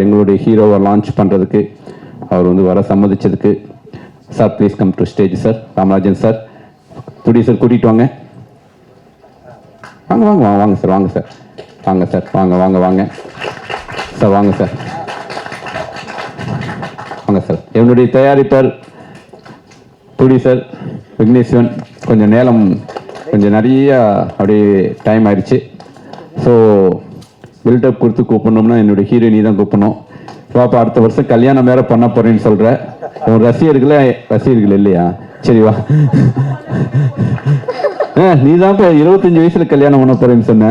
எங்களுடைய ஹீரோவை லான்ச் பண்ணுறதுக்கு அவர் வந்து வர சம்மதிச்சதுக்கு. Sir please come to stage sir. Ramarajan sir, producer கூட்டிகிட்டு வாங்க. வாங்க சார் வாங்க சார் என்னுடைய தயாரிப்பார் ப்ரொடியூசர் விக்னேஸ்வன், கொஞ்சம் நிறைய அப்படியே டைம் ஆயிடுச்சு. ஸோ பில்டப் கொடுத்து கூப்பிடணும்னா என்னுடைய ஹீரோயினி தான் கூப்பிடணும். பாப்பா அடுத்த வருஷம் கல்யாணம் வேற பண்ண போறேன்னு சொல்ற. உன் ரசிகர்கள் இல்லையா? சரி வா. நீ தான் இப்போ 25 வயசுல கல்யாணம் பண்ண போறேன்னு சொன்ன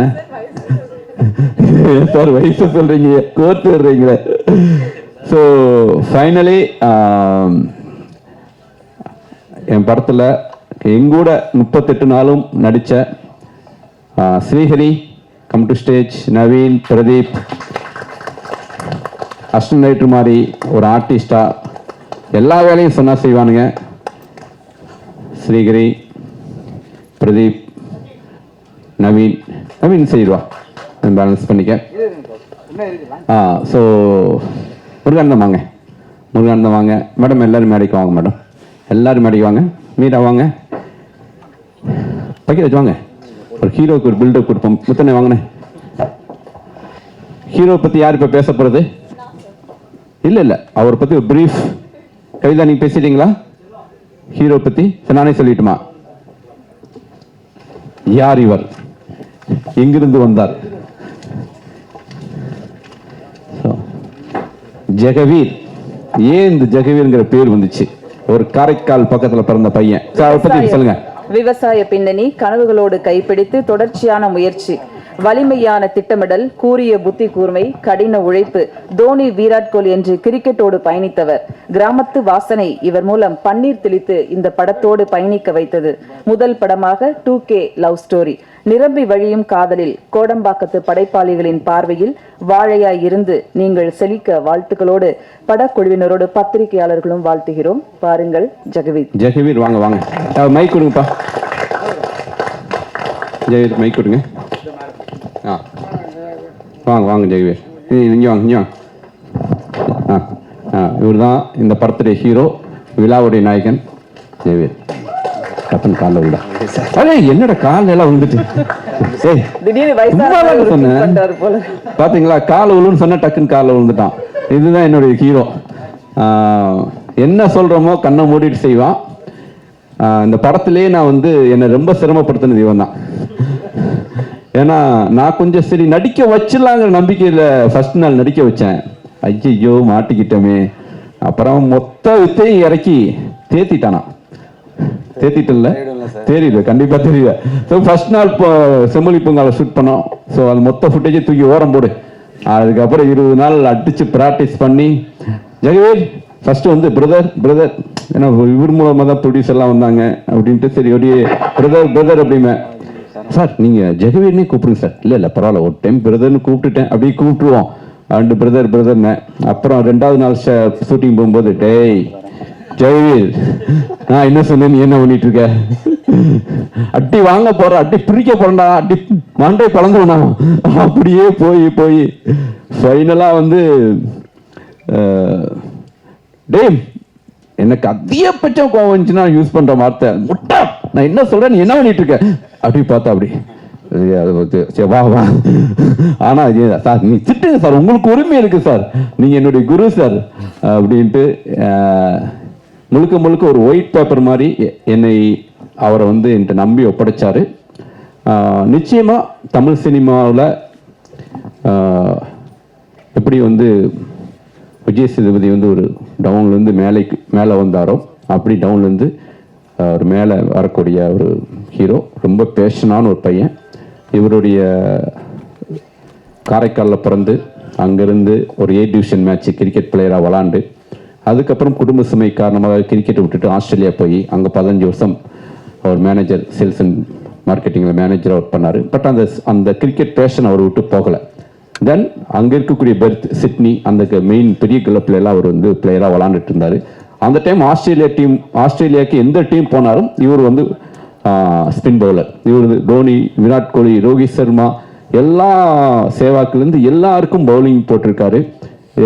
சார். வயசு சொல்றீங்க, கோர்த்து விடுறீங்களே. ஸோ ஃபைனலி என் படத்தில் எங்கூட 38 நாளும் நடித்த Srihari, come to stage, Naveen, Pradeep, assistant writer மாதிரி ஒரு ஆர்டிஸ்டா எல்லா வேலையும் சொன்னா செய்வானுங்க. ஸ்ரீஹரி, பிரதீப், நவீன் செய்வா, பேலன்ஸ் பண்ணிக்க. ஸோ முருகானந்தம் வாங்க மேடம். எல்லாரும் மேடைக்கு வாங்க மேடம், எல்லாரும் மேடைக்கு வாங்க. மீரா வாங்க, பக்கெட் வாங்க. ஒரு ஹீரோக்கு ஒரு பில்டப் கொடுப்போம். முத்தனை வாங்கினேன். ஹீரோ பத்தி யார் இப்ப பேச போறது? இல்ல அவரை பத்தி ஒரு பிரீஃப். கவிதா நீங்க பேசிட்டீங்களா ஹீரோ பத்தி? நானே சொல்லட்டுமா? யார் இவர், எங்கிருந்து வந்தார்? ஜெகவீர். ஏன் இந்த ஜெகவீர்ங்கிற பேர் வந்துச்சு? ஒரு காரைக்கால் பக்கத்துல பிறந்த பையன். பத்தி சொல்லுங்க.
விவசாய பின்னணி, கனவுகளோடு கைப்பிடித்து தொடர்ச்சியான முயற்சி, வலிமையான திட்டமிடல், கூரிய புத்தி கூர்மை, கடின உழைப்பு, தோனி, விராட் கோலி என்று கிரிக்கெட்டோடு பயணித்தவர். கிராமத்து வாசனை இவர் மூலம் பன்னீர் தெளித்து இந்த படத்தோடு பயணிக்க வைத்தது. முதல் படமாக 2K லவ் ஸ்டோரி. நிரம்பி வழியும் காதலில் கோடம்பாக்கத்து படைப்பாளிகளின் பார்வையில் வாழையாய் இருந்து நீங்கள் செழிக்க வாழ்த்துக்களோடு படக்குழுவினரோடு பத்திரிகையாளர்களும் வாழ்த்துகிறோம். பாருங்கள் ஜெகவீர்.
வாங்க மைக் கொடுங்கப்பா. ஜெகவீர் மைக் கொடுங்க. வாங்க ஜெகவீர், இங்கே வாங்க. இவர் தான் இந்த படத்துடைய ஹீரோ, விழாவுடைய நாயகன் ஜெகவீர். டக்குன்னு காலில் விட. என்னோட கால எல்லாம் வந்துட்டு சொன்னேன் பாத்தீங்களா? கால விழுன்னு சொன்ன, டக்குன்னு காலில் விழுந்துட்டான். இதுதான் என்னுடைய ஹீரோ. என்ன சொல்றோமோ கண்ணை மூடிட்டு செய்வான். இந்த படத்திலே நான் வந்து என்னை ரொம்ப சிரமப்படுத்தினது இவன் தான். ஏன்னா நான் கொஞ்சம் சரி நடிக்க வச்சிடலாங்கிற நம்பிக்கையில் ஃபர்ஸ்ட் நாள் நடிக்க வச்சேன். ஐயோ மாட்டிக்கிட்டோமே. அப்புறம் மொத்த வித்தையும் இறக்கி தேத்திட்டானா. தேத்திட்டல தெரியல, கண்டிப்பா தெரியல. ஸோ ஃபர்ஸ்ட் நாள் செம்மொழி பூங்கால ஷூட் பண்ணோம். ஸோ அது மொத்த ஃபுட்டேஜை தூக்கி ஓரம் போடு. அதுக்கப்புறம் 20 நாள் அடிச்சு ப்ராக்டிஸ் பண்ணி ஜெகவீர் ஃபர்ஸ்ட் வந்து பிரதர் ஏன்னா இவர் மூலமாக தான் ப்ரொடியூசர்லாம் வந்தாங்க அப்படின்ட்டு, சரி அப்படியே பிரதர் அப்படிமே. சார் நீங்கள் ஜெகவீர்னே கூப்பிடுங்க சார். இல்லை பரவாயில்ல, ஒரு டைம் பிரதர்னு கூப்பிட்டுட்டேன், அப்படியே கூப்பிட்டுருவோம். அண்டு பிரதர்னு. அப்புறம் 2வது நாள் ஷூட்டிங் போகும்போது, டேய் ஜெகவீர், நான் என்ன சொன்னேன், நீ என்ன பண்ணிட்டு இருக்க? அட்டி வாங்க போற, அட்டி பிரிக்க போறா, அட்டி மண்டை பழந்துடா. அப்படியே போய் ஃபைனலா வந்து டேய் எனக்கு அதிகபட்சம் கோவம் வந்துச்சுன்னா யூஸ் பண்ற வார்த்தை முட்டா. நான் என்ன சொல்றேன், நீ என்ன பண்ணிட்டு இருக்க? அப்படி பார்த்தா அப்படி வா. ஆனா சார் நீ திட்டுங்க சார், உங்களுக்கு உரிமை இருக்கு சார், நீங்க என்னுடைய குரு சார் அப்படின்ட்டு முழுக்க முழுக்க ஒரு ஒயிட் பேப்பர் மாதிரி என்னை அவரை வந்து என்கிட்ட நம்பி ஒப்படைச்சார். நிச்சயமாக தமிழ் சினிமாவில் எப்படி வந்து விஜய் சேதுபதி வந்து ஒரு டவுன்லேருந்து மேலே வந்தாரோ அப்படி டவுன்லேருந்து ஒரு மேலே வரக்கூடிய ஒரு ஹீரோ. ரொம்ப பேஷனான ஒரு பையன். இவருடைய காரைக்காலில் பிறந்து அங்கேருந்து ஒரு A டிவிஷன் மேட்ச்சு கிரிக்கெட் பிளேயராக விளாண்டு அதுக்கப்புறம் குடும்ப சுமை காரணமாக கிரிக்கெட்டை விட்டுட்டு ஆஸ்திரேலியா போய் அங்கே 15 வருஷம் அவர் மேனேஜர் சேல்ஸ் அண்ட் மார்க்கெட்டிங்கில் மேனேஜராக ஒர்க் பண்ணார். பட் அந்த கிரிக்கெட் பேஷன் அவர் விட்டு போகலை. தென் அங்கே இருக்கக்கூடிய பெர்த் சிட்னி அந்த மெயின் பெரிய கிளப்பில் எல்லாம் அவர் வந்து பிளேயராக விளாண்டுட்டு இருந்தார். அந்த டைம் ஆஸ்திரேலியாவுக்கு எந்த டீம் போனாலும் இவர் வந்து ஸ்பின் பவுலர். இவர் தோனி, விராட் கோலி, ரோஹித் சர்மா எல்லா சேவாக்குலேருந்து எல்லாருக்கும் பவுலிங் போட்டிருக்காரு.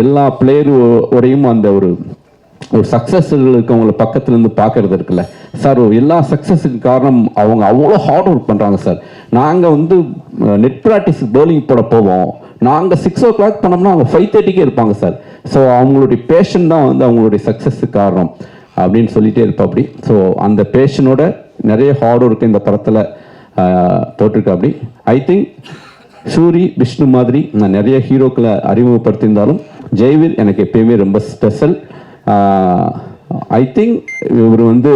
எல்லா பிளேயரோடையும் அந்த ஒரு சக்ஸஸ்களுக்கு அவங்கள பக்கத்துலேருந்து பார்க்கறது இருக்குல்ல சார். எல்லா சக்ஸஸுக்கு காரணம் அவங்க அவ்வளோ ஹார்ட் ஒர்க் பண்ணுறாங்க சார். நாங்கள் வந்து நெட் ப்ராக்டிஸ் பவுலிங் போட போவோம். நாங்கள் 6 o'clock பண்ணோம்னா அவங்க 5:30க்கே இருப்பாங்க சார். ஸோ அவங்களுடைய பேஷன் தான் வந்து அவங்களுடைய சக்ஸஸுக்கு காரணம் அப்படின்னு சொல்லிகிட்டே இருப்பா அப்படி. ஸோ அந்த பேஷனோட நிறைய ஹார்ட் ஒர்க்கு இந்த படத்தில் போட்டிருக்கா அப்படி. ஐ திங்க் சூரி, விஷ்ணு மாதிரி நான் நிறைய ஹீரோக்களை அறிமுகப்படுத்தியிருந்தாலும் ஜெய்வீர் எனக்கு எப்பயுமே ரொம்ப ஸ்பெஷல். ஐ திங்க் இவர் வந்து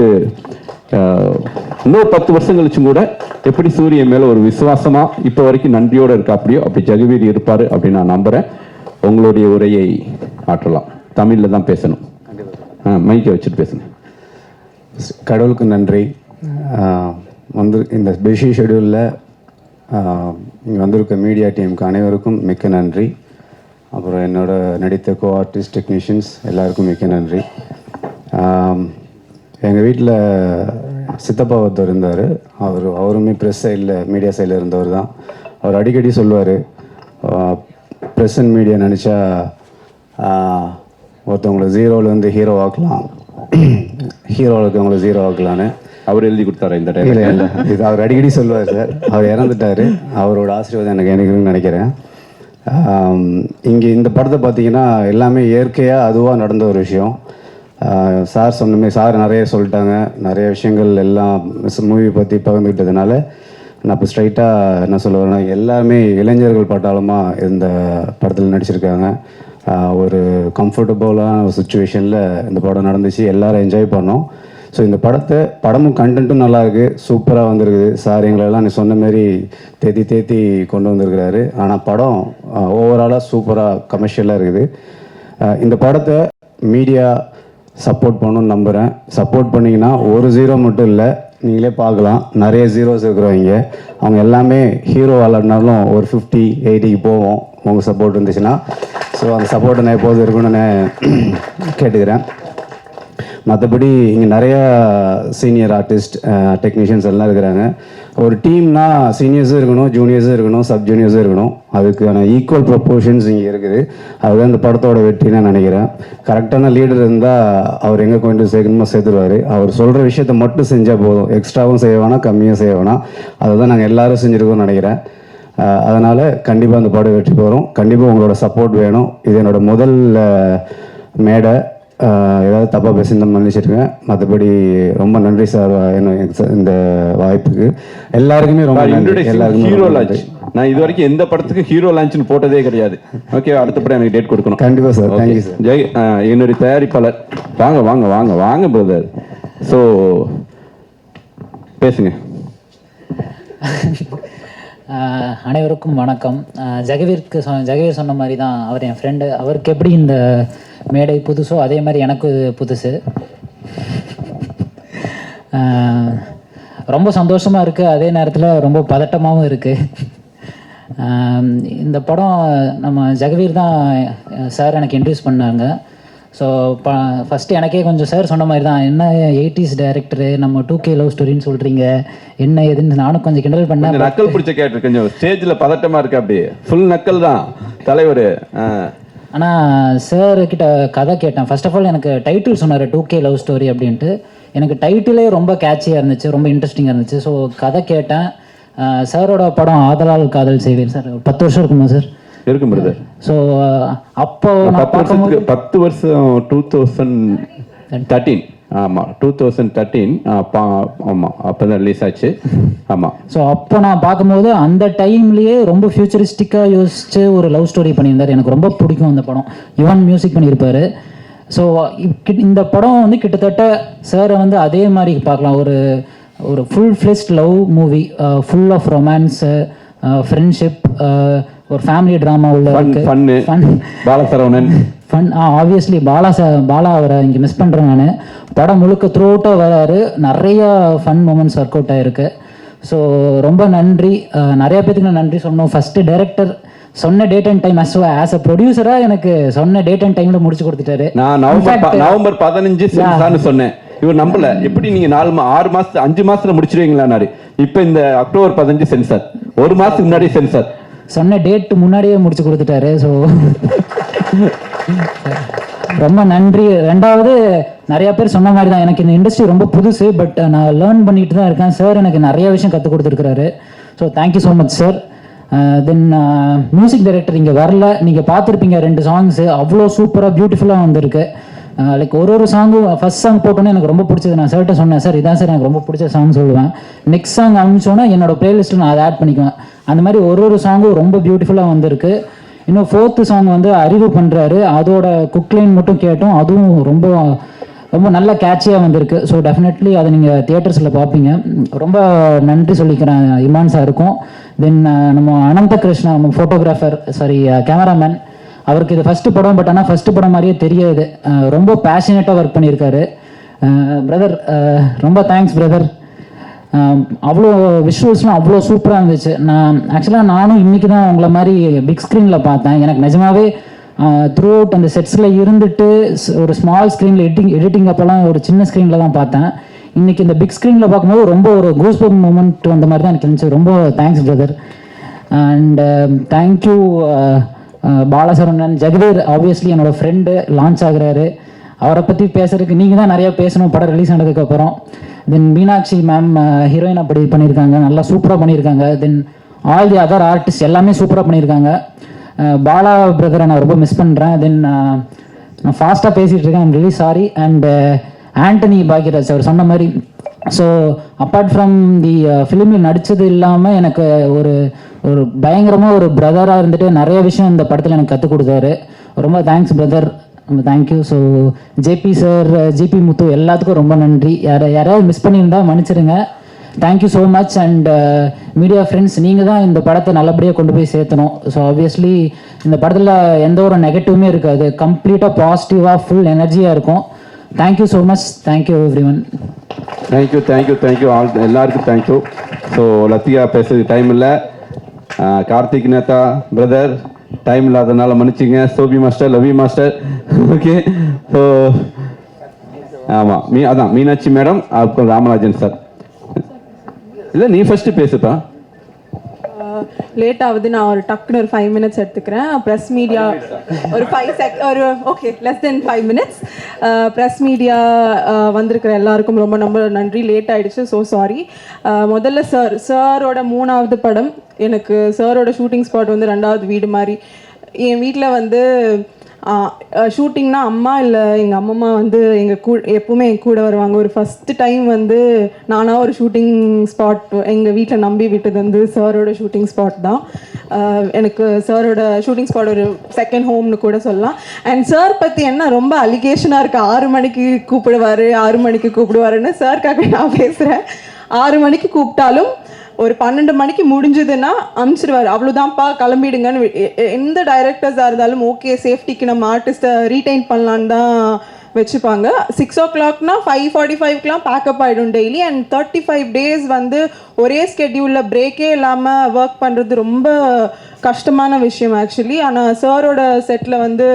இன்னும் 10 வருஷம் கழிச்சும் கூட எப்படி சூரிய மேலே ஒரு விசுவாசமாக இப்போ வரைக்கும் நன்றியோடு இருக்கா அப்படியோ அப்படி ஜெகவீர் இருப்பார் அப்படின்னு நான் நம்புகிறேன். உங்களுடைய உரையை ஆற்றலாம். தமிழில் தான் பேசணும். மைக்கை வச்சுட்டு பேசுங்க.
கடவுளுக்கு நன்றி. வந்து இந்த பிஸி ஷெடியூலில் இங்கே வந்திருக்க மீடியா டீமுக்கு அனைவருக்கும் மிக்க நன்றி. அப்புறம் என்னோட நடித்த கோ ஆர்டிஸ்ட், டெக்னீஷியன்ஸ் எல்லாருக்கும் மிக்க நன்றி. எங்கள் வீட்டில் சித்தப்பா ஒருத்தர் இருந்தார். அவருமே ப்ரெஸ் சைடில், மீடியா சைடில் இருந்தவர் தான். அவர் அடிக்கடி சொல்லுவார், ப்ரெஸ் அண்ட் மீடியா நினச்சா ஒருத்தவங்களை ஜீரோவிலேருந்து ஹீரோ ஆக்கலாம், ஹீரோவில் இருக்கவங்கள ஜீரோ ஆக்கலான்னு.
அவர் எழுதி கொடுத்தாரு இந்த டைம்?
இல்லை, இது அவர் அடிக்கடி சொல்லுவார் சார். அவர் இறந்துட்டார். அவரோட ஆசீர்வாதம் எனக்கு நினைக்கிறேன். இங்கே இந்த படத்தை பார்த்தீங்கன்னா எல்லாமே இயற்கையாக அதுவாக நடந்த ஒரு விஷயம். சார் சொன்னமே, சார் நிறைய சொல்லிட்டாங்க. நிறைய விஷயங்கள் எல்லாம் மூவி பற்றி பகிர்ந்துக்கிட்டதுனால நான் இப்போ ஸ்ட்ரைட்டாக என்ன சொல்லுவேன்னா, எல்லாருமே இளைஞர்கள் பட்டாளமாக இந்த படத்தில் நடிச்சிருக்காங்க. ஒரு கம்ஃபர்டபுளான ஒரு சுச்சுவேஷனில் இந்த படம் நடந்துச்சு. எல்லோரும் என்ஜாய் பண்ணோம். ஸோ இந்த படமும் கண்டென்ட்டும் நல்லாயிருக்கு, சூப்பராக வந்திருக்குது. சார் எங்களெல்லாம் நீ சொன்ன மாரி தேத்தி கொண்டு வந்திருக்கிறாரு. ஆனால் படம் ஓவராலாக சூப்பராக கமர்ஷியலாக இருக்குது. இந்த படத்தை மீடியா சப்போர்ட் பண்ணணும்னு நம்புகிறேன். சப்போர்ட் பண்ணிங்கன்னா ஒரு ஜீரோ மட்டும் இல்லை, நீங்களே பார்க்கலாம், நிறைய ஜீரோஸ் இருக்கிறவங்க. அவங்க எல்லாமே ஹீரோ விளாட்னாலும் ஒரு 50, 80க்கு போவோம் உங்கள் சப்போர்ட் இருந்துச்சுன்னா. ஸோ அந்த சப்போர்ட்டை நான் எப்போது இருக்குன்னு நான் கேட்டுக்கிறேன். மற்றபடி இங்கே நிறையா சீனியர் ஆர்டிஸ்ட், டெக்னீஷியன்ஸ் எல்லாம் இருக்கிறாங்க. ஒரு டீம்னா சீனியர்ஸும் இருக்கணும், ஜூனியர்ஸும் இருக்கணும், சப் ஜூனியர்ஸும் இருக்கணும். அதுக்கான ஈக்குவல் ப்ரொப்போர்ஷன்ஸ் இங்கே இருக்குது. அதுதான் இந்த படத்தோட வெற்றி நான் நினைக்கிறேன். கரெக்டான லீடர் இருந்தால் அவர் எங்கே கொண்டு சேர்க்கணுமோ சேர்த்துருவார். அவர் சொல்கிற விஷயத்த மட்டும் செஞ்சால் போதும். எக்ஸ்ட்ராவும் செய்ய வேணாம், கம்மியும் செய்ய வேணாம். அதை தான் நாங்கள் எல்லோரும் செஞ்சுருக்கோம்னு நினைக்கிறேன். அதனால் கண்டிப்பாக அந்த படம் வெற்றி பெறும். கண்டிப்பாக உங்களோட சப்போர்ட் வேணும். இது என்னோட முதல் மேடை. ஏதாவது தப்பாக பேசியிருந்தால் மன்னிச்சிருக்கேன். மற்றபடி ரொம்ப நன்றி சார் இந்த வாய்ப்புக்கு. எல்லாருக்குமே ரொம்ப நன்றி. எல்லாருக்குமே
ஹீரோ லான்ச் நான் இது வரைக்கும் எந்த படத்துக்கு ஹீரோ லான்ச்னு போட்டதே கிடையாது. ஓகே, அடுத்த படம் எனக்கு டேட் கொடுக்கணும்.
கண்டிப்பாக சார். Thank you sir.
ஜெய், என்னுடைய தயாரிப்பாளர் வாங்க வாங்க வாங்க வாங்க பிரதர். ஸோ பேசுங்க.
அனைவருக்கும் வணக்கம். ஜெகவீர் சொன்ன மாதிரி தான், அவர் என் ஃப்ரெண்டு. அவருக்கு எப்படி இந்த மேடை புதுசோ அதே மாதிரி எனக்கு புதுசு. ரொம்ப சந்தோஷமாக இருக்குது, அதே நேரத்தில் ரொம்ப பதட்டமாகவும் இருக்குது. இந்த படம் நம்ம ஜெகவீர் தான் சார் எனக்கு இன்ட்ரடியூஸ் பண்ணாங்க. ஸோ ஃபஸ்ட்டு எனக்கே கொஞ்சம் சார் சொன்ன மாதிரி தான், என்ன 80s டைரக்டரு, நம்ம 2K லவ் ஸ்டோரின்னு சொல்கிறீங்க, என்ன எதுன்னு நானும் கொஞ்சம் கிண்டல் பண்ணேன்.
நக்கல் பிடிச்ச கேட்டு கொஞ்சம் ஸ்டேஜில் பதட்டமாக இருக்கு. அப்படி ஃபுல் நக்கல் தான் தலைவர்.
ஆனால் சார்கிட்ட கதை கேட்டேன். ஃபர்ஸ்ட் ஆஃப் ஆல் எனக்கு டைட்டில் சொன்னார் 2K லவ் ஸ்டோரி அப்படின்ட்டு. எனக்கு டைட்டிலே ரொம்ப கேட்சியாக இருந்துச்சு, ரொம்ப இன்ட்ரெஸ்டிங்காக இருந்துச்சு. ஸோ கதை கேட்டேன். சாரோட படம் ஆதலால் காதல் செய்வீர் சார் 10 வருஷம் இருக்குமா சார்?
இருக்கும் பிரதர்.
ஸோ அப்போ
10 வருஷம் 2013 ஆமாம் 2013 ஆமாம் அப்போ தான் ரிலீஸ் ஆச்சு. ஆமாம்.
ஸோ அப்போ நான் பார்க்கும்போது அந்த டைம்லேயே ரொம்ப ஃபியூச்சரிஸ்டிக்காக யோசிச்சு ஒரு லவ் ஸ்டோரி பண்ணியிருந்தார். எனக்கு ரொம்ப பிடிக்கும் அந்த படம். யுவன் மியூசிக் பண்ணியிருப்பார். ஸோ இந்த படம் வந்து கிட்டத்தட்ட சாரை வந்து அதே மாதிரி பார்க்கலாம். ஒரு full fleshed love movie, full of romance, friendship, ஒரு ஃபேமிலி ட்ராமா உள்ள
பாலசரவணன்
ஃபன். ஆப்வியஸ்லி பாலா அவரை இங்கே மிஸ் பண்ணுறேன் நான். படம் முழுக்க த்ரூ அவுட்டாக வராரு. நிறையா ஃபன் மூமெண்ட்ஸ் ஒர்க் அவுட் ஆகிருக்கு. ஸோ ரொம்ப நன்றி. நிறைய பேத்துக்கு நான் நன்றி சொன்னோம். ஃபஸ்ட்டு டைரக்டர் சொன்ன date and time as a ப்ரொடியூசராக எனக்கு சொன்ன டேட் அண்ட் டைமில் முடிச்சு கொடுத்துட்டாரு.
நான் நவம்பர் 15 சென்சார்னு சொன்னேன். இவர் நம்பல. எப்படி நீங்க 6 மாசம் 5 மாசத்துல முடிச்சிருவீங்களான்னாரு. இப்போ இந்த அக்டோபர் 15 சென்சார், ஒரு மாசத்துக்கு முன்னாடி சென்சார்
சொன்ன டேட் முன்னாடியே முடிச்சு கொடுத்துட்டாரு. ஸோ ரொம்ப நன்றி. ரெண்டாவது, நிறைய பேர் சொன்ன மாதிரி தான் எனக்கு இந்த இண்டஸ்ட்ரி ரொம்ப புதுசு, பட் நான் லேர்ன் பண்ணிட்டு தான் இருக்கேன். சார் எனக்கு நிறைய விஷயம் கற்றுக் கொடுத்துருக்காரு. So thank you so much sir. தென் மியூசிக் டைரக்டர் இங்கே வரல, நீங்கள் பார்த்துருப்பீங்க 2 சாங்ஸு அவ்வளோ சூப்பராக பியூட்டிஃபுல்லாக வந்திருக்கு. லைக் ஒரு சாங்கும் ஃபர்ஸ்ட் சாங் போட்டோன்னே எனக்கு ரொம்ப பிடிச்சது. நான் சார்கிட்ட சொன்னேன், சார் இதான் சார் எனக்கு ரொம்ப பிடிச்ச சாங் சொல்லுவேன். நெக்ஸ்ட் சாங் அனுப்பிச்சோன்னா என்னோட பிளேலிஸ்ட்டில் நான் அதை ஆட் பண்ணிக்குவேன். அந்த மாதிரி ஒரு சாங்கும் ரொம்ப பியூட்டிஃபுல்லாக வந்திருக்கு. இன்னும் 4th சாங் வந்து அறிவு பண்ணுறாரு. அதோட குக்லைன் மட்டும் கேட்டோம், அதுவும் ரொம்ப ரொம்ப நல்ல கேட்சியாக வந்திருக்கு. ஸோ டெஃபினெட்லி அதை நீங்கள் தியேட்டர்ஸில் பார்ப்பீங்க. ரொம்ப நன்றி சொல்லிக்கிறேன் இமான் சாருக்கும். தென் நம்ம அனந்த கிருஷ்ணா, நம்ம ஃபோட்டோகிராஃபர், கேமராமேன், அவருக்கு இது ஃபஸ்ட்டு படம். பட் ஆனால் ஃபஸ்ட்டு படம் மாதிரியே தெரியாது. ரொம்ப பேஷனேட்டாக ஒர்க் பண்ணியிருக்காரு. பிரதர் ரொம்ப தேங்க்ஸ் பிரதர். அவ்வளோ விஷுவல்ஸ்லாம் அவ்வளோ சூப்பராக இருந்துச்சு. நானும் இன்றைக்கி தான் உங்களை மாதிரி பிக் ஸ்க்ரீனில் பார்த்தேன். எனக்கு நிஜமாவே த்ரூ அவுட் அந்த செட்ஸில் இருந்துட்டு ஒரு ஸ்மால் ஸ்க்ரீனில் எடிட்டிங் அப்போல்லாம் ஒரு சின்ன ஸ்க்ரீனில் தான் பார்த்தேன். இன்றைக்கி இந்த பிக் ஸ்க்ரீனில் பார்க்கும்போது ரொம்ப ஒரு கூஸ்பம்ப் மூமெண்ட் வந்த மாதிரி தான் எனக்கு இருந்துச்சு. ரொம்ப thanks brother. And thank you Balasaravanan. Jagadheer obviously என்னோடய ஃப்ரெண்டு, லான்ச் ஆகுறாரு. அவரை பற்றி பேசுறதுக்கு நீங்கள் தான் நிறையா பேசணும் படம் ரிலீஸ் ஆனதுக்கப்புறம். தென் மீனாட்சி மேம் ஹீரோயின் அப்படி பண்ணியிருக்காங்க, நல்லா சூப்பராக பண்ணியிருக்காங்க. Then all the other artist எல்லாமே சூப்பராக பண்ணியிருக்காங்க. பாலா பிரதரை நான் ரொம்ப மிஸ் பண்ணுறேன். தென் நான் ஃபாஸ்ட்டாக பேசிகிட்டு இருக்கேன், I'm really sorry. And Antony Bhagyaraj அவர் சொன்ன மாதிரி, ஸோ அப்பார்ட் ஃப்ரம் தி ஃபிலிமில் நடித்தது இல்லாமல் எனக்கு ஒரு பயங்கரமாக ஒரு பிரதராக இருந்துட்டு நிறைய விஷயம் இந்த படத்தில் எனக்கு கற்றுக் கொடுத்தாரு. ரொம்ப தேங்க்ஸ் பிரதர், ரொம்ப thank you. So JP sir, GP Muthu எல்லாத்துக்கும் ரொம்ப நன்றி. யாராவது மிஸ் பண்ணியிருந்தா மன்னிச்சிடுங்க. Thank you so much. And media friends, நீங்கள் தான் இந்த படத்தை நல்லபடியாக கொண்டு போய் சேர்த்தணும். ஸோ ஆப்வியஸ்லி இந்த படத்தில் எந்த ஒரு நெகட்டிவுமே இருக்காது. கம்ப்ளீட்டாக பாசிட்டிவாக ஃபுல் எனர்ஜியாக இருக்கும். Thank you so much. Thank you every one.
Thank you all, எல்லாருக்கும் தேங்க்யூ. ஸோ லத்தியா பேசுறதுக்கு டைம் இல்லை. கார்த்திக் நேதா பிரதர் டைம் இல்லாதனால மன்னிச்சிங்க. சோபி மாஸ்டர், லவி மாஸ்டர், ஓகே. ஸோ ஆமாம், அதான் மீனாட்சி மேடம், அப்புறம் ராமராஜன் சார். இல்லை நீ ஃபஸ்ட்டு பேசுப்பா.
லேட் ஆகுது, நான் ஒரு டக்குன்னு ஒரு 5 minutes எடுத்துக்கிறேன். ப்ரெஸ் மீடியா ஒரு 5 okay less than 5 minutes. Press media வந்திருக்கிற எல்லாருக்கும் ரொம்ப நன்றி. லேட் ஆகிடுச்சு, ஸோ சாரி. முதல்ல சாரோட 3வது படம். எனக்கு சாரோட ஷூட்டிங் ஸ்பாட் வந்து 2வது வீடு மாதிரி. என் வீட்டில் வந்து ஷூட்டிங்னா அம்மா இல்லை எங்கள் அம்மம்மா வந்து எப்பவுமே என் கூட வருவாங்க. ஒரு ஃபஸ்ட்டு டைம் வந்து நானாக ஒரு ஷூட்டிங் ஸ்பாட் எங்கள் வீட்டில் நம்பி விட்டது வந்து சாரோட ஷூட்டிங் ஸ்பாட் தான். எனக்கு சாரோட ஷூட்டிங் ஸ்பாட் ஒரு செகண்ட் ஹோம்னு கூட சொல்லலாம். அண்ட் சார் பற்றி என்ன ரொம்ப அலிகேஷனாக இருக்குது. 6 மணிக்கு கூப்பிடுவார், 6 மணிக்கு கூப்பிடுவாருன்னு. சார்க்காக நான் பேசுகிறேன். 6 மணிக்கு கூப்பிட்டாலும் ஒரு 12 மணிக்கு முடிஞ்சதுன்னா அனுப்பிச்சிடுவார். அவ்வளோதான்ப்பா கிளம்பிடுங்கன்னு. எந்த டைரக்டர்ஸாக இருந்தாலும் ஓகே, சேஃப்டிக்கு நம்ம ஆர்டிஸ்ட்டை ரீடைன் பண்ணலான்னு தான் வச்சுப்பாங்க. 6 o'clockனா 5:45க்குலாம் பேக்கப் ஆகிடும் டெய்லி. அண்ட் 35 days வந்து ஒரே ஸ்கெட்யூலில் பிரேக்கே இல்லாமல் ஒர்க் பண்ணுறது ரொம்ப கஷ்டமான விஷயம் ஆக்சுவலி. ஆனால் சாரோட செட்டில் வந்து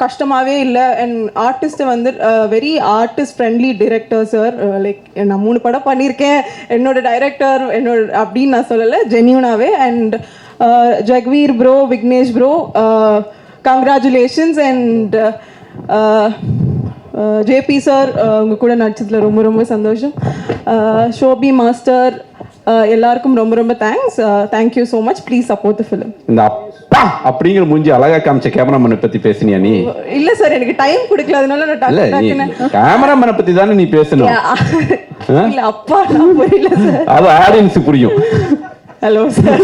கஷ்டமாகவே இல்லை. அண்ட் ஆர்டிஸ்ட்டை வந்து very artist friendly director sir. Like நான் 3 படம் பண்ணியிருக்கேன், என்னோட டைரக்டர் அப்படின்னு நான் சொல்லலை, ஜென்யூனாகவே. And Jagaveer bro, Vignesh bro, congratulations. And JP sir உங்கள் கூட நடிச்சதில் ரொம்ப சந்தோஷம். ஷோபி மாஸ்டர், எல்லாருக்கும் ரொம்ப ரொம்ப thanks. Thank you so much. Please support the film.
இந்த அப்பா அப்படிங்கிற மூஞ்சி அழகா காமிச்ச கேமராமேனை பத்தி பேசுனியா நீ?
இல்ல சார், எனக்கு டைம் கொடுக்கல, அதனால நான்
இல்ல கேமராமேனை பத்தி தானே நீ பேசணும்.
இல்ல அப்பா நான் புரியல சார்.
அது ஆடியன்ஸ் புரியும்.
ஹலோ சார்,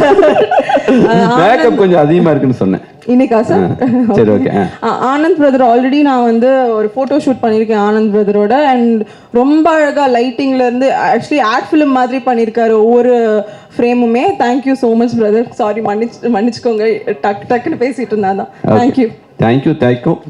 மேக்கப் கொஞ்சம் அதிகமா இருக்குன்னு சொன்னேன்
இன்னைக்கா சார்?
சரி ஓகே.
ஆனந்த் பிரதர் ஆல்ரெடி நான் வந்து ஒரு ஃபோட்டோ ஷூட் பண்ணியிருக்கேன் ஆனந்த் பிரதரோட. அண்ட் ரொம்ப அழகாக லைட்டிங்ல இருந்து ஆக்சுவலி ஆட் ஃபிலிம் மாதிரி பண்ணியிருக்காரு ஒவ்வொரு ஃப்ரேமுமே. Thank you so much brother. Sorry, மன்னிச்சுக்கோங்க, டக்குன்னு பேசிட்டு இருந்தா தான். தேங்க்யூ.